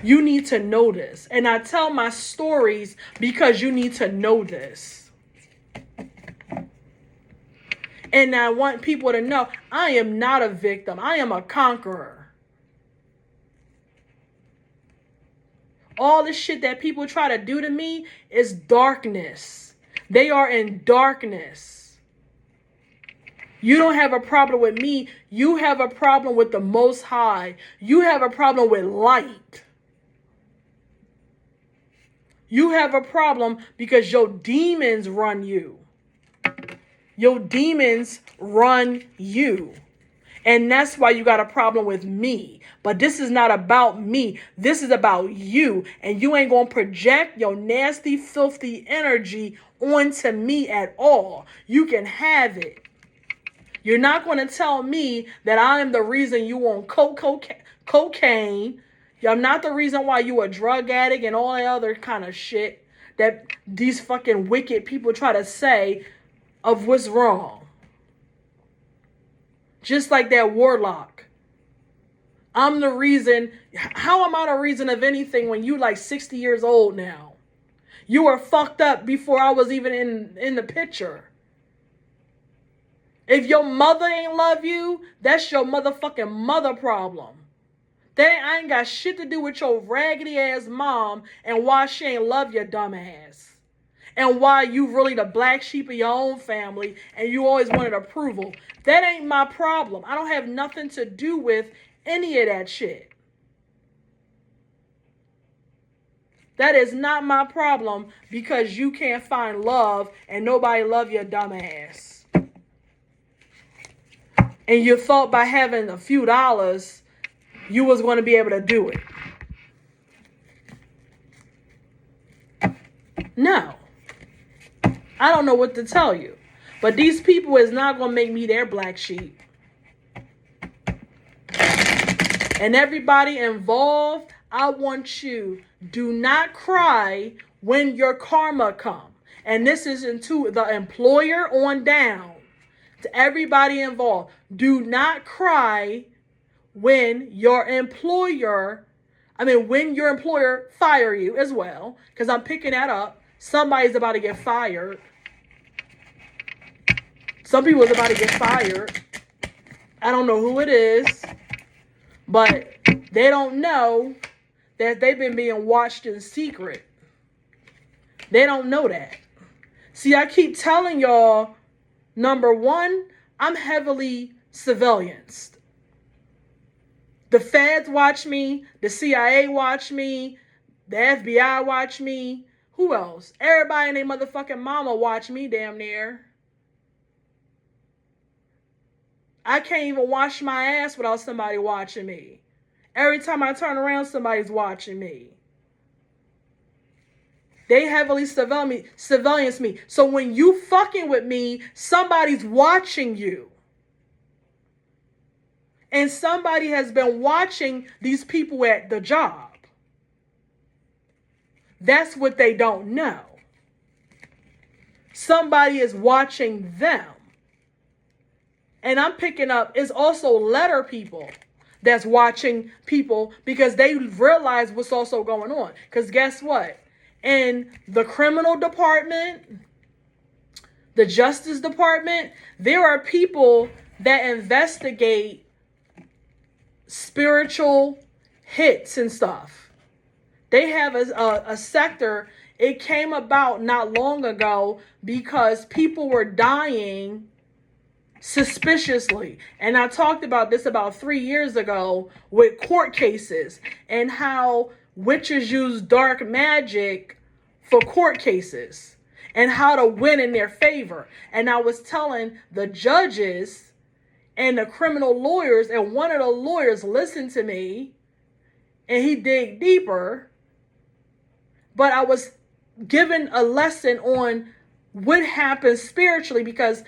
Speaker 1: You need to know this. And I tell my stories because you need to know this. And I want people to know I am not a victim. I am a conqueror. All the shit that people try to do to me is darkness. They are in darkness. You don't have a problem with me. You have a problem with the Most High. You have a problem with light. You have a problem because your demons run you. Your demons run you. And that's why you got a problem with me. But this is not about me. This is about you. And you ain't going to project your nasty, filthy energy onto me at all. You can have it. You're not going to tell me that I am the reason you on cocaine. I'm not the reason why you a drug addict and all that other kind of shit that these fucking wicked people try to say of what's wrong. Just like that warlock. I'm the reason. How am I the reason of anything when you like 60 years old now? You were fucked up before I was even in the picture. If your mother ain't love you, that's your motherfucking mother problem. I ain't got shit to do with your raggedy ass mom and why she ain't love your dumb ass. And why you really the black sheep of your own family and you always wanted approval. That ain't my problem. I don't have nothing to do with any of that shit. That is not my problem because you can't find love and nobody love your dumb ass. And you thought by having a few dollars, you was going to be able to do it. No. I don't know what to tell you. But these people is not going to make me their black sheep. And everybody involved, I want you, do not cry when your karma come. And this is into the employer on down. To everybody involved, do not cry when your employer fire you as well. Because I'm picking that up. Somebody's about to get fired. Some people is about to get fired. I don't know who it is. But they don't know that they've been being watched in secret. They don't know that. See, I keep telling y'all, number one, I'm heavily surveillanced. The feds watch me. The CIA watch me. The FBI watch me. Who else? Everybody and their motherfucking mama watch me damn near. I can't even wash my ass without somebody watching me. Every time I turn around, somebody's watching me. They heavily surveillance me. So when you fucking with me, somebody's watching you. And somebody has been watching these people at the job. That's what they don't know. Somebody is watching them. And I'm picking up, it's also letter people that's watching people because they realize what's also going on. Because guess what? In the criminal department, the justice department, there are people that investigate spiritual hits and stuff. They have a sector. It came about not long ago because people were dying suspiciously. And I talked about this about 3 years ago with court cases and how witches use dark magic for court cases and how to win in their favor. And I was telling the judges and the criminal lawyers, and one of the lawyers listened to me and he dig deeper. But I was given a lesson on what happens spiritually because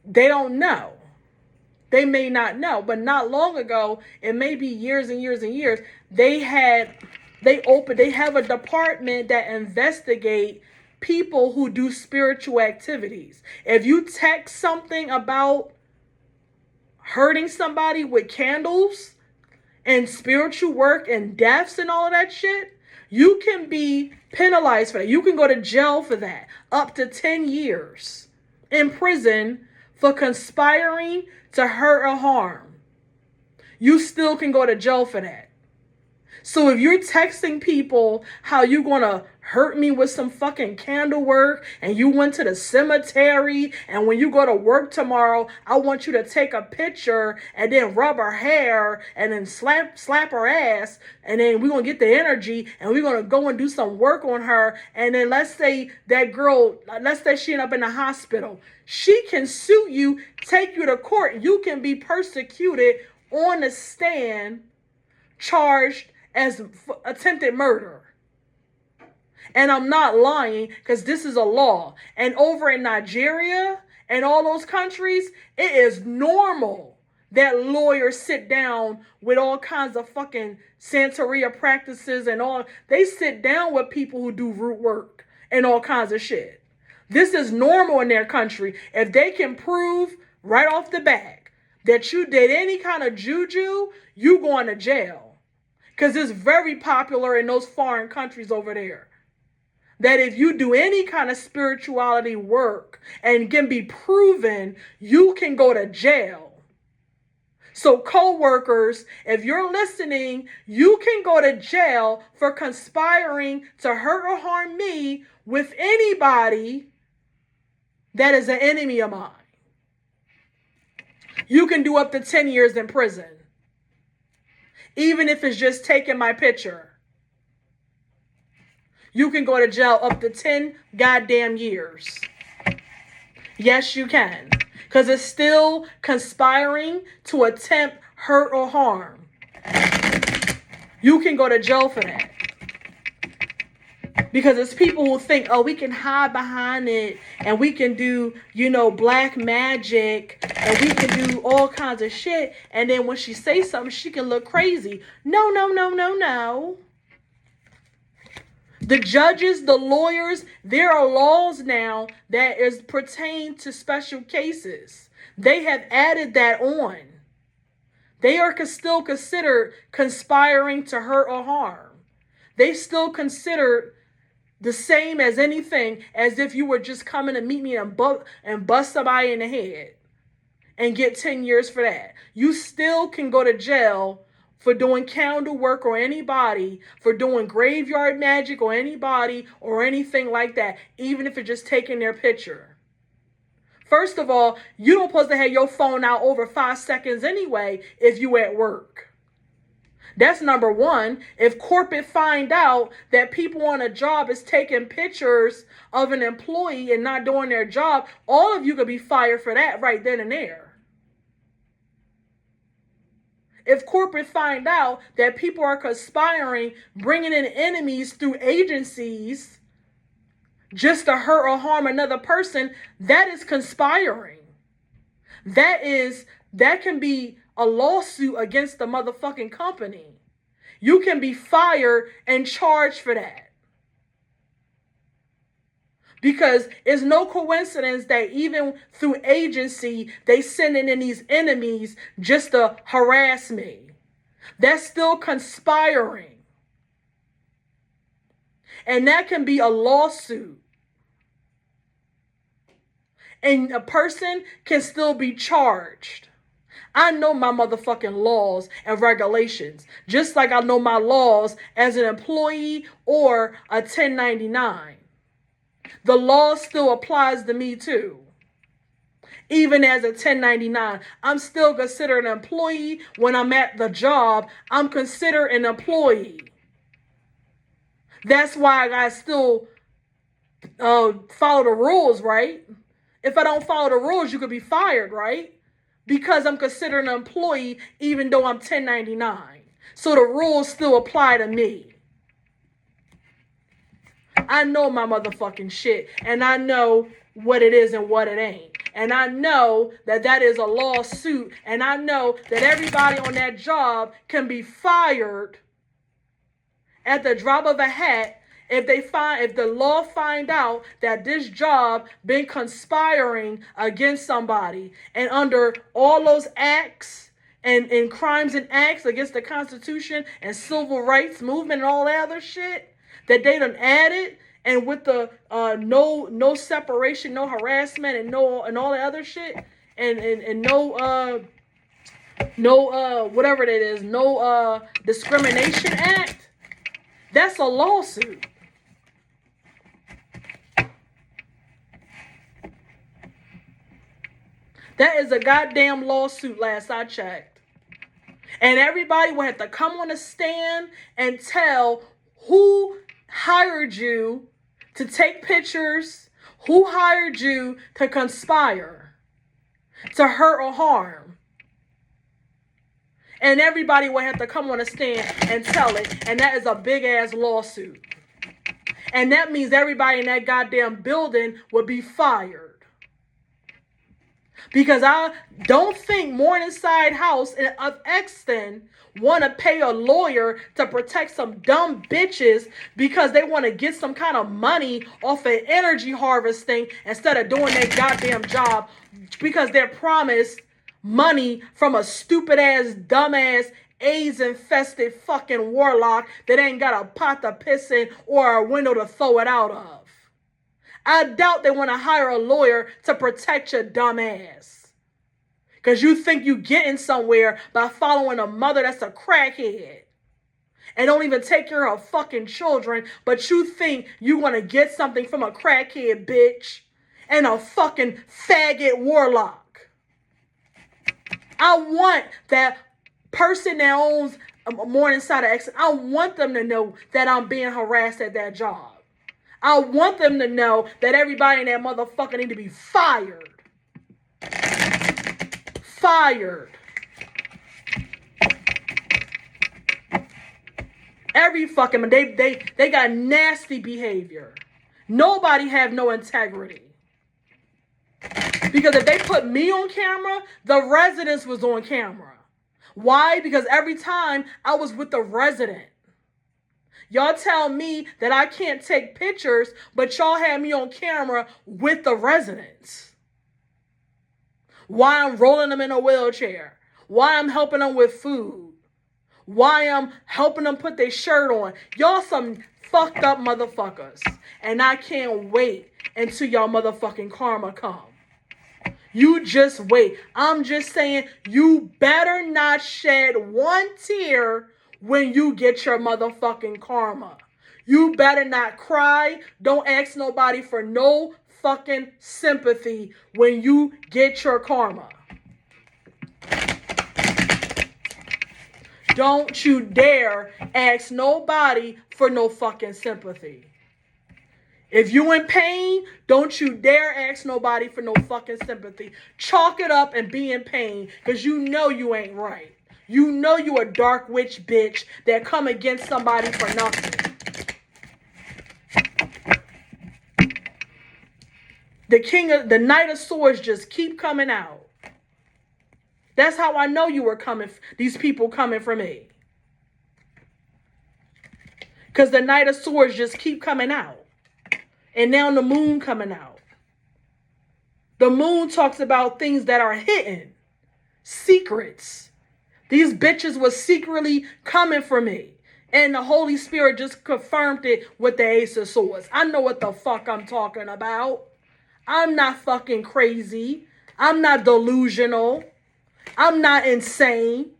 Speaker 1: they don't know. They may not know. But not long ago, it may be years and years and years, they have a department that investigate people who do spiritual activities. If you text something about hurting somebody with candles and spiritual work and deaths and all of that shit, you can be penalized for that. You can go to jail for that. Up to 10 years in prison for conspiring to hurt or harm. You still can go to jail for that. So if you're texting people how you gonna hurt me with some fucking candle work, and you went to the cemetery, and when you go to work tomorrow, I want you to take a picture and then rub her hair and then slap her ass, and then we're gonna get the energy and we're gonna go and do some work on her, and then let's say that girl, let's say she end up in the hospital. She can sue you, take you to court. You can be persecuted on the stand, charged as attempted murder. And I'm not lying, because this is a law. And over in Nigeria and all those countries, it is normal that lawyers sit down with all kinds of fucking Santeria practices and all. They sit down with people who do root work and all kinds of shit. This is normal in their country. If they can prove right off the bat that you did any kind of juju, you going to jail. Because it's very popular in those foreign countries over there. That if you do any kind of spirituality work and can be proven, you can go to jail. So co-workers, if you're listening, you can go to jail for conspiring to hurt or harm me with anybody that is an enemy of mine. You can do up to 10 years in prison. Even if it's just taking my picture. You can go to jail up to 10 goddamn years. Yes, you can. Because it's still conspiring to attempt hurt or harm. You can go to jail for that. Because it's people who think, oh, we can hide behind it, and we can do, black magic, and we can do all kinds of shit, and then when she says something, she can look crazy. No, no, no, no, no. The judges, the lawyers, there are laws now that pertain to special cases. They have added that on. They are still considered conspiring to hurt or harm. They still considered the same as anything, as if you were just coming to meet me and bust somebody in the head and get 10 years for that. You still can go to jail for doing candle work, or anybody for doing graveyard magic, or anybody or anything like that, even if it's just taking their picture. First of all, you don't supposed to have your phone out over 5 seconds anyway if you at work. That's number one. If corporate find out that people on a job is taking pictures of an employee and not doing their job, all of you could be fired for that right then and there. If corporate find out that people are conspiring, bringing in enemies through agencies just to hurt or harm another person, that is conspiring. That can be a lawsuit against the motherfucking company. You can be fired and charged for that. Because it's no coincidence that even through agency, they sending in these enemies just to harass me. That's still conspiring. And that can be a lawsuit. And a person can still be charged. I know my motherfucking laws and regulations, just like I know my laws as an employee or a 1099. The law still applies to me too. Even as a 1099, I'm still considered an employee. When I'm at the job, I'm considered an employee. That's why I still follow the rules, right? If I don't follow the rules, you could be fired, right? Because I'm considered an employee even though I'm 1099. So the rules still apply to me. I know my motherfucking shit, and I know what it is and what it ain't. And I know that is a lawsuit, and I know that everybody on that job can be fired at the drop of a hat if the law find out that this job been conspiring against somebody. And under all those acts, and crimes and acts against the Constitution and civil rights movement and all that other shit that they done added, and with the no separation, no harassment, and all that other shit, and no whatever that is, no discrimination act, that's a lawsuit. That is a goddamn lawsuit, last I checked. And everybody will have to come on a stand and tell who hired you to take pictures, who hired you to conspire, to hurt or harm. And everybody will have to come on a stand and tell it. And that is a big ass lawsuit. And that means everybody in that goddamn building would be fired. Because I don't think Morningside House of Exton want to pay a lawyer to protect some dumb bitches because they want to get some kind of money off of energy harvesting instead of doing their goddamn job, because they're promised money from a stupid ass, dumb ass, AIDS infested fucking warlock that ain't got a pot to piss in or a window to throw it out of. I doubt they want to hire a lawyer to protect your dumb ass. Because you think you getting somewhere by following a mother that's a crackhead and don't even take care of her fucking children, but you think you want to get something from a crackhead bitch and a fucking faggot warlock. I want that person that owns Morningside Exit, I want them to know that I'm being harassed at that job. I want them to know that everybody in that motherfucker need to be fired. Fired. Every fucking, they got nasty behavior. Nobody have no integrity. Because if they put me on camera, the residents was on camera. Why? Because every time I was with the resident. Y'all tell me that I can't take pictures, but y'all have me on camera with the residents. Why I'm rolling them in a wheelchair. Why I'm helping them with food. Why I'm helping them put their shirt on. Y'all some fucked up motherfuckers. And I can't wait until y'all motherfucking karma come. You just wait. I'm just saying, you better not shed one tear when you get your motherfucking karma. You better not cry. Don't ask nobody for no fucking sympathy when you get your karma. Don't you dare ask nobody for no fucking sympathy. If you in pain, don't you dare ask nobody for no fucking sympathy. Chalk it up and be in pain, because you know you ain't right. You know you a dark witch bitch that come against somebody for nothing. The Knight of Swords just keep coming out. That's how I know you were coming. These people coming for me. Because the Knight of Swords just keep coming out. And now the moon coming out. The moon talks about things that are hidden. Secrets. These bitches was secretly coming for me. And the Holy Spirit just confirmed it with the Ace of Swords. I know what the fuck I'm talking about. I'm not fucking crazy. I'm not delusional. I'm not insane.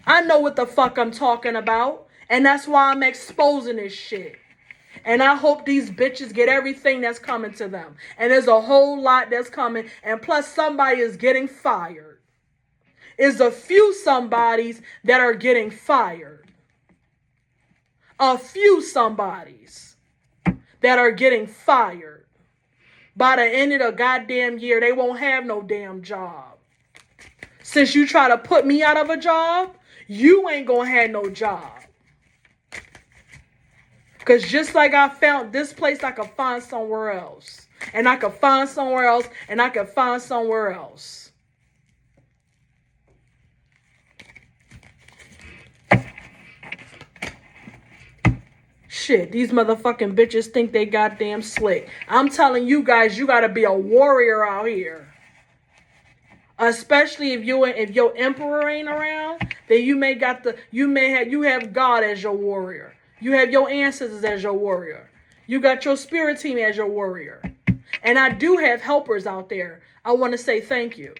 Speaker 1: I know what the fuck I'm talking about. And that's why I'm exposing this shit. And I hope these bitches get everything that's coming to them. And there's a whole lot that's coming. And plus somebody is getting fired. It's a few somebodies that are getting fired. A few somebodies that are getting fired. By the end of the goddamn year, they won't have no damn job. Since you try to put me out of a job, you ain't gonna have no job. Because just like I found this place, I could find somewhere else. And I could find somewhere else. And I could find somewhere else. Shit, these motherfucking bitches think they goddamn slick. I'm telling you guys, you gotta be a warrior out here. Especially if your emperor ain't around, then you have God as your warrior. You have your ancestors as your warrior. You got your spirit team as your warrior. And I do have helpers out there. I want to say thank you.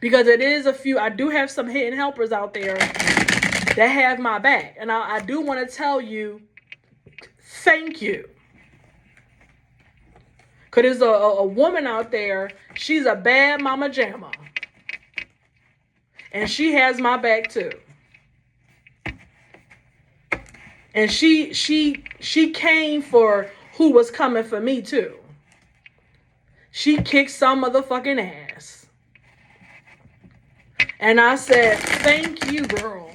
Speaker 1: Because I do have some hidden helpers out there that have my back. And I do want to tell you thank you. Because there's a woman out there, she's a bad mama jamma. And she has my back too. And she came for who was coming for me too. She kicked some motherfucking ass. And I said, thank you, girl.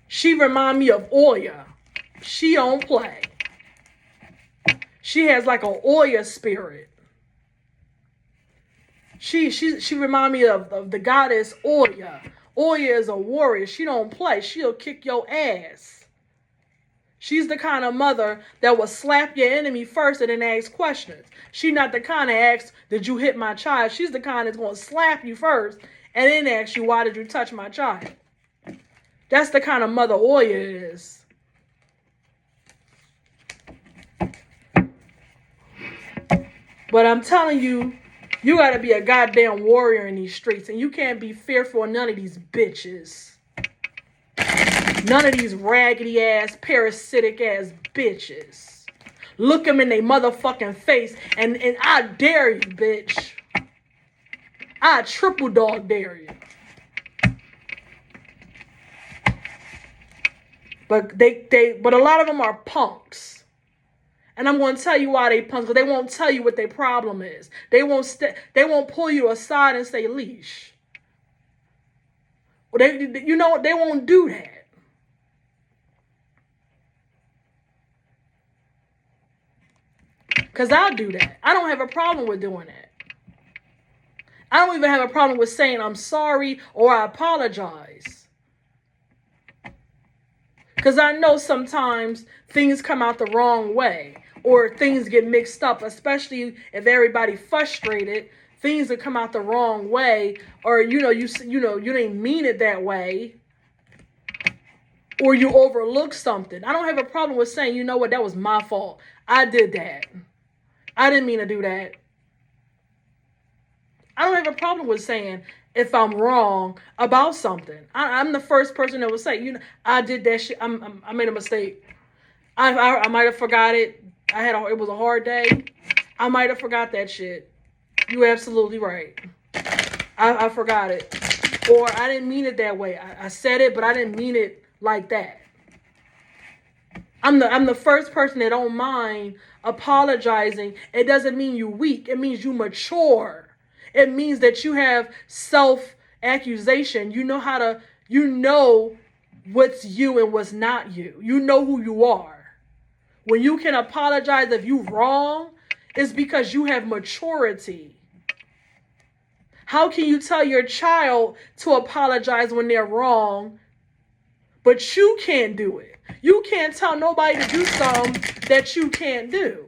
Speaker 1: She remind me of Oya. She don't play. She has like an Oya spirit. She remind me of the goddess Oya. Oya is a warrior. She don't play. She'll kick your ass. She's the kind of mother that will slap your enemy first and then ask questions. She's not the kind that asks, did you hit my child? She's the kind that's going to slap you first and then ask you, why did you touch my child? That's the kind of mother Oya is. But I'm telling you, you got to be a goddamn warrior in these streets. And you can't be fearful of none of these bitches. None of these raggedy ass, parasitic ass bitches. Look them in their motherfucking face. And I dare you, bitch. I triple dog dare you. But but a lot of them are punks. And I'm going to tell you why they punks, because they won't tell you what their problem is. They won't pull you aside and say leash. Well, they won't do that. Because I'll do that. I don't have a problem with doing that. I don't even have a problem with saying I'm sorry or I apologize. Because I know sometimes things come out the wrong way. Or things get mixed up, especially if everybody's frustrated. Things that come out the wrong way, or you didn't mean it that way, or you overlook something. I don't have a problem with saying, you know what, that was my fault. I did that. I didn't mean to do that. I don't have a problem with saying if I'm wrong about something. I'm the first person that will say, I did that shit. I made a mistake. I might have forgot it. It was a hard day. I might have forgot that shit. You're absolutely right. I forgot it. Or I didn't mean it that way. I said it, but I didn't mean it like that. I'm the first person that don't mind apologizing. It doesn't mean you're weak. It means you mature. It means that you have self-accusation. You know what's you and what's not you. You know who you are. When you can apologize if you're wrong, it's because you have maturity. How can you tell your child to apologize when they're wrong, but you can't do it? You can't tell nobody to do something that you can't do.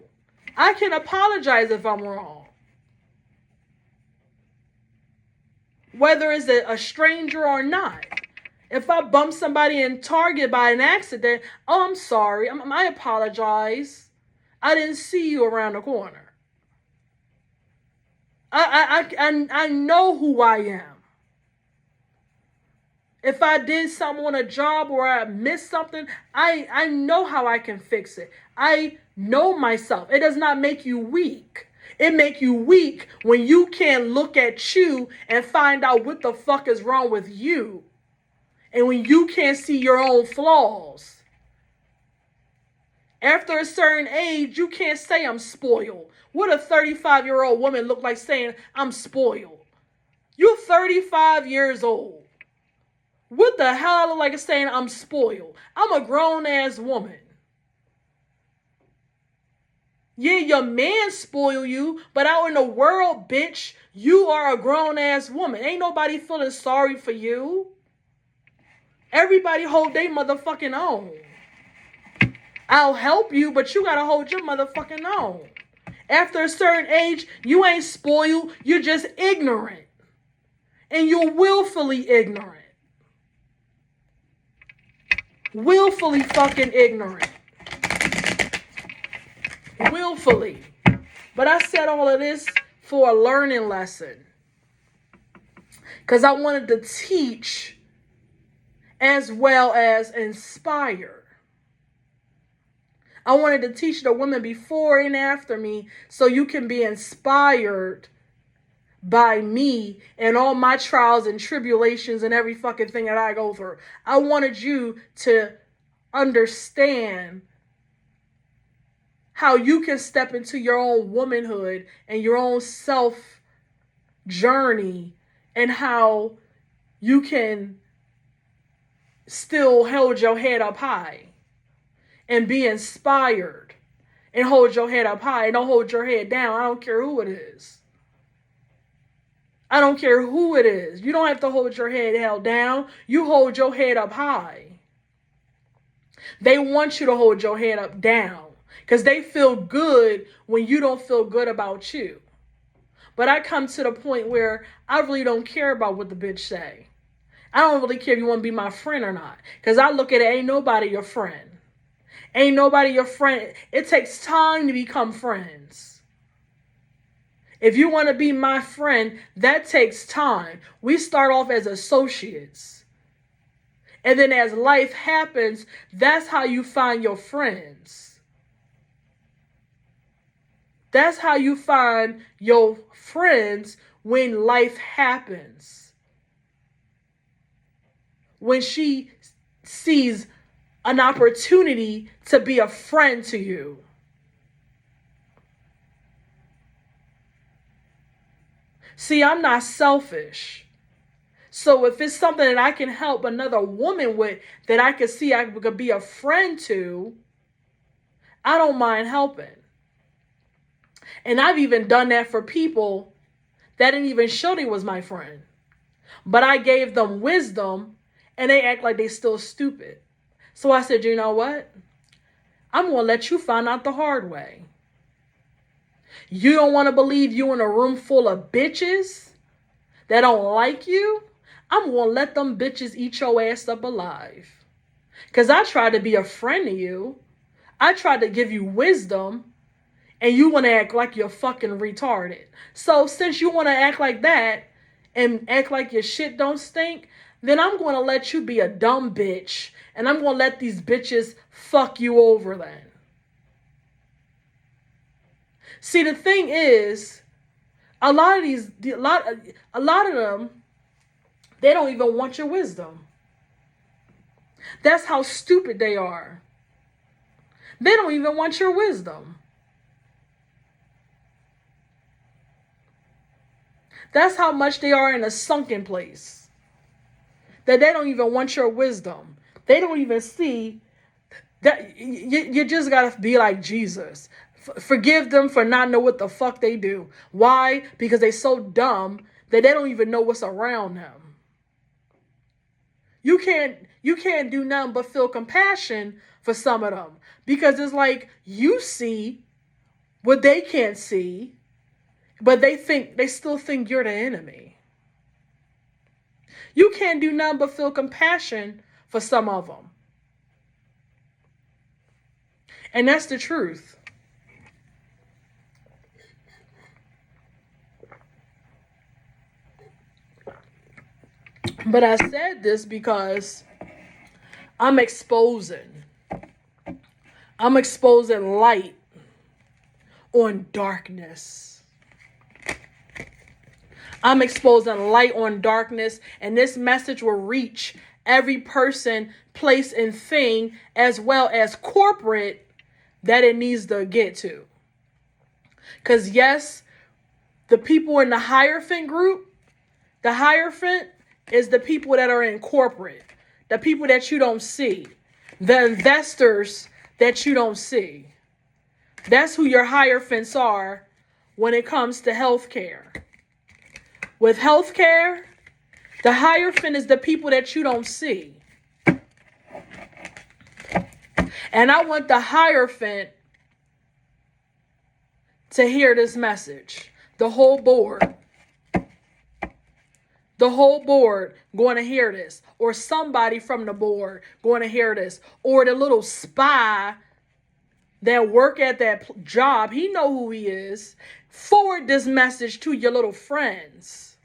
Speaker 1: I can apologize if I'm wrong. Whether it's a stranger or not. If I bump somebody in Target by an accident, oh, I'm sorry. I apologize. I didn't see you around the corner. I know who I am. If I did something on a job or I missed something, I know how I can fix it. I know myself. It does not make you weak. It make you weak when you can't look at you and find out what the fuck is wrong with you. And when you can't see your own flaws. After a certain age, you can't say I'm spoiled. What a 35-year-old woman look like saying I'm spoiled? You're 35 years old. What the hell I look like saying I'm spoiled? I'm a grown-ass woman. Yeah, your man spoil you, but out in the world, bitch, you are a grown-ass woman. Ain't nobody feeling sorry for you. Everybody hold their motherfucking own. I'll help you, but you gotta hold your motherfucking own. After a certain age, you ain't spoiled, you're just ignorant. And you're willfully ignorant. Willfully fucking ignorant. Willfully. But I said all of this for a learning lesson. Because I wanted to teach as well as inspire. I wanted to teach the women before and after me so you can be inspired by me and all my trials and tribulations and every fucking thing that I go through. I wanted you to understand how you can step into your own womanhood and your own self journey and how you can still hold your head up high and be inspired and hold your head up high and don't hold your head down. I don't care who it is. I don't care who it is. You don't have to hold your head held down. You hold your head up high. They want you to hold your head up down because they feel good when you don't feel good about you. But I come to the point where I really don't care about what the bitch say. I don't really care if you want to be my friend or not. Because I look at it, ain't nobody your friend. Ain't nobody your friend. It takes time to become friends. If you want to be my friend, that takes time. We start off as associates. And then as life happens, that's how you find your friends. That's how you find your friends when life happens. When she sees an opportunity to be a friend to you. See, I'm not selfish. So if it's something that I can help another woman with, that I can see I could be a friend to, I don't mind helping. And I've even done that for people that didn't even show they was my friend. But I gave them wisdom and they act like they still stupid. So I said, you know what? I'm going to let you find out the hard way. You don't want to believe you in a room full of bitches that don't like you? I'm going to let them bitches eat your ass up alive. Because I tried to be a friend to you. I tried to give you wisdom. And you want to act like you're fucking retarded. So since you want to act like that and act like your shit don't stink, then I'm going to let you be a dumb bitch. And I'm going to let these bitches fuck you over then. See, the thing is, a lot of them, they don't even want your wisdom. That's how stupid they are. They don't even want your wisdom. That's how much they are in a sunken place. That they don't even want your wisdom. They don't even see that you just got to be like Jesus. Forgive them for not know what the fuck they do. Why? Because they so dumb that they don't even know what's around them. You can't do nothing but feel compassion for some of them. Because it's like you see what they can't see, but they still think you're the enemy. You can't do nothing but feel compassion for some of them. And that's the truth. But I said this because I'm exposing light on darkness. I'm exposing light on darkness, and this message will reach every person, place, and thing, as well as corporate, that it needs to get to. Because yes, the people in the Hierophant group, the Hierophant is the people that are in corporate, the people that you don't see, the investors that you don't see. That's who your Hierophants are when it comes to healthcare. With healthcare, the Hierophant is the people that you don't see. And I want the Hierophant to hear this message. The whole board. The whole board going to hear this, or somebody from the board going to hear this, or the little spy that work at that job, he know who he is. Forward this message to your little friends,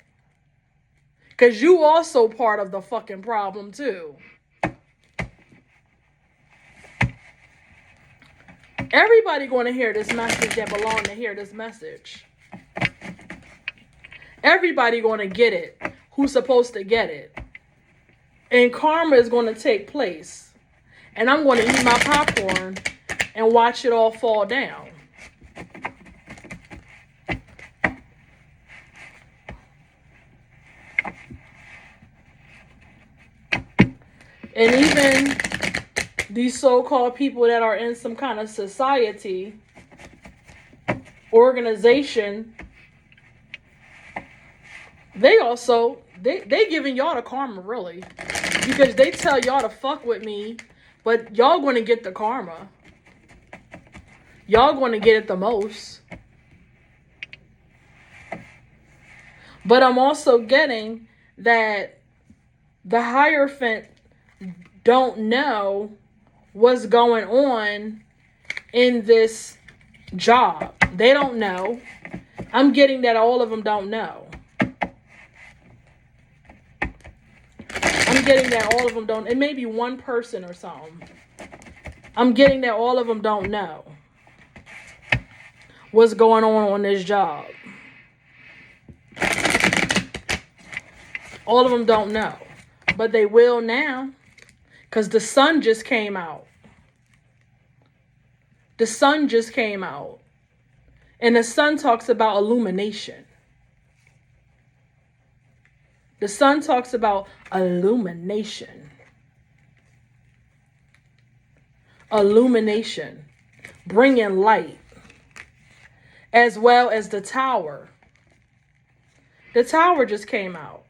Speaker 1: because you also part of the fucking problem too. Everybody going to hear this message that belong to hear this message. Everybody going to get it who's supposed to get it. And karma is going to take place. And I'm going to eat my popcorn and watch it all fall down. And even these so-called people that are in some kind of society, organization, they also, they giving y'all the karma, really. Because they tell y'all to fuck with me, but y'all going to get the karma. Y'all going to get it the most. But I'm also getting that the Hierophant don't know what's going on in this job. They don't know. I'm getting that all of them don't know. I'm getting that all of them don't. It may be one person or something. I'm getting that all of them don't know what's going on this job. All of them don't know. But they will now. Because the sun just came out. The sun just came out. And the sun talks about illumination. The sun talks about illumination. Illumination. Bringing light. As well as the tower. The tower just came out.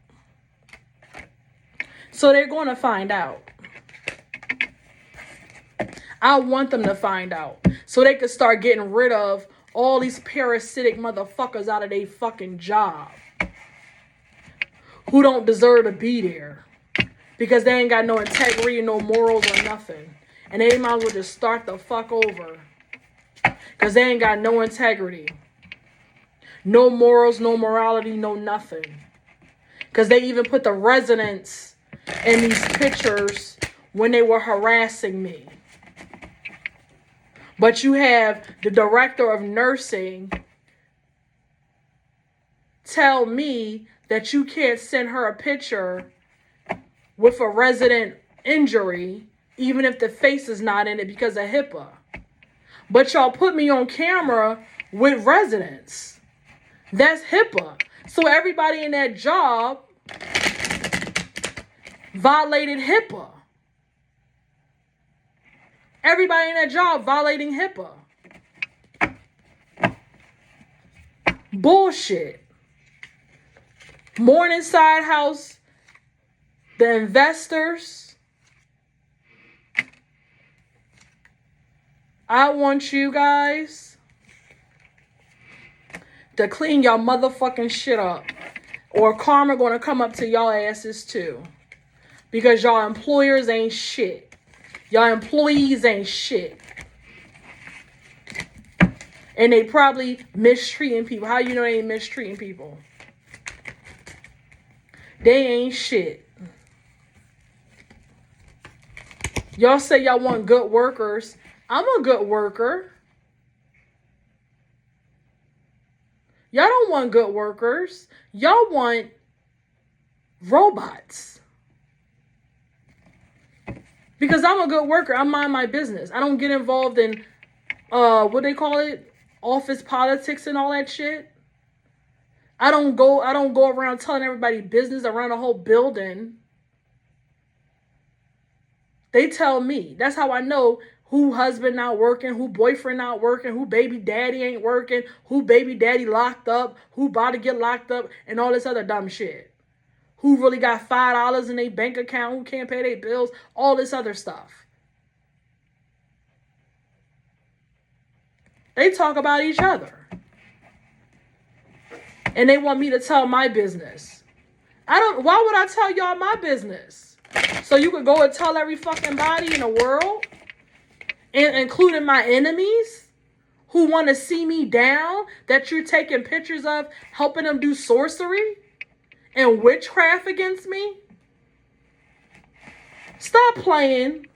Speaker 1: So they're going to find out. I want them to find out. So they could start getting rid of all these parasitic motherfuckers out of their fucking job. Who don't deserve to be there. Because they ain't got no integrity, no morals or nothing. And they might as well just start the fuck over. Because they ain't got no integrity. No morals, no morality, no nothing. Because they even put the residents in these pictures when they were harassing me. But you have the director of nursing tell me that you can't send her a picture with a resident injury, even if the face is not in it because of HIPAA. But y'all put me on camera with residents. That's HIPAA. So everybody in that job violated HIPAA. Everybody in that job violating HIPAA. Bullshit. Morningside House, the investors. I want you guys to clean y'all motherfucking shit up. Or karma gonna come up to y'all asses too. Because y'all employers ain't shit. Y'all employees ain't shit. And they probably mistreating people. How you know they ain't mistreating people? They ain't shit. Y'all say y'all want good workers. I'm a good worker. Y'all don't want good workers. Y'all want robots. Because I'm a good worker. I mind my business. I don't get involved in, what they call it? Office politics and all that shit. I don't go around telling everybody business around the whole building. They tell me. That's how I know who husband not working, who boyfriend not working, who baby daddy ain't working, who baby daddy locked up, who about to get locked up, and all this other dumb shit. Who really got $5 in their bank account, who can't pay their bills, all this other stuff. They talk about each other. And they want me to tell my business. Why would I tell y'all my business? So you could go and tell every fucking body in the world, including my enemies who want to see me down, that you're taking pictures of, helping them do sorcery and witchcraft against me? Stop playing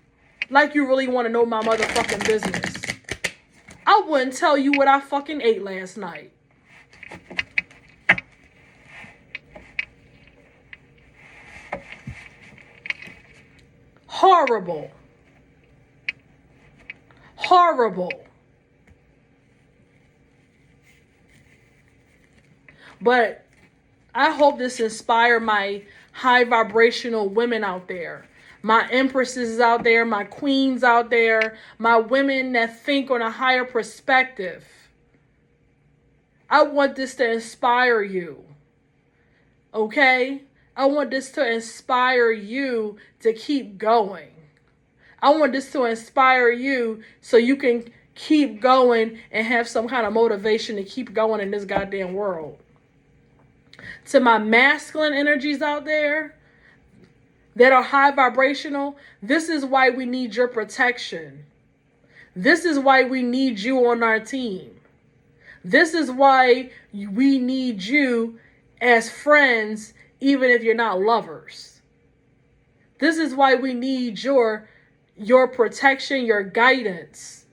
Speaker 1: like you really want to know my motherfucking business. I wouldn't tell you what I fucking ate last night. Horrible. Horrible. But I hope this inspires my high vibrational women out there. My empresses out there, my queens out there, my women that think on a higher perspective. I want this to inspire you. Okay? I want this to inspire you to keep going. I want this to inspire you so you can keep going and have some kind of motivation to keep going in this goddamn world. To my masculine energies out there that are high vibrational, this is why we need your protection. This is why we need you on our team. This is why we need you as friends, even if you're not lovers. This is why we need your protection, your guidance.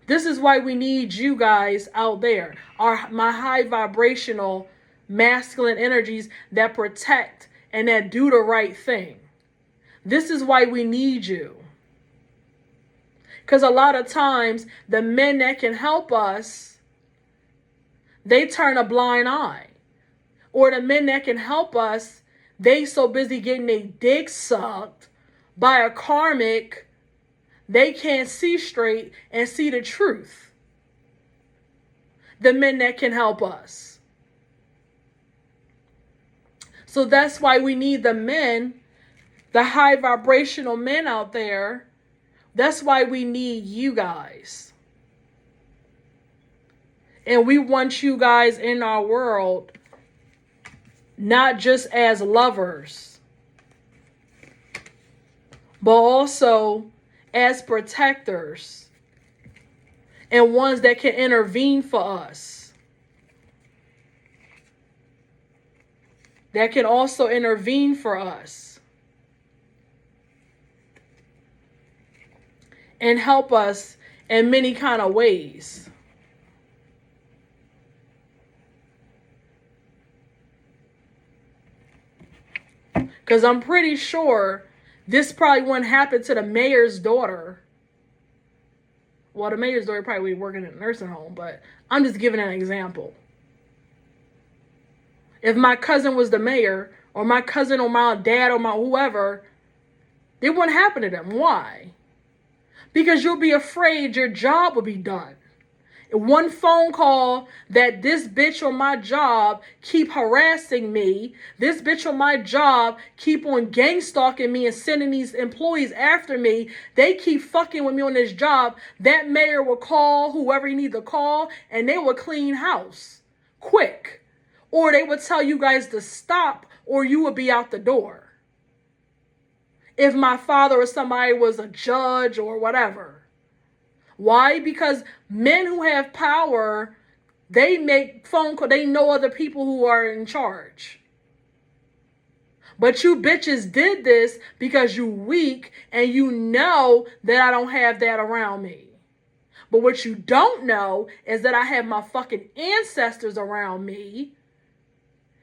Speaker 1: This is why we need you guys out there, my high vibrational masculine energies that protect and that do the right thing. This is why we need you. Because a lot of times, the men that can help us, they turn a blind eye. Or the men that can help us, they so busy getting their dick sucked by a karmic, they can't see straight and see the truth. The men that can help us. So that's why we need the men, the high vibrational men out there. That's why we need you guys. And we want you guys in our world, not just as lovers, but also as protectors and ones that can intervene for us. That can also intervene for us and help us in many kind of ways. Because I'm pretty sure this probably wouldn't happen to the mayor's daughter. Well, the mayor's daughter probably would working in a nursing home, but I'm just giving an example. If my cousin was the mayor, or my cousin, or my dad, or my whoever, it wouldn't happen to them. Why? Because you'll be afraid your job will be done. One phone call that this bitch on my job keep harassing me, this bitch on my job keep on gang stalking me and sending these employees after me, they keep fucking with me on this job, that mayor will call whoever you need to call and they will clean house quick. Or they would tell you guys to stop or you would be out the door. If my father or somebody was a judge or whatever. Why? Because men who have power, they make phone calls. They know other people who are in charge. But you bitches did this because you weak and you know that I don't have that around me. But what you don't know is that I have my fucking ancestors around me.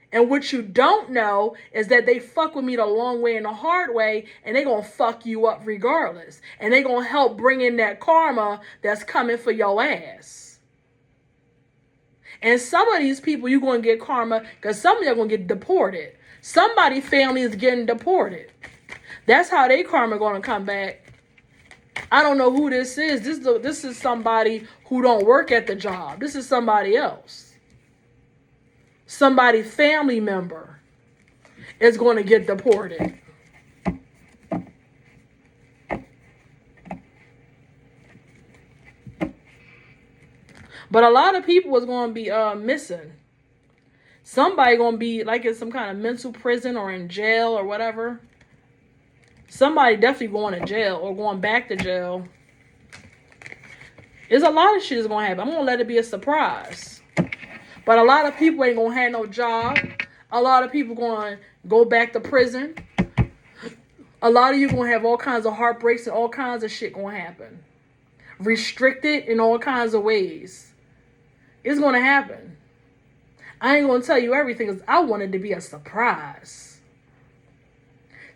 Speaker 1: And what you don't know is that they fuck with me the long way and the hard way, and they gonna fuck you up regardless. And they gonna help bring in that karma that's coming for your ass. And some of these people, you gonna get karma because some of them are gonna get deported. Somebody's family is getting deported. That's how they karma gonna come back. I don't know who this is. This is somebody who don't work at the job. This is somebody else. Somebody's family member is going to get deported. But a lot of people is going to be missing. Somebody gonna be like in some kind of mental prison or in jail or whatever. Somebody definitely going to jail or going back to jail. There's a lot of shit is gonna happen. I'm gonna let it be a surprise. But a lot of people ain't gonna have no job. A lot of people gonna go back to prison. A lot of you gonna have all kinds of heartbreaks and all kinds of shit gonna happen. Restricted in all kinds of ways. It's gonna happen. I ain't gonna tell you everything because I want it to be a surprise.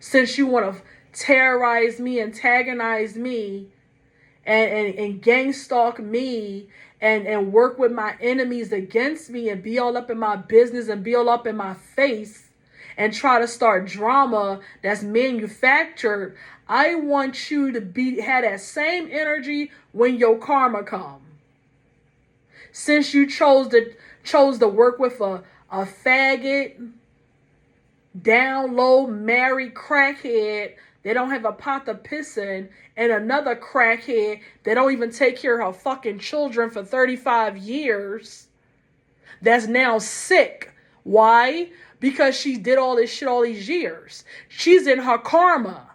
Speaker 1: Since you want to terrorize me, antagonize me, and gang stalk me, and work with my enemies against me, and be all up in my business and be all up in my face, and try to start drama that's manufactured, I want you to have that same energy when your karma come. Since you chose to work with a faggot, down low, married crackhead that don't have a pot to piss in, and another crackhead that don't even take care of her fucking children for 35 years, that's now sick. Why? Because she did all this shit all these years. She's in her karma.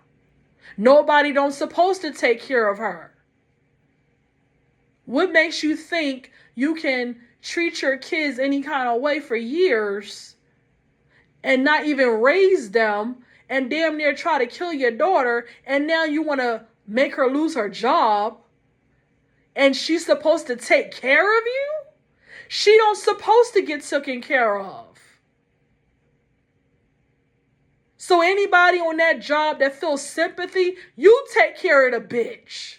Speaker 1: Nobody don't supposed to take care of her. What makes you think you can treat your kids any kind of way for years and not even raise them and damn near try to kill your daughter, and now you want to make her lose her job and she's supposed to take care of you? She don't supposed to get taken care of. So anybody on that job that feels sympathy, you take care of the bitch.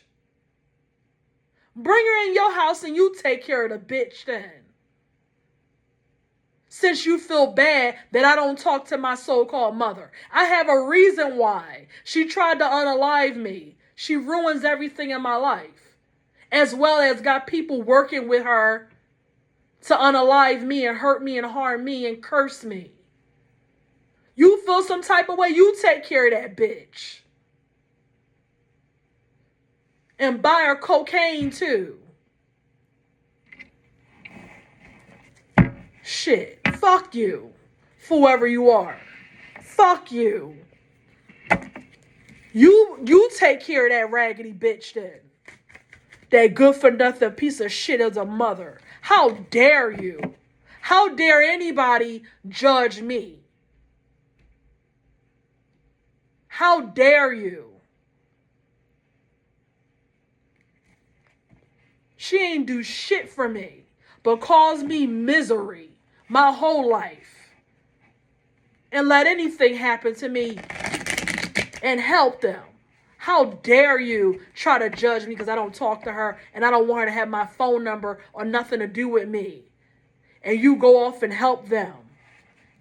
Speaker 1: Bring her in your house and you take care of the bitch then. Since you feel bad that I don't talk to my so-called mother. I have a reason why. She tried to unalive me. She ruins everything in my life. As well as got people working with her to unalive me and hurt me and harm me and curse me. You feel some type of way, you take care of that bitch. And buy her cocaine too. Shit. Fuck you. Whoever you are. Fuck you. You take care of that raggedy bitch then. That good for nothing piece of shit as a mother. How dare you? How dare anybody judge me? How dare you? She ain't do shit for me, but caused me misery my whole life. And let anything happen to me and help them. How dare you try to judge me because I don't talk to her and I don't want her to have my phone number or nothing to do with me. And you go off and help them.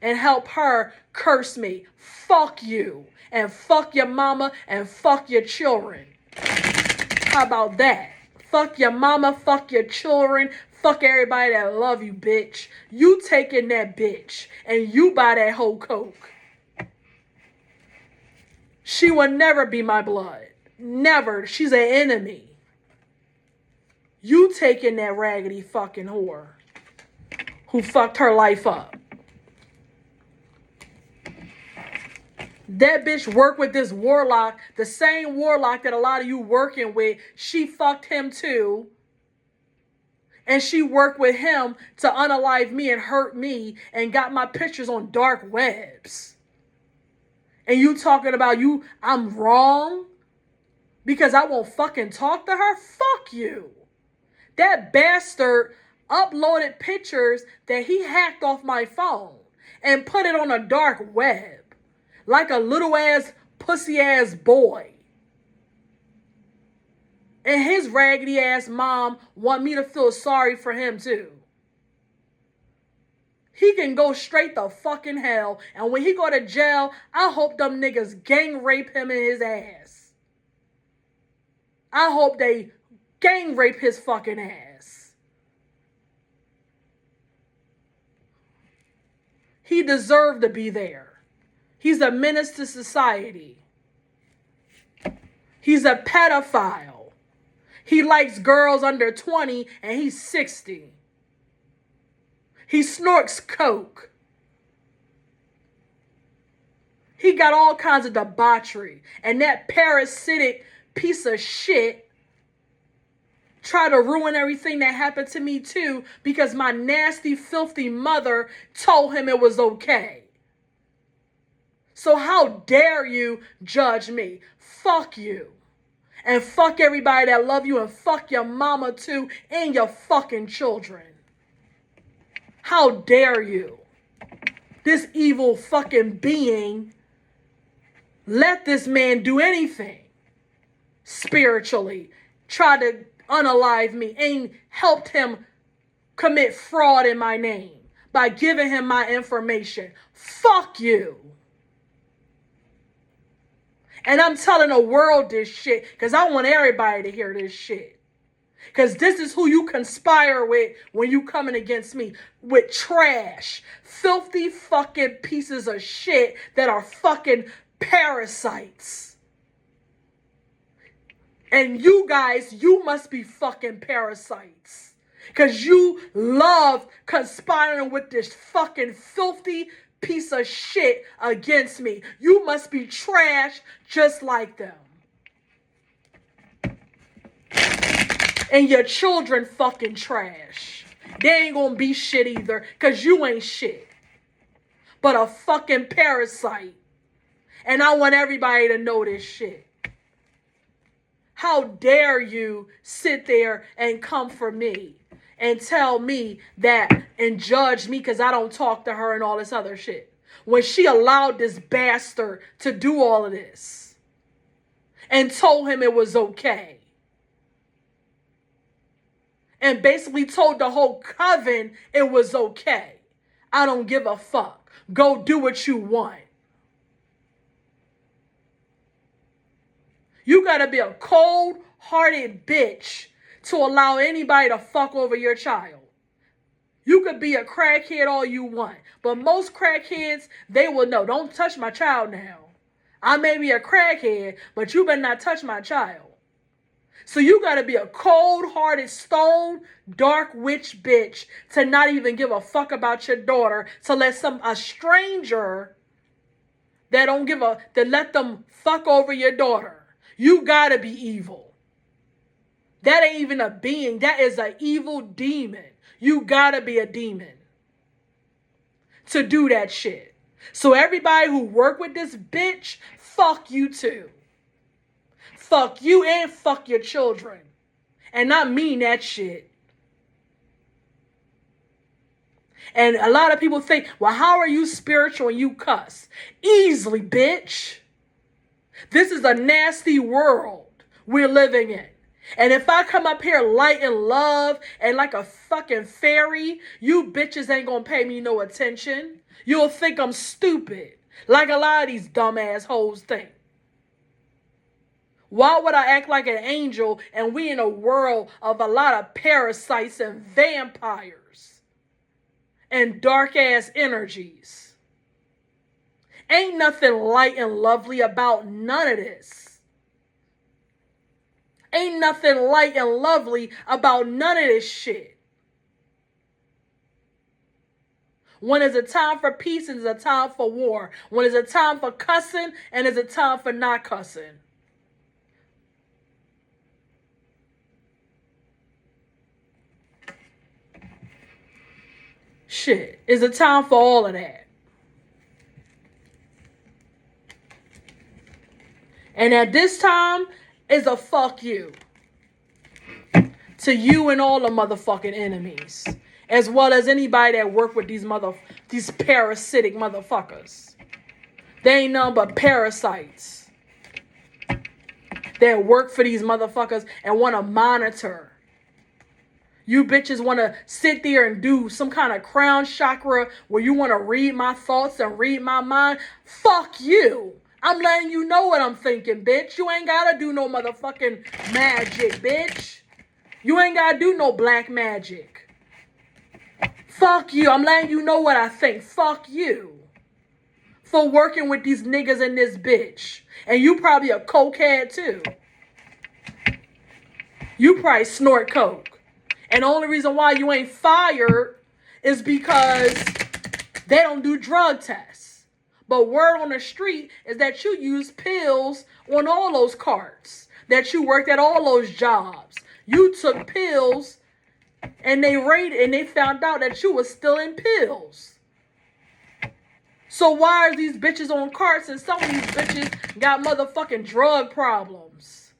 Speaker 1: And help her curse me. Fuck you. And fuck your mama and fuck your children. How about that? Fuck your mama, fuck your children, fuck everybody that love you, bitch. You taking that bitch and you buy that whole coke. She will never be my blood. Never. She's an enemy. You taking that raggedy fucking whore who fucked her life up. That bitch worked with this warlock, the same warlock that a lot of you working with. She fucked him too. And she worked with him to unalive me and hurt me and got my pictures on dark webs. And you talking about I'm wrong because I won't fucking talk to her? Fuck you. That bastard uploaded pictures that he hacked off my phone and put it on a dark web. Like a little ass, pussy ass boy. And his raggedy ass mom want me to feel sorry for him too. He can go straight to fucking hell. And when he go to jail, I hope them niggas gang rape him in his ass. I hope they gang rape his fucking ass. He deserved to be there. He's a menace to society. He's a pedophile. He likes girls under 20 and he's 60. He snorts coke. He got all kinds of debauchery. And that parasitic piece of shit tried to ruin everything that happened to me too, because my nasty, filthy mother told him it was okay. So how dare you judge me? Fuck you. And fuck everybody that love you, and fuck your mama too, and your fucking children. How dare you? This evil fucking being let this man do anything spiritually, try to unalive me, and helped him commit fraud in my name by giving him my information. Fuck you. And I'm telling the world this shit because I want everybody to hear this shit. Because this is who you conspire with when you coming against me. With trash. Filthy fucking pieces of shit that are fucking parasites. And you guys, you must be fucking parasites. Because you love conspiring with this fucking filthy piece of shit against me. You must be trash just like them. And your children fucking trash. They ain't gonna be shit either, because you ain't shit. But a fucking parasite. And I want everybody to know this shit. How dare you sit there and come for me and tell me that and judge me because I don't talk to her and all this other shit, when she allowed this bastard to do all of this and told him it was okay. And basically told the whole coven it was okay. I don't give a fuck. Go do what you want. You gotta be a cold-hearted bitch to allow anybody to fuck over your child. You could be a crackhead all you want, but most crackheads, they will know, don't touch my child now. I may be a crackhead, but you better not touch my child. So you gotta be a cold-hearted, stone, dark witch bitch to not even give a fuck about your daughter, to let a stranger that don't give a, to let them fuck over your daughter. You gotta be evil. That ain't even a being. That is an evil demon. You gotta be a demon to do that shit. So everybody who work with this bitch, fuck you too. Fuck you and fuck your children. And I mean that shit. And a lot of people think, well, how are you spiritual and you cuss? Easily, bitch. This is a nasty world we're living in. And if I come up here light and love and like a fucking fairy, you bitches ain't gonna pay me no attention. You'll think I'm stupid, like a lot of these dumbass hoes think. Why would I act like an angel and we in a world of a lot of parasites and vampires and dark ass energies? Ain't nothing light and lovely about none of this. Ain't nothing light and lovely about none of this shit. When is a time for peace and is a time for war. When is a time for cussing and is a time for not cussing. Shit, is a time for all of that. And at this time, is a fuck you. To you and all the motherfucking enemies. As well as anybody that work with these parasitic motherfuckers. They ain't nothing but parasites. That work for these motherfuckers and want to monitor. You bitches want to sit there and do some kind of crown chakra where you want to read my thoughts and read my mind. Fuck you. I'm letting you know what I'm thinking, bitch. You ain't gotta do no motherfucking magic, bitch. You ain't gotta do no black magic. Fuck you. I'm letting you know what I think. Fuck you. For working with these niggas and this bitch. And you probably a cokehead too. You probably snort coke. And the only reason why you ain't fired is because they don't do drug tests. But word on the street is that you use pills on all those carts, that you worked at all those jobs. You took pills and they raided and they found out that you was stealing pills. So why are these bitches on carts and some of these bitches got motherfucking drug problems?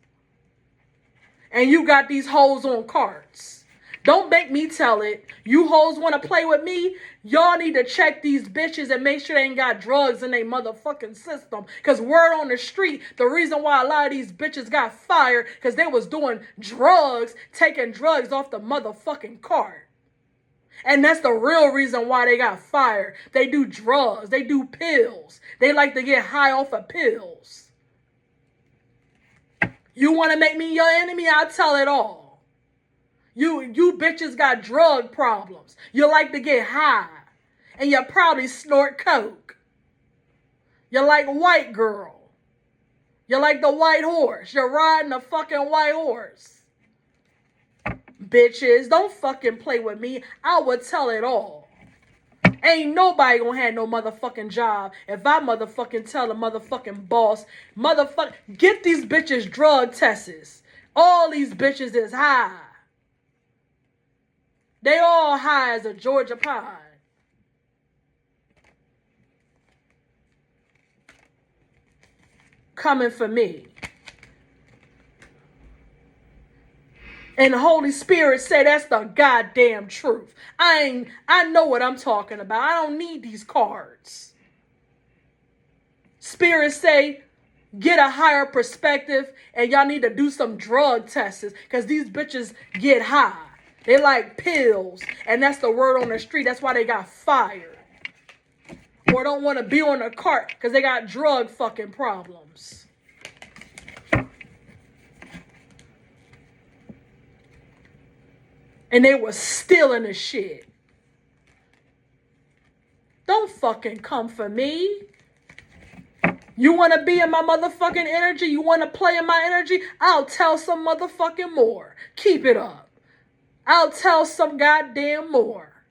Speaker 1: And you got these hoes on carts. Don't make me tell it. You hoes want to play with me? Y'all need to check these bitches and make sure they ain't got drugs in their motherfucking system. Because word on the street, the reason why a lot of these bitches got fired, because they was doing drugs, taking drugs off the motherfucking cart. And that's the real reason why they got fired. They do drugs. They do pills. They like to get high off of pills. You want to make me your enemy? I'll tell it all. You bitches got drug problems. You like to get high. And you probably snort coke. You like white girl. You like the white horse. You're riding a fucking white horse. Bitches, don't fucking play with me. I would tell it all. Ain't nobody gonna have no motherfucking job if I motherfucking tell the motherfucking boss, get these bitches drug tests. All these bitches is high. They all high as a Georgia pie. Coming for me. And the Holy Spirit say that's the goddamn truth. I know what I'm talking about. I don't need these cards. Spirit say, get a higher perspective and y'all need to do some drug tests because these bitches get high. They like pills, and that's the word on the street. That's why they got fired. Or don't want to be on the cart because they got drug fucking problems. And they was stealing the shit. Don't fucking come for me. You want to be in my motherfucking energy? You want to play in my energy? I'll tell some motherfucking more. Keep it up. I'll tell some goddamn more.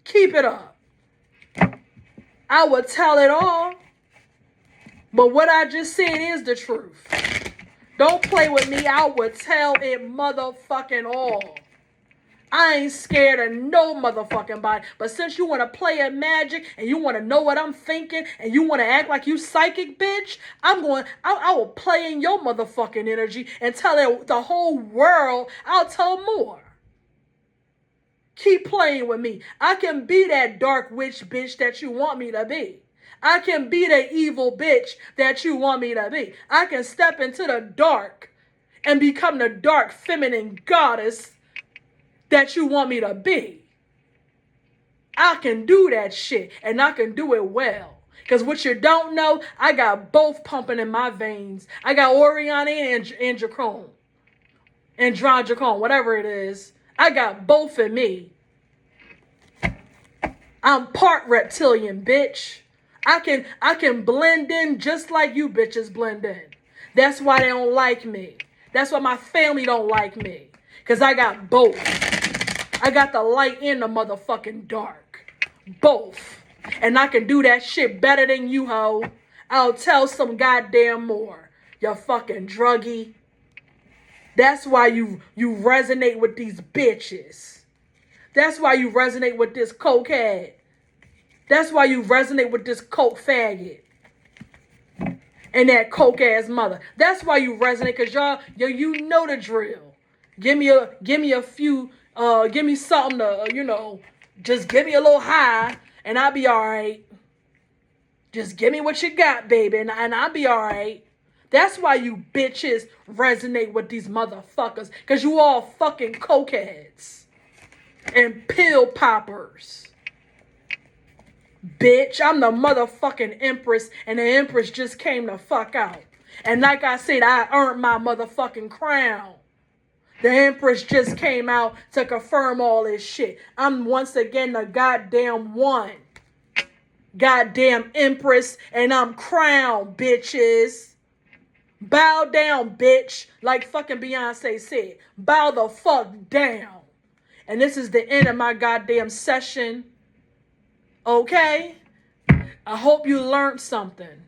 Speaker 1: Keep it up. I would tell it all. But what I just said is the truth. Don't play with me. I would tell it motherfucking all. I ain't scared of no motherfucking body. But since you want to play at magic and you want to know what I'm thinking and you want to act like you psychic, bitch, I will play in your motherfucking energy and tell it the whole world. I'll tell more. Keep playing with me. I can be that dark witch bitch that you want me to be. I can be the evil bitch that you want me to be. I can step into the dark and become the dark feminine goddess that you want me to be. I can do that shit, and I can do it well. Because what you don't know, I got both pumping in my veins. I got Oriana and Androgicon, whatever it is. I got both in me. I'm part reptilian, bitch. I can blend in just like you bitches blend in. That's why they don't like me. That's why my family don't like me. Because I got both. I got the light and the motherfucking dark. Both. And I can do that shit better than you, ho. I'll tell some goddamn more. You fucking druggie. That's why you resonate with these bitches. That's why you resonate with this cokehead. That's why you resonate with this coke faggot. And that coke ass mother. That's why you resonate, because y'all, you know the drill. Give me a few, give me something to, just give me a little high and I'll be all right. Just give me what you got, baby, and I'll be all right. That's why you bitches resonate with these motherfuckers, because you all fucking cokeheads and pill poppers. Bitch, I'm the motherfucking empress, and the empress just came the fuck out. And like I said, I earned my motherfucking crown. The empress just came out to confirm all this shit. I'm once again the goddamn one. Goddamn empress, and I'm crowned, bitches. Bow down, bitch. Like fucking Beyonce said. Bow the fuck down. And this is the end of my goddamn session. Okay? I hope you learned something.